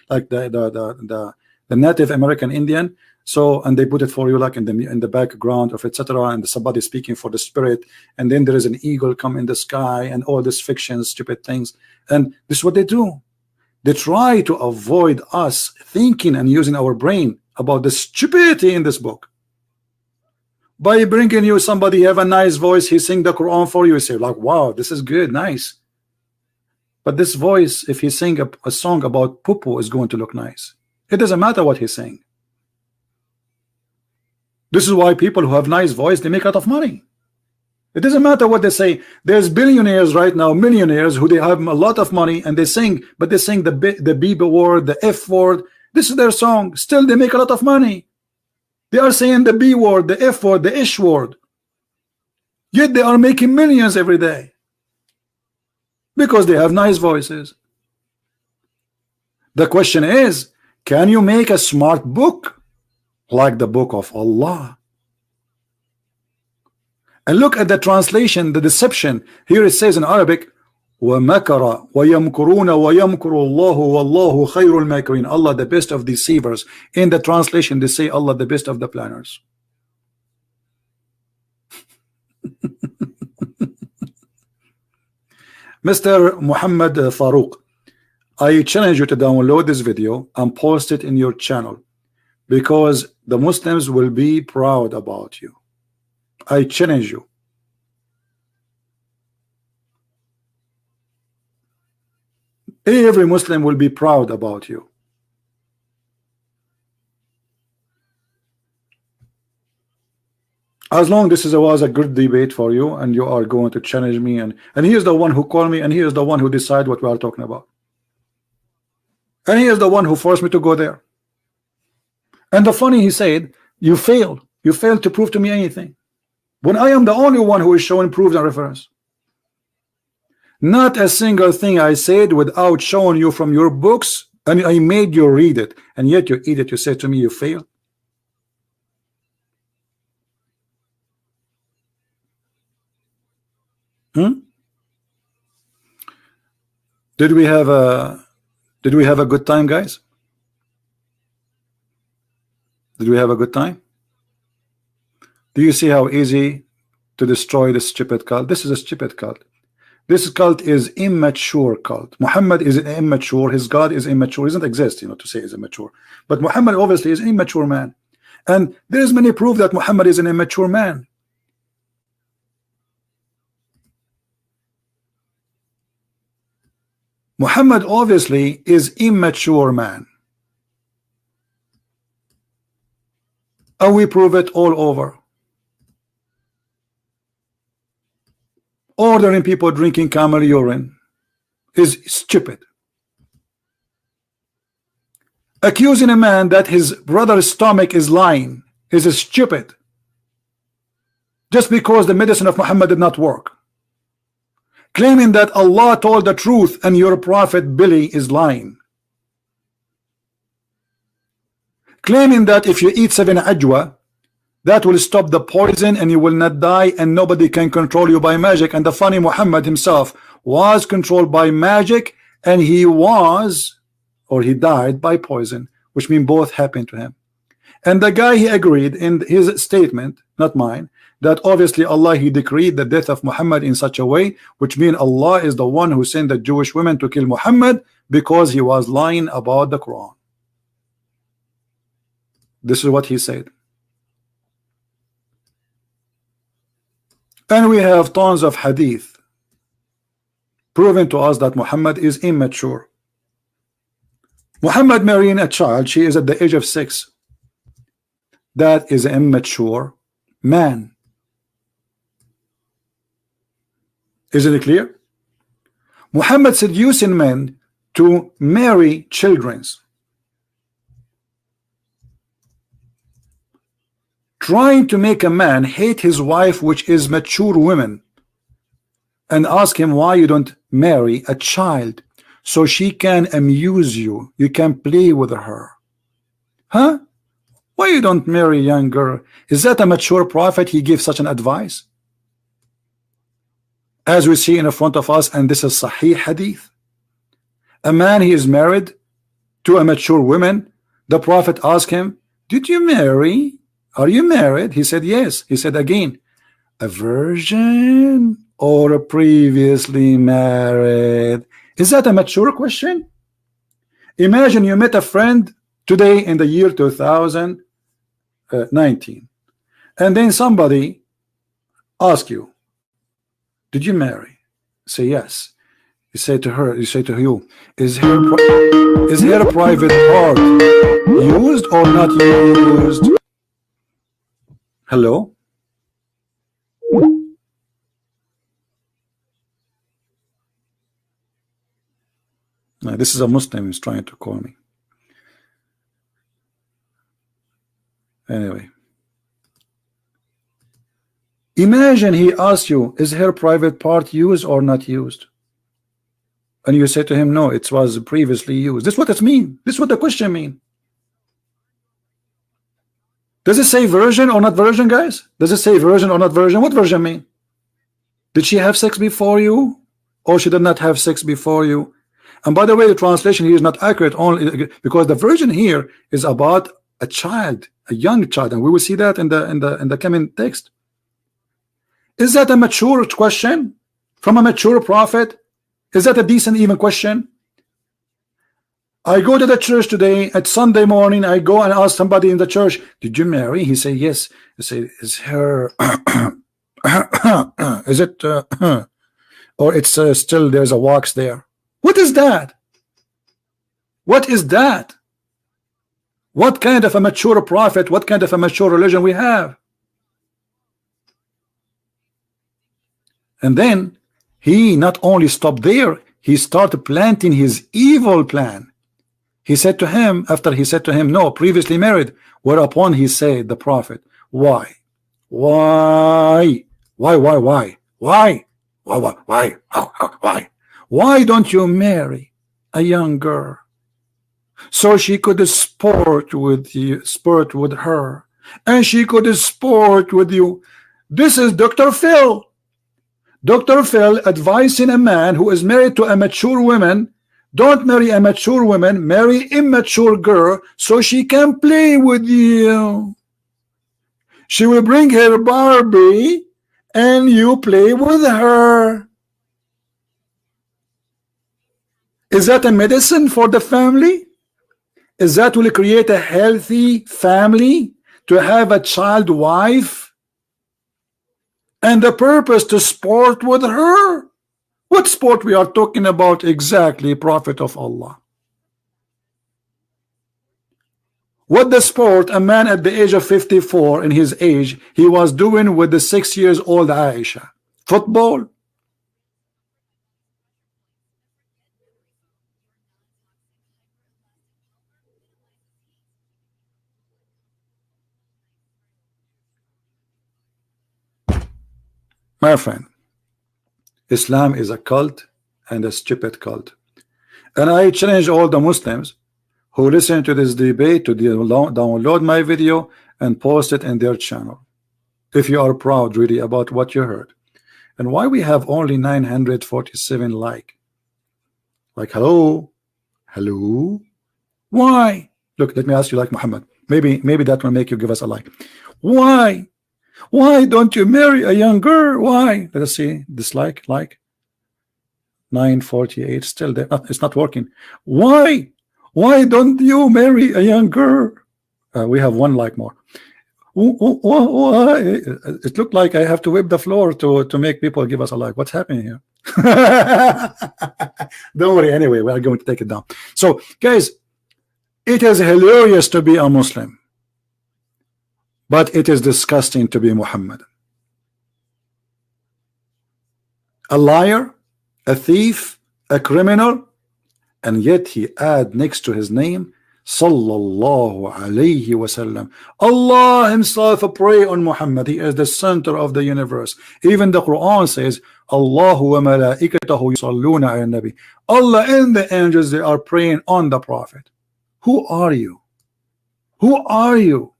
like the Native American Indian. So and they put it for you like in the background of etc. And somebody speaking for the spirit. And then there is an eagle come in the sky and all this fiction, stupid things. And this is what they do. They try to avoid us thinking and using our brain about the stupidity in this book. By bringing you somebody have a nice voice, he sing the Quran for you, you say like, wow, this is good, nice. But this voice, if he sing a song about poo-poo, is going to look nice. It doesn't matter what he's saying. This is why people who have nice voice, they make a lot of money. It doesn't matter what they say. There's billionaires right now, millionaires, who they have a lot of money and they sing, but they sing the B word, the F word. This is their song. Still, they make a lot of money. They are saying the B word, the F word, the ish word. Yet they are making millions every day. Because they have nice voices. The question is, can you make a smart book like the book of Allah? And look at the translation, the deception. Here it says in Arabic, وَمَكَرَ وَيَمْكُرُونَ وَيَمْكُرُ اللَّهُ وَاللَّهُ خَيْرُ الْمَاكِرِينَ. Allah the best of deceivers. In the translation they say Allah the best of the planners. Mr. Muhammad Faruq, I challenge you to download this video and post it in your channel, because the Muslims will be proud about you. I challenge you. Every Muslim will be proud about you. As long this was a good debate for you, and you are going to challenge me, and he is the one who called me, and he is the one who decide what we are talking about, and he is the one who forced me to go there. And the funny, he said, you failed to prove to me anything, when I am the only one who is showing proofs and reference. Not a single thing I said without showing you from your books, and I made you read it, and yet you eat it. You say to me you fail. Did we have a good time, guys? Did we have a good time? Do you see how easy to destroy this stupid cult? This is a stupid cult. This cult is immature cult. Muhammad is immature. His God is immature. He doesn't exist, to say he's immature. But Muhammad obviously is an immature man, and there is many proof that Muhammad is an immature man. Muhammad obviously is immature man, and we prove it all over. Ordering people drinking camel urine is stupid. Accusing a man that his brother's stomach is lying is stupid, just because the medicine of Muhammad did not work. Claiming that Allah told the truth and your prophet Billy is lying. Claiming that if you eat 7 ajwa, that will stop the poison and you will not die, and nobody can control you by magic. And the funny, Muhammad himself was controlled by magic, and he died by poison, which means both happened to him. And the guy, he agreed in his statement, not mine, that obviously Allah, he decreed the death of Muhammad in such a way, which means Allah is the one who sent the Jewish women to kill Muhammad because he was lying about the Quran. This is what he said. And we have tons of hadith proving to us that Muhammad is immature. Muhammad marrying a child, she is at the age of 6. That is an immature man. Isn't it clear? Muhammad seducing men to marry children, trying to make a man hate his wife, which is mature woman, and ask him why you don't marry a child so she can amuse you, you can play with her. Huh? Why you don't marry a young girl? Is that a mature prophet? He gives such an advice, as we see in front of us, and this is Sahih hadith. A man, he is married to a mature woman. The prophet asked him, did you marry? Are you married? He said yes. He said again, a virgin or a previously married? Is that a mature question? Imagine you met a friend today in the year 2019, and then somebody asks you, did you marry? Say yes. You say to her, you say to you, is her private part used or not used? Hello? No, this is a Muslim who's trying to call me. Anyway. Imagine he asks you, is her private part used or not used? And you say to him, no, it was previously used. This is what it means. This is what the question means. Does it say virgin or not virgin, guys? Does it say virgin or not virgin? What virgin mean? Did she have sex before you, or she did not have sex before you? And by the way, the translation here is not accurate, only because the virgin here is about a child, a young child, and we will see that in the coming text. Is that a mature question from a mature prophet? Is that a decent even question? I go to the church today at Sunday morning. I go and ask somebody in the church, did you marry? He say yes. I say, is her is it or it's still there's a wax there? What is that? What is that? What kind of a mature prophet, what kind of a mature religion we have? And then he not only stopped there, he started planting his evil plan. He said to him, after he said to him, no, previously married, whereupon he said, the prophet, why? Why? Why? Why? Why don't you marry a young girl so she could sport with you, sport with her, and she could sport with you? This is Dr. Phil. Dr. Phil advising a man who is married to a mature woman, don't marry a mature woman, marry immature girl so she can play with you. She will bring her Barbie and you play with her. Is that a medicine for the family? Is that will create a healthy family to have a child wife? And the purpose to sport with her? What sport we are talking about exactly, Prophet of Allah? What the sport a man at the age of 54 in his age he was doing with the 6 years old Aisha? Football? My friend, Islam is a cult and a stupid cult. And I challenge all the Muslims who listen to this debate to download my video and post it in their channel. If you are proud really about what you heard. And why we have only 947 like, hello? Hello? Why? Look, let me ask you like Muhammad. Maybe that will make you give us a like. Why? Why don't you marry a young girl? Why? Let us see. Dislike, like 948 still there. It's not working. Why? Why don't you marry a young girl? We have one like more. Why? It looked like I have to whip the floor to make people give us a like. What's happening here? Don't worry. Anyway, we are going to take it down. So, guys, it is hilarious to be a Muslim, but it is disgusting to be Muhammad. A liar, a thief, a criminal, and yet he add next to his name Sallallahu Alaihi Wasallam. Allah himself pray on Muhammad. He is the center of the universe. Even the Quran says Allahu wa malaikatahu yusalluna ala nabi. Allah and the angels, they are praying on the prophet. Who are you? Who are you?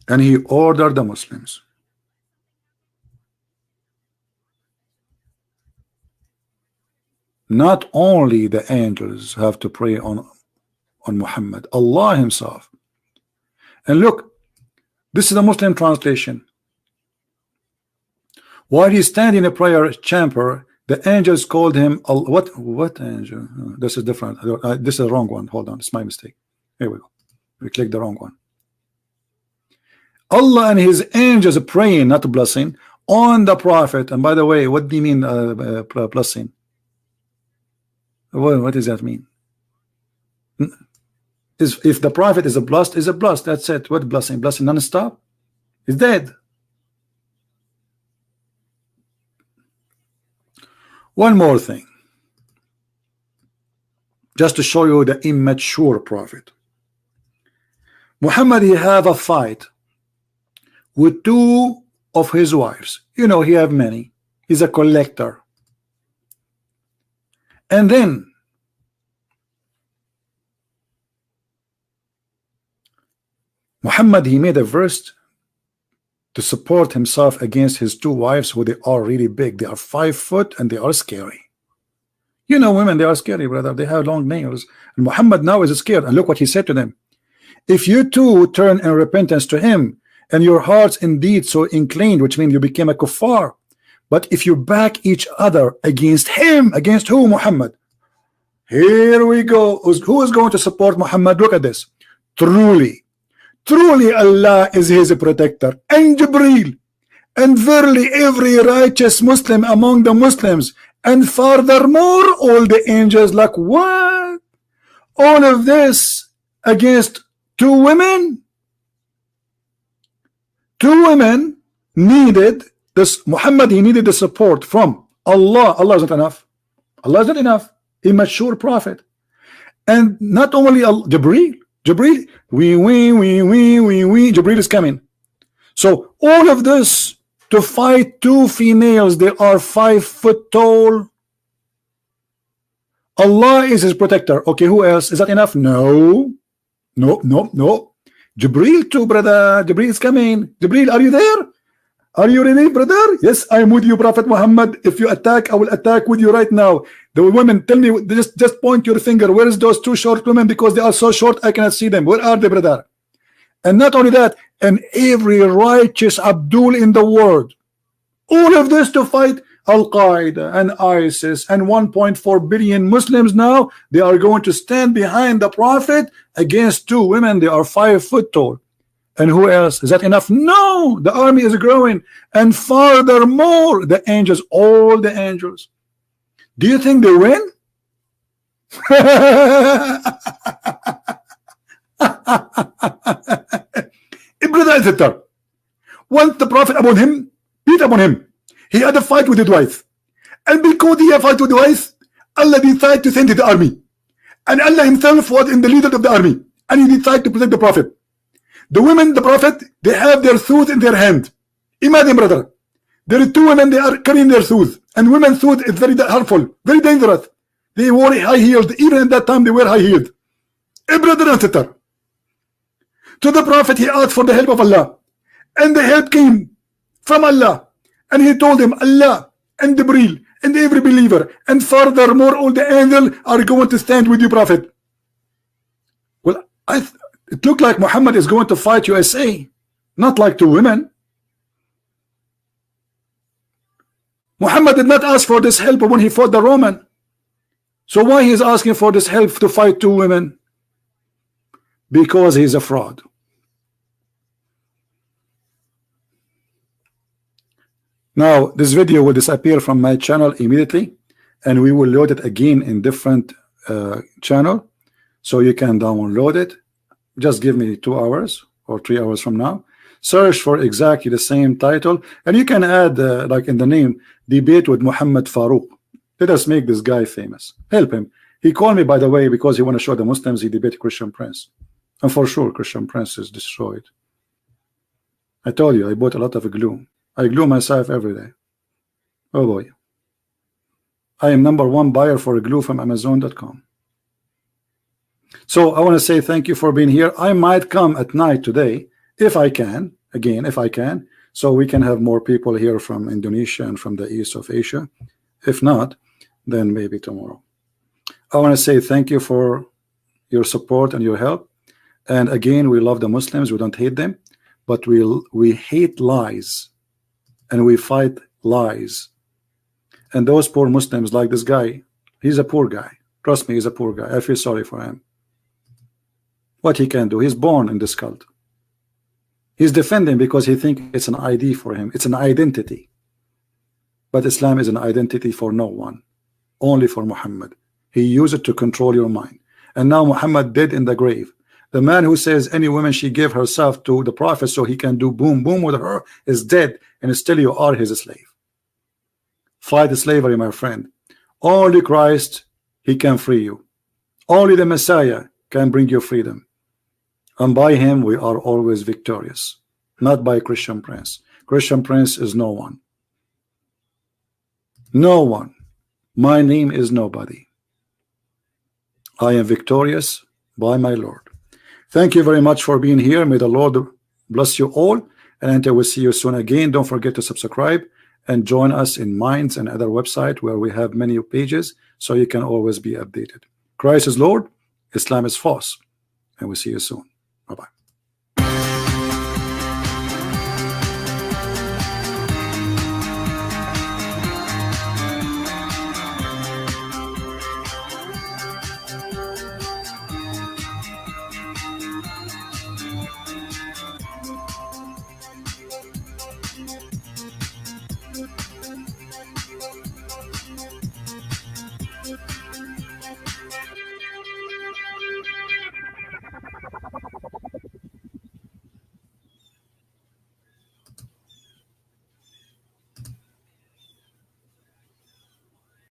And he ordered the Muslims. Not only the angels have to pray on Muhammad, Allah himself. And look, this is the Muslim translation. While he standing in a prayer chamber, the angels called him what angel? This is different. This is the wrong one. Hold on, it's my mistake. Here we go. We clicked the wrong one. Allah and his angels are praying, not blessing, on the prophet. And by the way, what do you mean blessing? What does that mean? If the prophet is a blessed, is a blessed. That's it. What blessing? Blessing non-stop? He's dead. One more thing, just to show you the immature prophet. Muhammad, he have a fight with two of his wives. You know, he have many. He's a collector. And then Muhammad, he made a verse to support himself against his two wives who they are really big. They are 5 foot and they are scary. You know, women, they are scary, brother. They have long nails. And Muhammad now is scared. And look what he said to them. If you two turn in repentance to him, and your hearts indeed so inclined, which means you became a kuffar, But if you back each other against him, against who? Muhammad. Here we go. Who is going to support Muhammad? Look at this. Truly, truly Allah is his protector, and Jibreel, and verily every righteous Muslim among the Muslims, and furthermore all the angels. Like what? All of this against two women? Two women needed this. Muhammad, he needed the support from Allah. Allah is not enough. Allah is not enough. Immature prophet. And not only Jibreel, Jibreel is coming. So all of this to fight two females, they are 5 foot tall. Allah is his protector. Okay, who else? Is that enough? No. Jibreel too, brother. Jibreel is coming. Jibreel, are you there? Are you ready, brother? Yes, I am with you, Prophet Muhammad. If you attack, I will attack with you right now. The women, tell me, just point your finger. Where is those two short women? Because they are so short, I cannot see them. Where are they, brother? And not only that, and every righteous Abdul in the world. All of this to fight Al-Qaeda and ISIS and 1.4 billion Muslims now. They are going to stand behind the Prophet against two women. They are 5 foot tall. And who else? Is that enough? No, the army is growing. And furthermore, the angels, all the angels. Do you think they win? Brother and sister, once the Prophet upon him, beat upon him, he had a fight with his wife. And because he had a fight with the wife, Allah decided to send the army. And Allah himself was in the leader of the army. And he decided to protect the Prophet. The women, the Prophet, they have their sword in their hand. Imagine, brother, there are two women, they are carrying their sword, and women's sword is very harmful, very dangerous. They wore high heeled. Even at that time, they were high heeled. A brother and sister. To the Prophet, he asked for the help of Allah, and the help came from Allah, and he told him, Allah and Jibreel and every believer, and furthermore, all the angels are going to stand with you, Prophet. Well, it looked like Muhammad is going to fight USA, not like two women. Muhammad did not ask for this help when he fought the Roman. So why he is asking for this help to fight two women? Because he's a fraud. Now this video will disappear from my channel immediately, and we will load it again in different channel, so you can download it. Just give me 2 hours or 3 hours from now. Search for exactly the same title, and you can add like in the name, debate with Muhammad Faruq. Let us make this guy famous. Help him. He called me, by the way, because he want to show the Muslims he debated Christian Prince, and for sure Christian Prince is destroyed. I told you I bought a lot of glue. I glue myself every day. Oh boy, I am #1 buyer for glue from Amazon.com. So I want to say thank you for being here. I might come at night today if I can, again if I can, so we can have more people here from Indonesia and from the east of Asia. If not, then maybe tomorrow. I want to say thank you for your support and your help. And again, we love the Muslims, we don't hate them, but we hate lies, and we fight lies. And those poor Muslims, like this guy, he's a poor guy. Trust me, he's a poor guy. I feel sorry for him. What he can do, he's born in this cult. He's defending because he thinks it's an ID for him, it's an identity. But Islam is an identity for no one, only for Muhammad. He used it to control your mind. And now Muhammad dead in the grave. The man who says any woman she gave herself to the Prophet so he can do boom boom with her is dead, and still you are his slave. Fight slavery, my friend. Only Christ, he can free you. Only the Messiah can bring you freedom. And by him we are always victorious, not by Christian Prince. Christian Prince is no one. No one. My name is nobody. I am victorious by my Lord. Thank you very much for being here. May the Lord bless you all, and until we see you soon again, don't forget to subscribe and join us in Minds and other website where we have many pages, so you can always be updated. Christ is Lord, Islam is false, and we'll see you soon. Bye-bye.